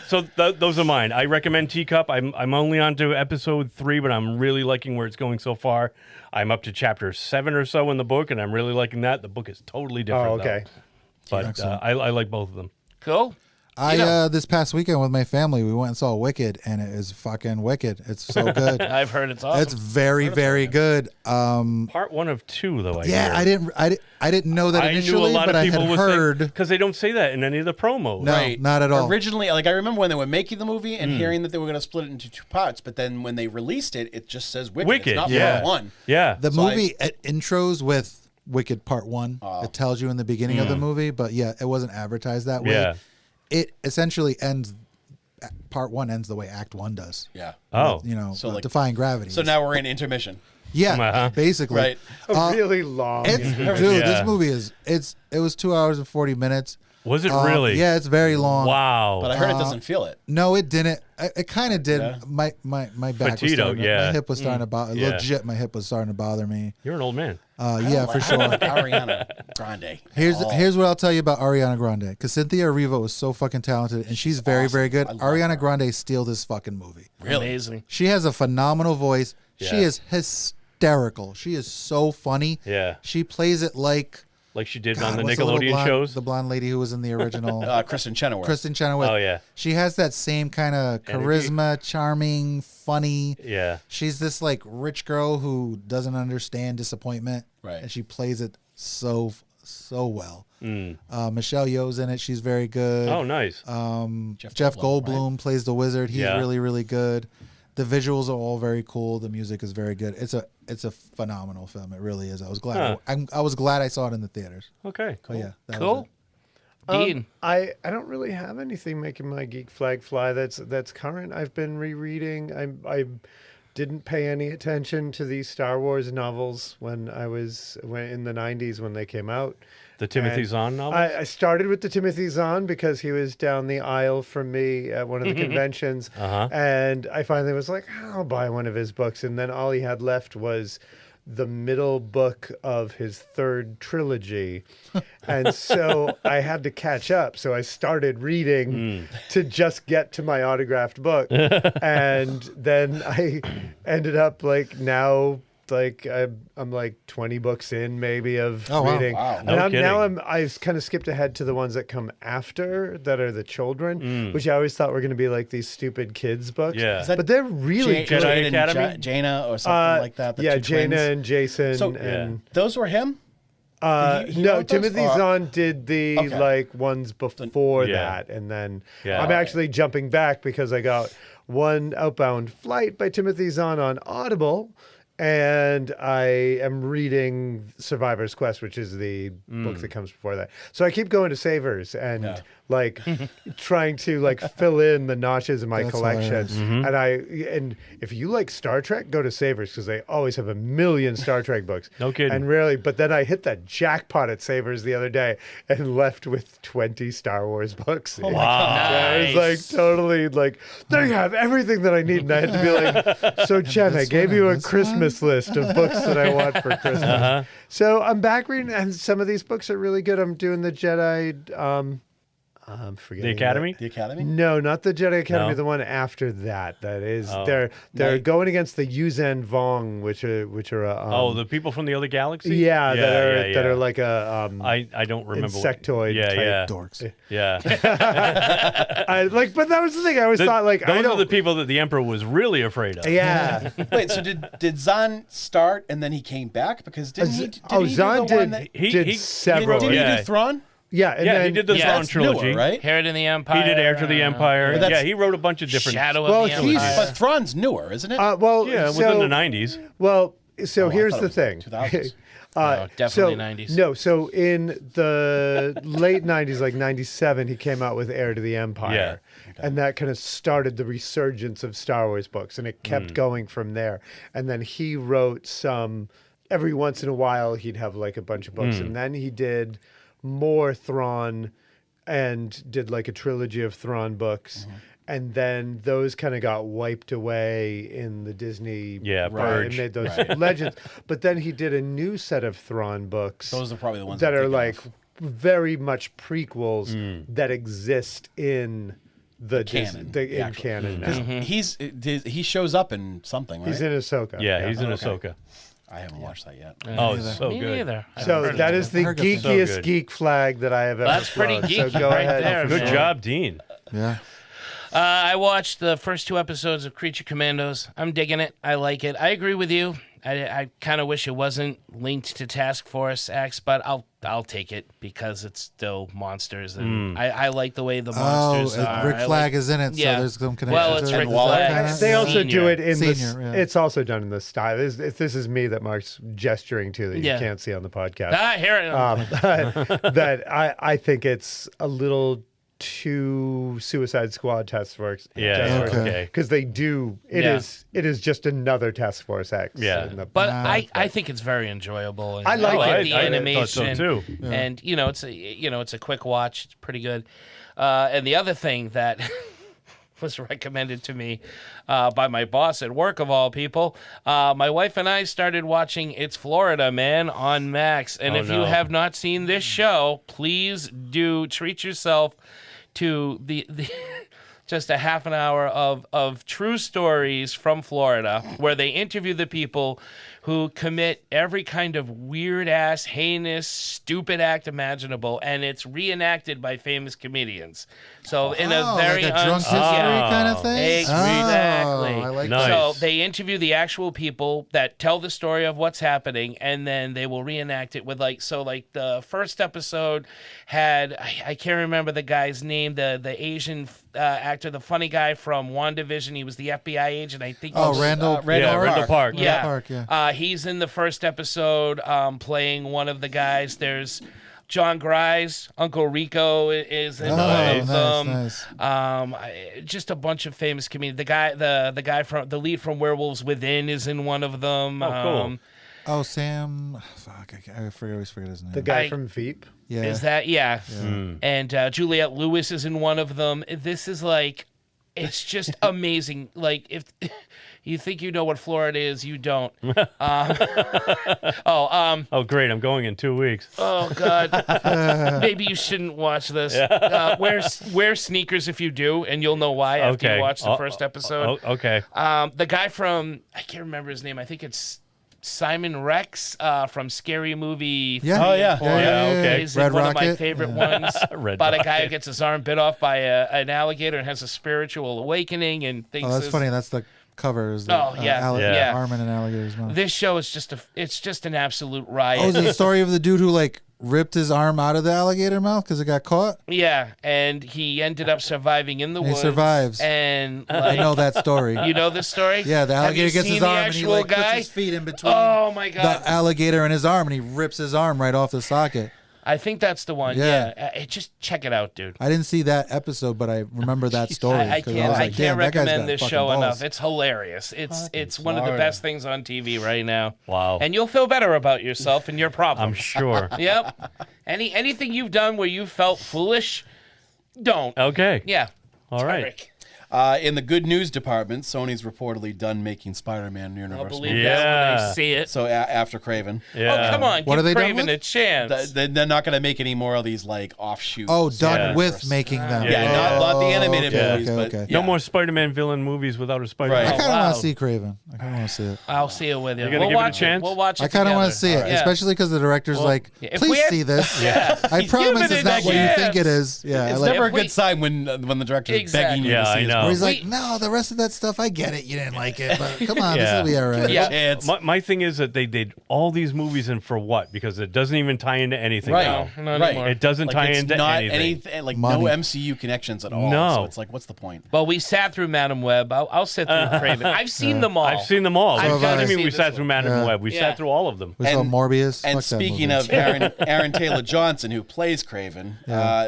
So those are mine. I recommend Teacup. I'm only on to episode 3, but I'm really liking where it's going so far. I'm up to chapter 7 or so in the book, and I'm really liking that. The book is totally different. Oh, okay. Though. But I like both of them. Cool. I this past weekend with my family, we went and saw Wicked, and it is fucking wicked. It's so good. I've heard it's awesome. It's very, very good. Part 1 of 2, though. Yeah, I didn't know that I knew a initially, lot but of I people had would heard. because they don't say that in any of the promos. No, Right. not at all. Originally, like I remember when they were making the movie and hearing that they were going to split it into 2 parts, but then when they released it, it just says Wicked. Wicked, It's not yeah. part 1. Yeah. The movie intros with Wicked Part 1. It tells you in the beginning of the movie, but yeah, it wasn't advertised that way. Yeah. It essentially ends. Part 1 ends the way Act 1 does. Yeah. Oh. You know, So, like- defying gravity. So now we're in intermission. Yeah, Uh-huh. basically. Right. Really long. Dude, Yeah. this movie it was 2 hours and 40 minutes. Was it really? Yeah, it's very long. Wow. But I heard it doesn't feel it. No, it didn't. It kind of did. Yeah. My back was Petito, starting to, yeah. my hip was starting to bother. Yeah. Legit, my hip was starting to bother me. You're an old man. Yeah, for sure. Ariana Grande. Here's what I'll tell you about Ariana Grande, because Cynthia Erivo was so fucking talented, and she's very, very good. Ariana Grande steals this fucking movie. Really? Amazing. She has a phenomenal voice. She Yeah. is hysterical. She is so funny. Yeah. She plays it like Like she did God, on the what's little Nickelodeon blonde- shows. The blonde lady who was in the original. Kristen Chenoweth. Kristen Chenoweth. Oh, yeah. She has that same kind of Energy. charisma, charming, funny. Yeah. She's this like rich girl who doesn't understand disappointment. Right. And she plays it so well. Mm. Michelle Yeoh's in it. She's very good. Oh, nice. Jeff Goldblum plays the wizard. He's Yeah. really, really good. The visuals are all very cool. The music is very good. It's a phenomenal film. It really is. I was glad. I was glad I saw it in the theaters. Okay. Cool. Yeah. That was Cool. Dean. I don't really have anything making my geek flag fly that's current. I've been rereading. I didn't pay any attention to these Star Wars novels when in the 90s when they came out. The Timothy And Zahn novels? I started with the Timothy Zahn because he was down the aisle from me at one of the conventions. Uh-huh. And I finally was like, I'll buy one of his books. And then all he had left was the middle book of his third trilogy. And so I had to catch up. So I started reading to just get to my autographed book. And then I ended up like now... Like I'm like 20 books in maybe of reading. Wow. And No kidding. I've kind of skipped ahead to the ones that come after that are the children, which I always thought were going to be like these stupid kids books. Yeah. Is that But they're really good. Jedi Jade Academy? and Jaina or something like that. The yeah, two Jaina twins? and Jason. So and those were him? He no, wrote those, Timothy or- Zahn did the Okay. like ones before Yeah. that, and then Yeah. I'm actually jumping back because I got one Outbound Flight by Timothy Zahn on Audible. And I am reading Survivor's Quest, which is the book that comes before that. So I keep going to Savers and like trying to like fill in the notches in my That's collection. hilarious. And if you like Star Trek, go to Savers because they always have a million Star Trek books. No kidding. And rarely, but then I hit that jackpot at Savers the other day and left with 20 Star Wars books. Oh my Wow. God. I was like totally like, there you have everything that I need. And I had to be like, so Jen, I gave you a Christmas list of books that I want for Christmas. So I'm back reading, and some of these books are really good. I'm doing the Jedi, I'm forgetting. The Academy? The Academy? No, not the Jedi Academy. No? The one after that. That is Oh. they're going against the Yuuzhan Vong, which are the people from the other galaxy. yeah, that are like a I don't remember insectoid type dorks. Yeah. but that was the thing. I always thought like those are the people that the Emperor was really afraid of. Yeah. Wait, so did Zahn start and then he came back? Because didn't he? Zahn do the one did. that, He did several. Didn't he do Thrawn? Yeah, and Yeah, then, he did the Thrawn that's trilogy, newer, right? Herod in the Empire. He did Heir to the Empire. But Yeah, he wrote a bunch of different. Shadow Well, of the he's- Empire. But Thrawn's newer, isn't it? well, Yeah, so, within the 90s. Well, so Oh, I here's thought the it was thing. 2000s. No, definitely 90s. No, so in the late 90s, like 97, he came out with Heir to the Empire. And that kind of started the resurgence of Star Wars books, and it kept going from there. And then he wrote some, every once in a while, he'd have like a bunch of books. And then he did more Thrawn and did like a trilogy of Thrawn books. And then those kind of got wiped away in the Disney Purge. and made those legends. But then he did a new set of Thrawn books. Those are probably the ones that I'm are thinking like very much prequels that exist in the canon. in canon now. He shows up in something, right? He's in Ahsoka. Yeah, he's in Ahsoka. I haven't watched that yet. Oh, it's so Me good. neither. So that is the geekiest geek flag that I have ever That's pretty flown. geeky So go right ahead. there, Good man. job, Dean. Yeah. I watched the first 2 episodes of Creature Commandos. I'm digging it. I like it. I agree with you. I kind of wish it wasn't linked to Task Force X, but I'll take it because it's still monsters, and I like the way the monsters are. Rick Flag is in it, so there's some connection. Well, it's to Rick it. Flag. They also Senior. do it in Senior, the. yeah. It's also done in the style. This is me that Mark's gesturing to that Yeah. you can't see on the podcast. Ah, here it is. That I think it's a little too Suicide Squad Task Force. Yeah, okay. Because they do. It is just another Task Force X. Yeah. in the- But I think it's very enjoyable. And I like it. the I animation, thought so too. and it's a quick watch. It's pretty good. And the other thing that was recommended to me by my boss at work, of all people, my wife and I started watching It's Florida, Man, on Max. And if you have not seen this show, please do treat yourself to the just a half an hour of true stories from Florida where they interview the people who commit every kind of weird-ass, heinous, stupid act imaginable, and it's reenacted by famous comedians. So in a very like a drunk history kind of thing? Exactly. Oh, I like Nice. So they interview the actual people that tell the story of what's happening, and then they will reenact it with like the first episode had I can't remember the guy's name, the Asian actor, the funny guy from WandaVision. He was the FBI agent, I think. Randall Park. Randall Park, Yeah. He's in the first episode playing one of the guys. There's John Grise, Uncle Rico is in one of them. Nice. Just a bunch of famous comedians. The guy from the lead from Werewolves Within is in one of them. Oh, cool. Sam. Fuck, I always forget his name. the guy from Veep. Yeah. Is that And Juliette Lewis is in one of them. This is like, it's just amazing. Like if you think you know what Florida is, you don't. Oh, great! I'm going in 2 weeks. Oh God, maybe you shouldn't watch this. Wear sneakers if you do, and you'll know why after you watch the first episode. Okay. The guy from, I can't remember his name. I think it's Simon Rex from Scary Movie. Yeah. Oh, yeah. 4. Okay. He's Red one of my Rocket. favorite ones. Red About a guy Rocket. who gets his arm bit off by an alligator and has a spiritual awakening and thinks. Oh, that's this- funny. That's the cover. Is the, Yeah. Arm and an alligator's mouth. This show is just an absolute riot. Oh, is it the story of the dude who like ripped his arm out of the alligator mouth because it got caught? Yeah, and he ended up surviving in the And he woods. survives. And I know that story. You know this story? Yeah, the Have you alligator gets seen his the arm and he actual like puts guy? his feet in between Oh my God! the alligator and his arm, and he rips his arm right off the socket. I think that's the one. Yeah. Just check it out, dude. I didn't see that episode, but I remember that story. I 'cause can't. was I like, damn, can't that guy's got recommend this fucking show balls. enough. It's hilarious. It's one of the Florida. best things on TV right now. Wow. And you'll feel better about yourself and your problems. I'm sure. Yep. Anything you've done where you felt foolish, don't. Okay. Yeah. All right. Rick. In the good news department, Sony's reportedly done making Spider-Man Universe. I'll believe that when I see it. So after Craven. Oh, come on. What Give are they done Craven with? a chance. They're not going to make any more of these like offshoots. Oh, done with making them. Not the animated movies, okay. but No more Spider-Man villain movies without a I Spider-Man. kind of want to see Craven. I kind of want to see it. I'll see it with you. You're gonna We'll give it a watch chance? We'll watch it I kind of want to together. see it, especially because the director's like, if please we had- see this. Yeah. I promise Give it it's not a what you chance. think it is. Yeah, it's I like never it. a good sign when the director's begging you to see his Where movie. he's like, no, the rest of that stuff, I get it. You didn't like it, but come on, this will be all right. Yeah. My thing is that they did all these movies and for what? Because it doesn't even tie into anything. Right. now. No, not Right. anymore. It doesn't Like, tie it's into not anything. like Money. no MCU connections at all. No. So it's like, what's the point? Well, we sat through Madam Web. I'll sit through Craven. I've seen them all. I've seen them all. I've What gotta do you see mean we this sat through one. Madam Web? We Yeah. sat through all of them. We saw Morbius. And Fuck that speaking movie. of Aaron Taylor Johnson, who plays Craven,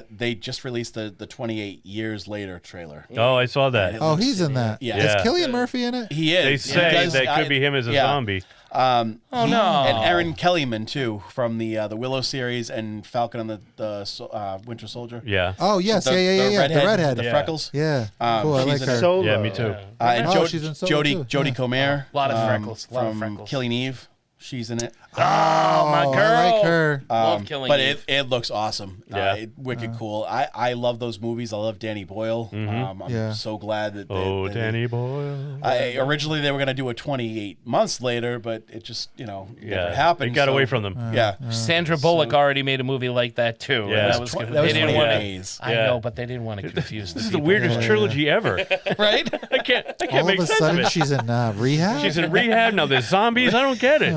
they just released the 28 Years Later trailer. Oh, I saw that. Oh, he's in that. Yeah. Is Cillian Murphy in it? He is. They He say does- that could be him as a zombie. Oh, no. And Aaron Kellyman too, from the Willow series and Falcon and the Winter Soldier. Yeah. Oh, yes. The Yeah. The redhead. the freckles. Yeah. Cool. I she's like in her. it. Solo. Yeah, me too. And Oh, she's in Solo, too. Jodie Comer. A lot of freckles. From Killing Eve. She's in it. Oh, my girl. I like her. Love Killing but Eve. it looks awesome. Yeah. Wicked cool. I love those movies. I love Danny Boyle. I'm so glad that Oh, Danny Boyle. originally they were going to do it 28 months later, but it just, never Yeah. happened. It got so- away from them. Yeah. Sandra Bullock already made a movie like that too. Yeah. That was, That they was didn't 28 want to. days. I Yeah. know, but they didn't want to confuse the This is the people. weirdest trilogy ever. Right? I can't All of make a sense sudden, of it. she's in rehab. She's in rehab now. There's zombies. I don't get it.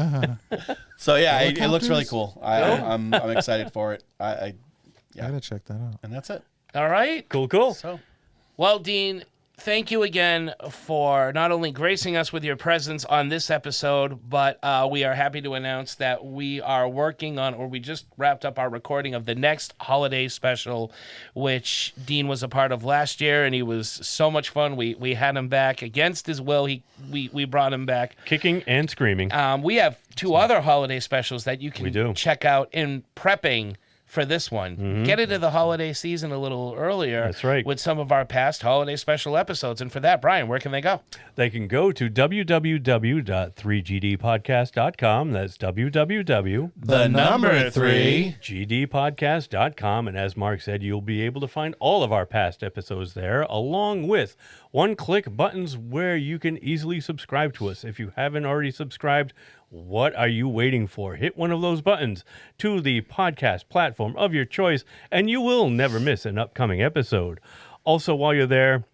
So yeah, it looks Helicopters? really cool. I'm excited for it. I gotta check that out. And that's it. All right. Cool. So, Well, Dean, thank you again for not only gracing us with your presence on this episode, but we are happy to announce that we are working on, or we just wrapped up our recording of the next holiday special, which Dean was a part of last year, and he was so much fun. We had him back against his will. We brought him back. Kicking and screaming. We have two other holiday specials that you We do. can check out in prepping for this one. Get into the holiday season a little earlier. That's right. With some of our past holiday special episodes. And for that, Brian, where can they go? They can go to www.3gdpodcast.com. That's www.3gdpodcast.com. And as Mark said, you'll be able to find all of our past episodes there, along with one-click buttons where you can easily subscribe to us. If you haven't already subscribed, what are you waiting for? Hit one of those buttons to the podcast platform of your choice, and you will never miss an upcoming episode. Also, while you're there,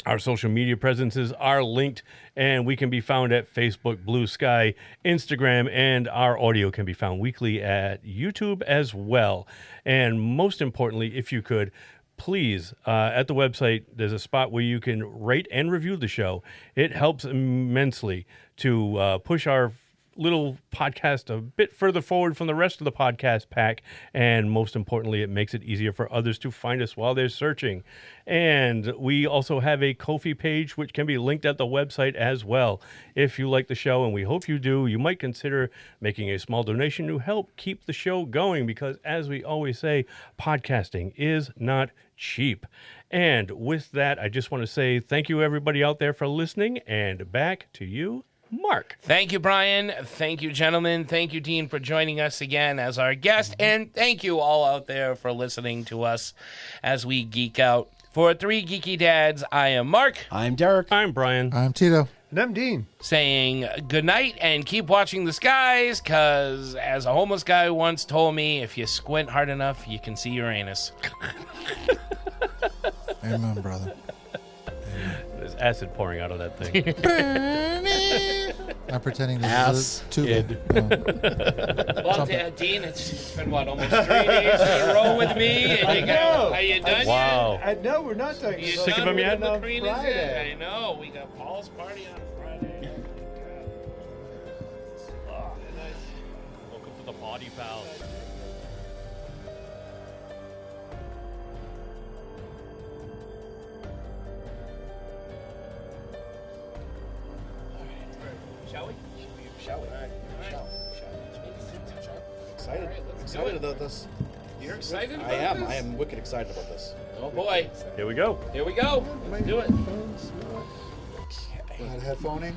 our social media presences are linked, and we can be found at Facebook, Blue Sky, Instagram, and our audio can be found weekly at YouTube as well. And most importantly, if you could, please, at the website, there's a spot where you can rate and review the show. It helps immensely to push our little podcast a bit further forward from the rest of the podcast pack, and most importantly, it makes it easier for others to find us while they're searching. And we also have a Ko-fi page which can be linked at the website as well. If you like the show, and we hope you do, you might consider making a small donation to help keep the show going, because as we always say, podcasting is not cheap. And with that, I just want to say thank you everybody out there for listening, and back to you, Mark. Thank you, Brian. Thank you, gentlemen. Thank you, Dean, for joining us again as our guest. And thank you all out there for listening to us as we geek out. For Three Geeky Dads, I am Mark. I'm Derek. I'm Brian. I'm Tito. And I'm Dean. Saying good night and keep watching the skies, because as a homeless guy once told me, if you squint hard enough, you can see Uranus. Amen, brother. There's acid pouring out of that thing. I'm pretending this Ass is a tuba. Well, Dean, it's been what, almost 3 days in a row with me? And you got, are you done Wow. yet? No, we're not talking You Sick of done him with yet? the On Macrinas Friday. yet? I know. We got Paul's party on Friday. Welcome to the party, pal. Shall we? Shall we? Excited about this. You're excited about I am. this? I am wicked excited about this. Oh boy. Here we go. Here we go. Let's do it. Not headphoning.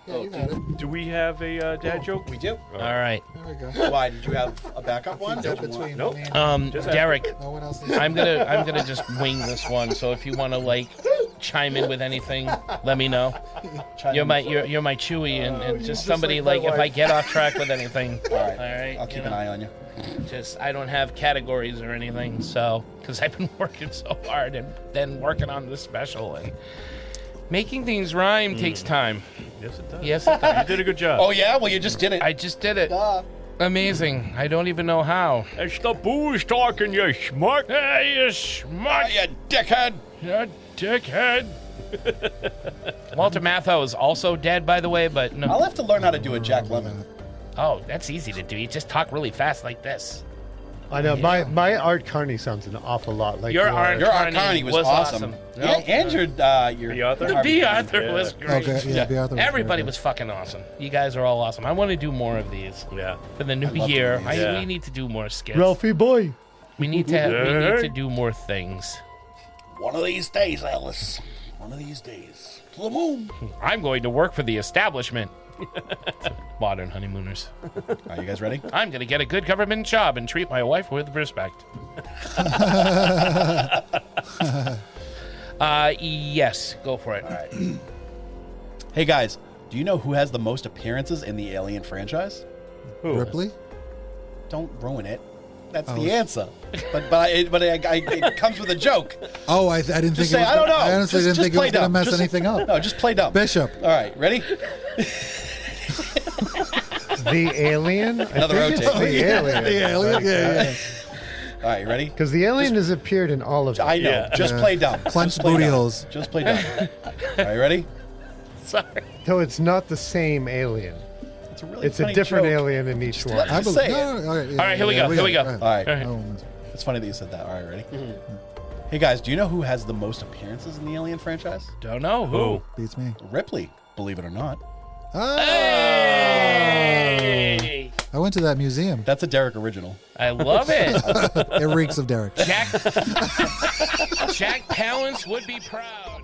Yeah, you got it. Do we have a dad joke? We do. All right. There we go. Why? Did you have a backup one? Keep that between Nope. me and Derek, no one else is. I'm gonna just wing this one. So if you want to like chime in with anything, let me know. You're my Chewy, and just somebody like if I get off track with anything. All right. All right. I'll keep an eye on you. Just I don't have categories or anything, so because I've been working so hard and then working on this special and making things rhyme takes time. Yes, it does. Yes, it does. You did a good job. Oh yeah. Well, you just did it. I just did it. Amazing. I don't even know how. It's the booze talking, you schmuck. Hey, you schmuck. You dickhead. You dickhead. Walter Matthau is also dead, by the way, but no. I'll have to learn how to do a Jack Lemmon. Oh, that's easy to do. You just talk really fast like this. I know. My Art Carney sounds an awful lot like Your yours. Your Art Carney was awesome. No. And your The author? The B. Arthur was great. Okay, yeah, B. Arthur was Everybody great. was fucking awesome. You guys are all awesome. I want to do more of these Yeah. for the new love year. doing these. We need to do more skits. Ralphie boy. We need to do more things. One of these days, Alice. One of these days. To the moon. I'm going to work for the establishment. Modern honeymooners. Are you guys ready? I'm going to get a good government job and treat my wife with respect. Yes, go for it. All right. Hey guys, do you know who has the most appearances in the Alien franchise? Who? Ripley? Don't ruin it. That's the answer. But it comes with a joke. Oh, I didn't think Just it say, was I don't know. I honestly Just didn't think it play was going to dumb. mess Just- anything up. No, just play dumb. Bishop. All right, ready? The alien? Another I think it's rotate. the alien. The alien? Yeah. All right, ready? Because the alien has appeared in all of them. I know. Yeah. Just play dumb. Clenched Just play booty dumb. holes. Just play dumb. All right, ready? Sorry. So it's not the same alien. It's a really It's a funny different joke. alien in each one. let- Just say it. all right, All right, here we go. Here we go. All right. All right. All right. Oh, It's funny that you said that. All right, ready? Hey guys, do you know who has the most appearances in the Alien franchise? Don't know who. beats me. Ripley, believe it or not. Hey! I went to that museum. That's a Derek original. I love it. It reeks of Derek. Jack Palance would be proud.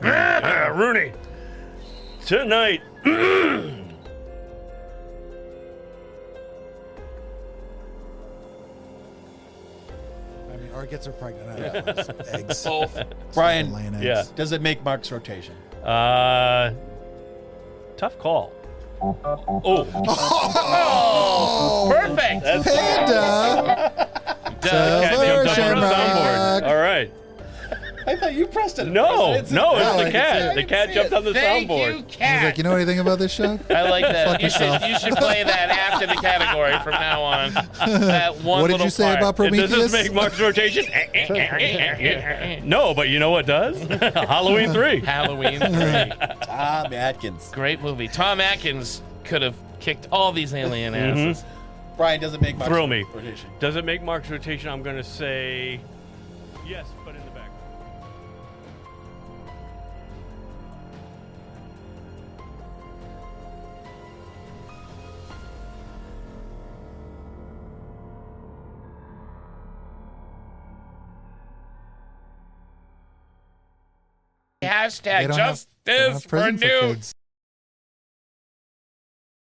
Rooney. Tonight. I mean, or gets her pregnant. I don't know. It's eggs. Both. Brian, Laying eggs. Yeah. does it make Mark's rotation? Tough call. Oh. Oh, perfect. That's Panda. cat jumped up on the soundboard. All right. I thought you pressed it. No, It's no, it's I the can cat. see The cat jumped on the Thank soundboard. you, He's cat. like, you know anything about this show? I like that. Fuck You should play that after the category from now on. That one What did little you say part. about Prometheus? Does this make Mark's rotation? No, but you know what does? Halloween 3. Halloween 3. Tom Atkins. Great movie. Tom Atkins could have kicked all these alien asses. Brian, does it make Mark's Thrill me. rotation? Does it make Mark's rotation? I'm going to say yes, but in the back. Hashtag They don't have justice for prison for new kids.